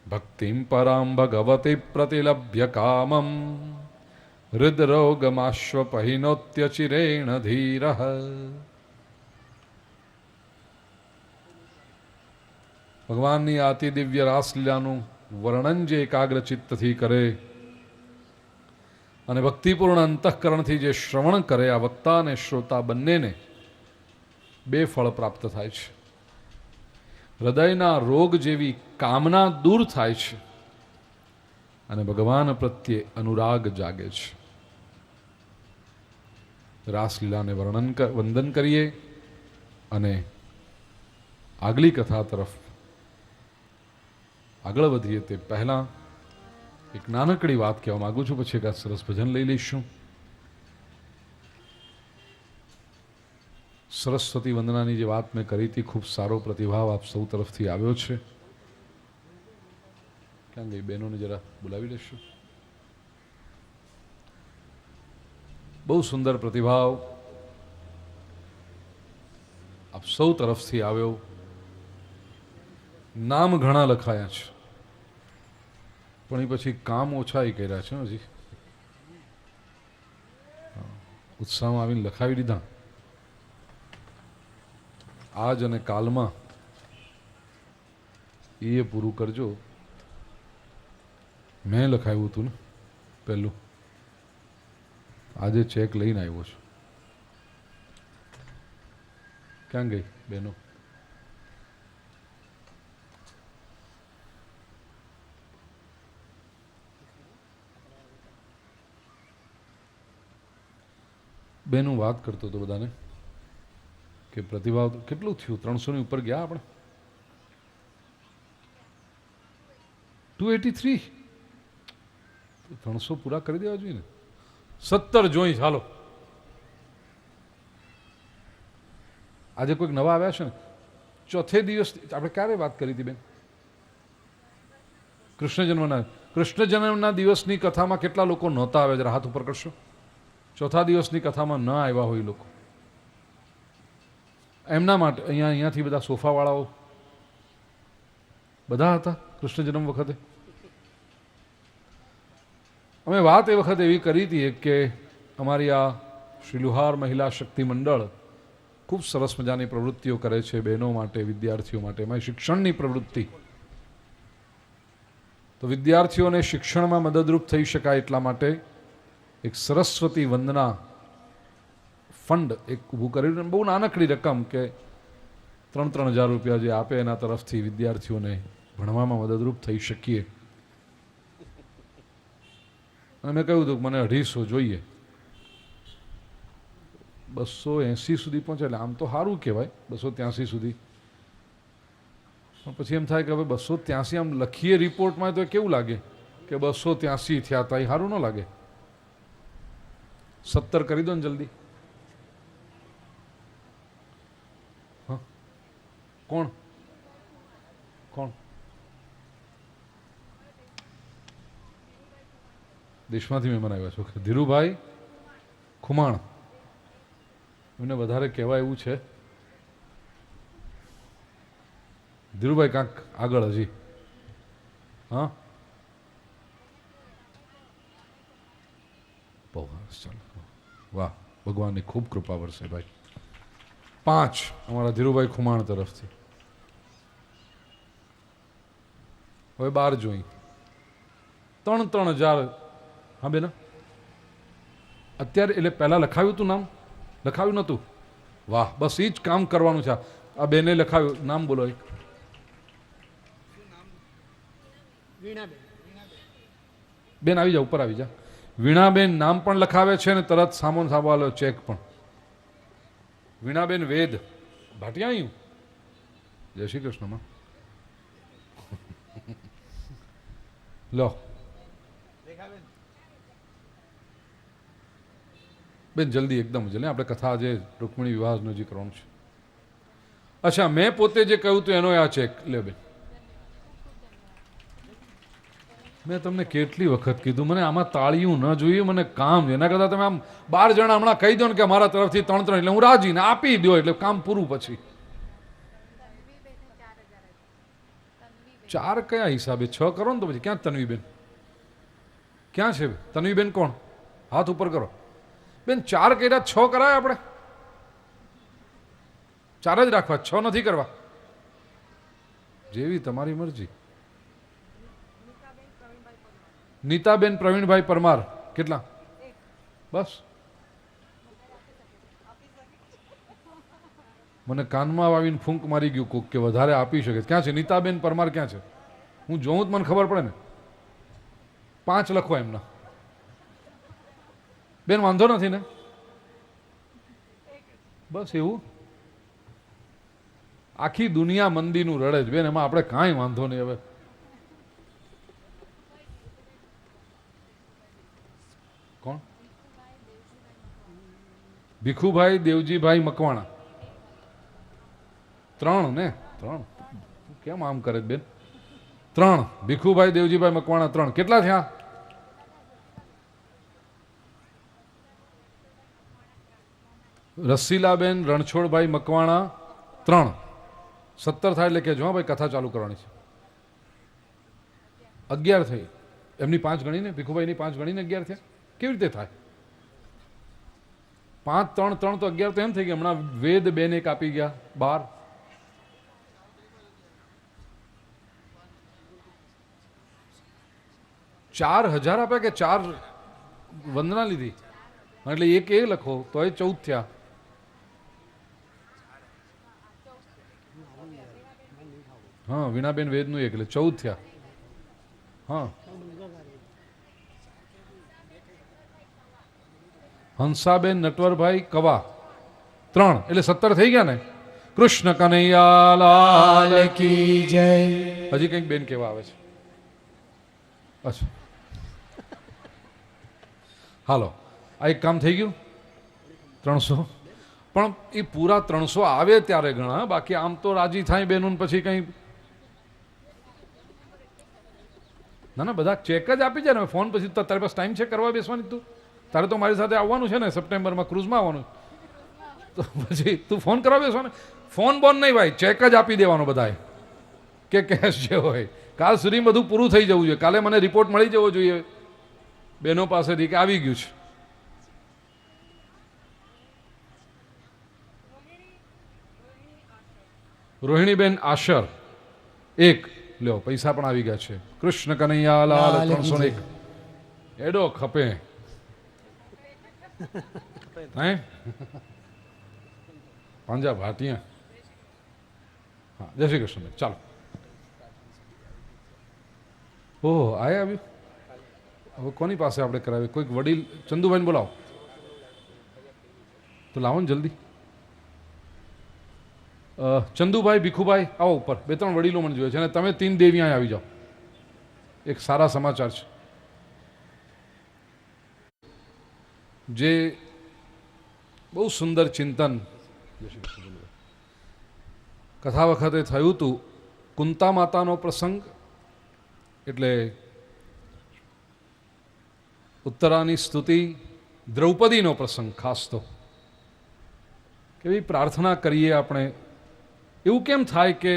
ભક્તિમ પરામ ભગવતી પ્રતિલભ્ય કામમ હૃદરોગમાશ્વપહિનોત્યચિરેણ ધીરઃ. ભગવાનની આતિ દિવ્ય રાસલીલાનું વર્ણન જે એકાગ્ર ચિત્તથી કરે અને ભક્તિપૂર્ણ અંતઃકરણથી જે શ્રવણ કરે, આ વક્તા અને શ્રોતા બંનેને 2 ફળ પ્રાપ્ત થાય છે. હૃદયના રોગ જેવી કામના દૂર થાય છે અને ભગવાન પ્રત્યે અનુરાગ જાગે છે. રાસલીલાને વંદન કરીએ અને આગલી કથા તરફ આગળ વધીએ તે પહેલાં એક નાનકડી વાત કહેવા માગું છું, પછી એક સરસ ભજન લઈ લઈશું. સરસ્વતી વંદનાની જે વાત મેં કરી હતી, ખૂબ સારો પ્રતિભાવ આપ સૌ તરફથી આવ્યો છે. ક્યાં ગઈ બહેનોને જરા બોલાવી લેશું. બહુ સુંદર પ્રતિભાવ આપ સૌ તરફથી આવ્યો. નામ ઘણા લખાયા છે, પણ એ પછી કામ ઓછા એ કર્યા છે. હજી ઉત્સાહમાં આવીને લખાવી દીધા. આજ અને કાલમાં એ પૂરું કરજો. મેં લખાવ્યું હતું ને પહેલું, આજે ચેક લઈને આવ્યો છું. ક્યાં ગઈ બહેનો? બેન હું વાત કરતો હતો બધાને કે પ્રતિભાવ કેટલું થયું? 300 ઉપર ગયા આપણે. 283. 300 પૂરા કરી દેવા જોઈએ ને. 17 જોઈ. ચાલો, આજે કોઈક નવા આવ્યા છે ને. ચોથે દિવસ આપણે ક્યારે વાત કરી હતી બેન? કૃષ્ણ જન્મના દિવસની કથામાં કેટલા લોકો નહોતા આવ્યા? જરા હાથ ઉપર કરશો. ચોથા દિવસની કથામાં ન આવ્યા હોય લોકો, એમના માટે અહીંયાથી બધા સોફાવાળાઓ બધા હતા કૃષ્ણ જન્મ વખતે. અમે વાત એ વખતે એવી કરી હતી કે અમારી આ શ્રી લુહાર મહિલા શક્તિ મંડળ ખૂબ સરસ મજાની પ્રવૃત્તિઓ કરે છે બહેનો માટે, વિદ્યાર્થીઓ માટે. એમાં શિક્ષણની પ્રવૃત્તિ, તો વિદ્યાર્થીઓને શિક્ષણમાં મદદરૂપ થઈ શકાય એટલા માટે એક સરસ્વતી વંદના ફંડ એક ઊભું કર્યું. બહુ નાનકડી રકમ કે 3,000 રૂપિયા જે આપે એના તરફથી વિદ્યાર્થીઓને ભણવામાં મદદરૂપ થઈ શકીએ. અને કહ્યું હતું કે મને 250 જોઈએ. 280 સુધી પહોંચે એટલે આમ તો સારું કહેવાય, 283 સુધી. પણ પછી એમ થાય કે હવે 283 આમ લખીએ રિપોર્ટમાં તો કેવું લાગે કે 283 થયા હતા, એ સારું ન લાગે. 17 કરી દો ને જલ્દી. હા, કોણ કોણ? દેશમાંથી મહેમાન આવ્યા છો? ધીરુભાઈ ખુમાણ. એમને વધારે કહેવાય એવું છે. ધીરુભાઈ કાંક આગળ હજી. હા, બહુ ચાલો. વાહ, ભગવાનની ખૂબ કૃપા વરસે ભાઈ. 5 અમારા ધીરુભાઈ ખુમાણ તરફથી. હવે 12 જોઈ. 3,000. હા બેન, અત્યારે એટલે પહેલાં લખાવ્યું હતું નામ? લખાવ્યું નહોતું? વાહ, બસ એ જ કામ કરવાનું છે. આ બેને લખાવ્યું. નામ બોલો એક. બેન આવી જા, ઉપર આવી જા. વીણાબેન નામ પણ લખાવે છે ને તરત સામો સાંભળો ચેક પણ. વીણાબેન વેદ ભાટિયા. આવ્યું. જય શ્રી કૃષ્ણમાં. લો બેન જલ્દી, એકદમ જલ્દી. આપણે કથા આજે રૂકમણી વિવાહનો જે કરવાનું છે. અચ્છા, મેં પોતે જે કહ્યું હતું એનો આ ચેક લે બેન. મેં તમને કેટલી વખત કીધું મને આમાં તાળીયું ન જોઈએ, મને કામ છે. એના કરતાં તમે આમ 12 જણા હમણાં કહી દો ને કે મારા તરફથી 3 એટલે હું રાજી ને આપી દો એટલે કામ પૂરું. પછી 4 કયા હિસાબે? 6 કરો ને તો પછી. ક્યાં તન્વીબેન? ક્યાં છે તન્વીબેન? કોણ? હાથ ઉપર કરો બેન. 4 કર્યા, 6 કરાય આપણે? 4 જ રાખવા, 6 નથી કરવા. જેવી તમારી મરજી. નીતાબેન પ્રવીણભાઈ પરમાર. કેટલા? બસ. મને કાનમાં આવીને ફૂંક મારી ગયું કોક કે વધારે આપી શકે. ક્યાં છે નીતાબેન પરમાર? ક્યાં છે? હું જોઉં તો મને ખબર પડે ને. 5 લખો એમના. બેન વાંધો નથી ને? બસ એવું. આખી દુનિયા મંદીનું રડે છે બેન, એમાં આપણે કાંઈ વાંધો નહીં. હવે કોણ? ભીખુભાઈ દેવજીભાઈ મકવાણા. 3 ને 3 કેમ આમ કરે બેન? 3 ભીખુભાઈ દેવજીભાઈ મકવાણા 3 કેટલા થયા? રસીલાબેન રણછોડભાઈ મકવાણા 3 17 થાય એટલે કહેજો હા ભાઈ, કથા ચાલુ કરવાની છે. 11 થઈ. એમની 5 ગણીને, ભીખુભાઈની 5 ગણીને 11 થયા. કેવી રીતે થાય? 5 3 3 તો 11 તો એમ થઈ ગયા. હમણાં વેદ બેન એક આપી ગયા 12. $4,000 આપ્યા કે 4 વંદના લીધી? એટલે એક એ લખો તો એ 14 થયા. હા, વીણાબેન વેદનું એક એટલે 14 થયા. હા, હંસાબેન નટવરભાઈ કવા 3 એટલે 17 થઈ ગયા ને. કૃષ્ણ કનૈયા લાલ કી જય. હજી કંઈક બેન કેવા આવે છે? અચ્છા, હાલો, આ એક કામ થઈ ગયું. 300 પણ એ પૂરા 300 આવે ત્યારે ઘણા, બાકી આમ તો રાજી થાય બેનું પછી કંઈ ના ના, બધા ચેક જ આપી જાય ને ફોન. પછી તારી પાસે ટાઈમ છે કરવા બેસવાની? તું તારે તો મારી સાથે આવવાનું છે ને સપ્ટેમ્બરમાં, ક્રૂઝમાં આવવાનું, તો પછી તું ફોન કરવા બેસો ને. ફોન બોન નહીં ભાઈ, ચેક જ આપી દેવાનો બધાએ કે કેશ જે હોય. કાલ સુધી બધું પૂરું થઈ જવું જોઈએ. કાલે મને રિપોર્ટ મળી જવો જોઈએ બહેનો પાસેથી કે આવી ગયું છે. રોહિણીબેન આશર 1 લ્યો, પૈસા પણ આવી ગયા છે. કૃષ્ણ કનૈયા લાલ 301 એડો ખપે હે પાંજા ભાટિયા. હા, જય શ્રી કૃષ્ણ. ચાલો. ઓહો, આયા આવ્યું. હવે કોની પાસે આપણે કરાવીએ? કોઈક વડીલ ચંદુભાઈને બોલાવો તો લાવો ને જલ્દી. ચંદુભાઈ, ભીખુભાઈ આવો ઉપર. 2-3 વડીલો મને જોઈએ છે અને તમે 3 દેવી અહીં આવી જાઓ. એક સારા સમાચાર છે. જે બહુ સુંદર ચિંતન કથા વખતે થયું હતું, કુંતા માતાનો પ્રસંગ, એટલે ઉત્તરાની સ્તુતિ, દ્રૌપદીનો પ્રસંગ ખાસ તો. કેવી પ્રાર્થના કરીએ આપણે. એવું કેમ થાય કે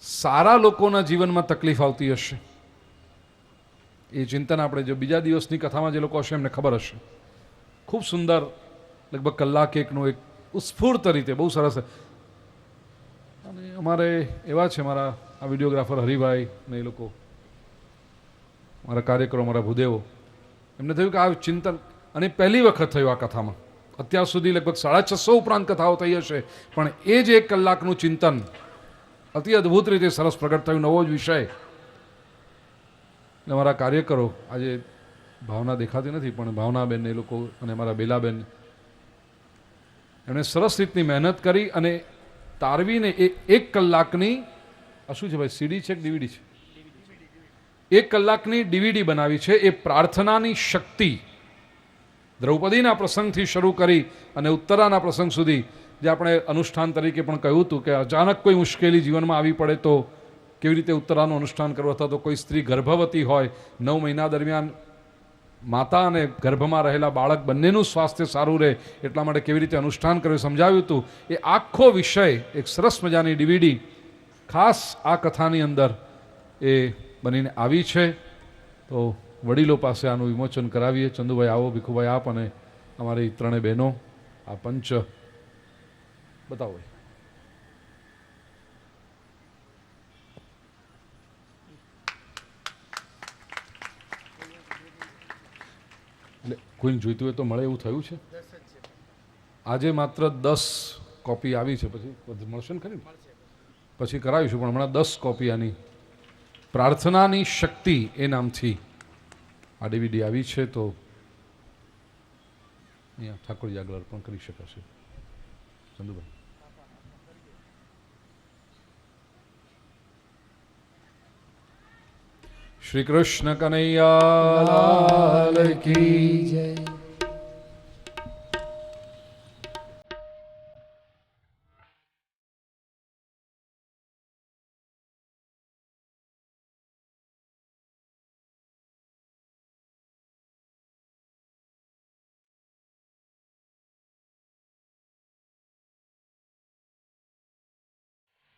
સારા લોકોના જીવનમાં તકલીફ આવતી હશે? એ ચિંતન આપણે જો બીજા દિવસની કથામાં જે લોકો હશે એમને ખબર હશે. ખૂબ સુંદર, લગભગ કલાક એકનું એક ઉસ્ફૂર્ત રીતે બહુ સરસ. અને અમારે એવા છે મારા આ વિડીયોગ્રાફર હરિભાઈ ને એ લોકો, મારા કાર્યકરો, મારા ભૂદેવો, એમને થયું કે આ ચિંતન, અને પહેલી વખત થયું આ કથામાં. અત્યાર સુધી લગભગ 650 ઉપરાંત કથાઓ થઈ હશે, પણ એ જ 1 કલાકનું ચિંતન અતિ અદ્ભુત રીતે સરસ પ્રગટ થયું. નવો જ વિષય. એટલે મારા કાર્યકરો, આજે ભાવના દેખાતી નથી પણ ભાવનાબેન એ લોકો અને મારા બેલાબેન, એમણે સરસ રીતની મહેનત કરી અને તારવીને એ 1 કલાકની, આ શું છે ભાઈ, સીડી છે કે ડીવીડી છે? 1 કલાકની ડીવીડી બનાવી છે. એ પ્રાર્થનાની શક્તિ, દ્રૌપદીના પ્રસંગથી શરૂ કરી અને ઉત્તરાના પ્રસંગ સુધી, જે આપણે અનુષ્ઠાન તરીકે પણ કહ્યું હતું કે અચાનક કોઈ મુશ્કેલી જીવનમાં આવી પડે તો કેવી રીતે ઉત્તરાનું અનુષ્ઠાન કરવું, અથવા તો કોઈ સ્ત્રી ગર્ભવતી હોય, 9 મહિના દરમિયાન માતા અને ગર્ભમાં રહેલા બાળક બંનેનું સ્વાસ્થ્ય સારું રહે એટલા માટે કેવી રીતે અનુષ્ઠાન કરવું સમજાવ્યું હતું. એ આખો વિષય એક સરસ મજાની ડીવીડી ખાસ આ કથાની અંદર એ બનીને આવી છે. તો વડીલો પાસે આનું વિમોચન કરાવીએ. ચંદુભાઈ આવો, ભીખુભાઈ આપ, અને અમારી 3 બહેનો આ પંચ બતાવો. એટલે કોઈને જોઈતું હોય તો મળે એવું થયું છે. આજે માત્ર 10 કોપી આવી છે, પછી મળશે ને ખરી? પછી કરાવીશું, પણ હમણાં 10 કોપી આની પ્રાર્થનાની શક્તિ એ નામથી આ ડીવીડી આવી છે. તો અહીંયા ઠાકોરજી આગળ અર્પણ કરી શકાશે. ચંદુભાઈ, શ્રી કૃષ્ણ કનૈયા લાલ કી જય.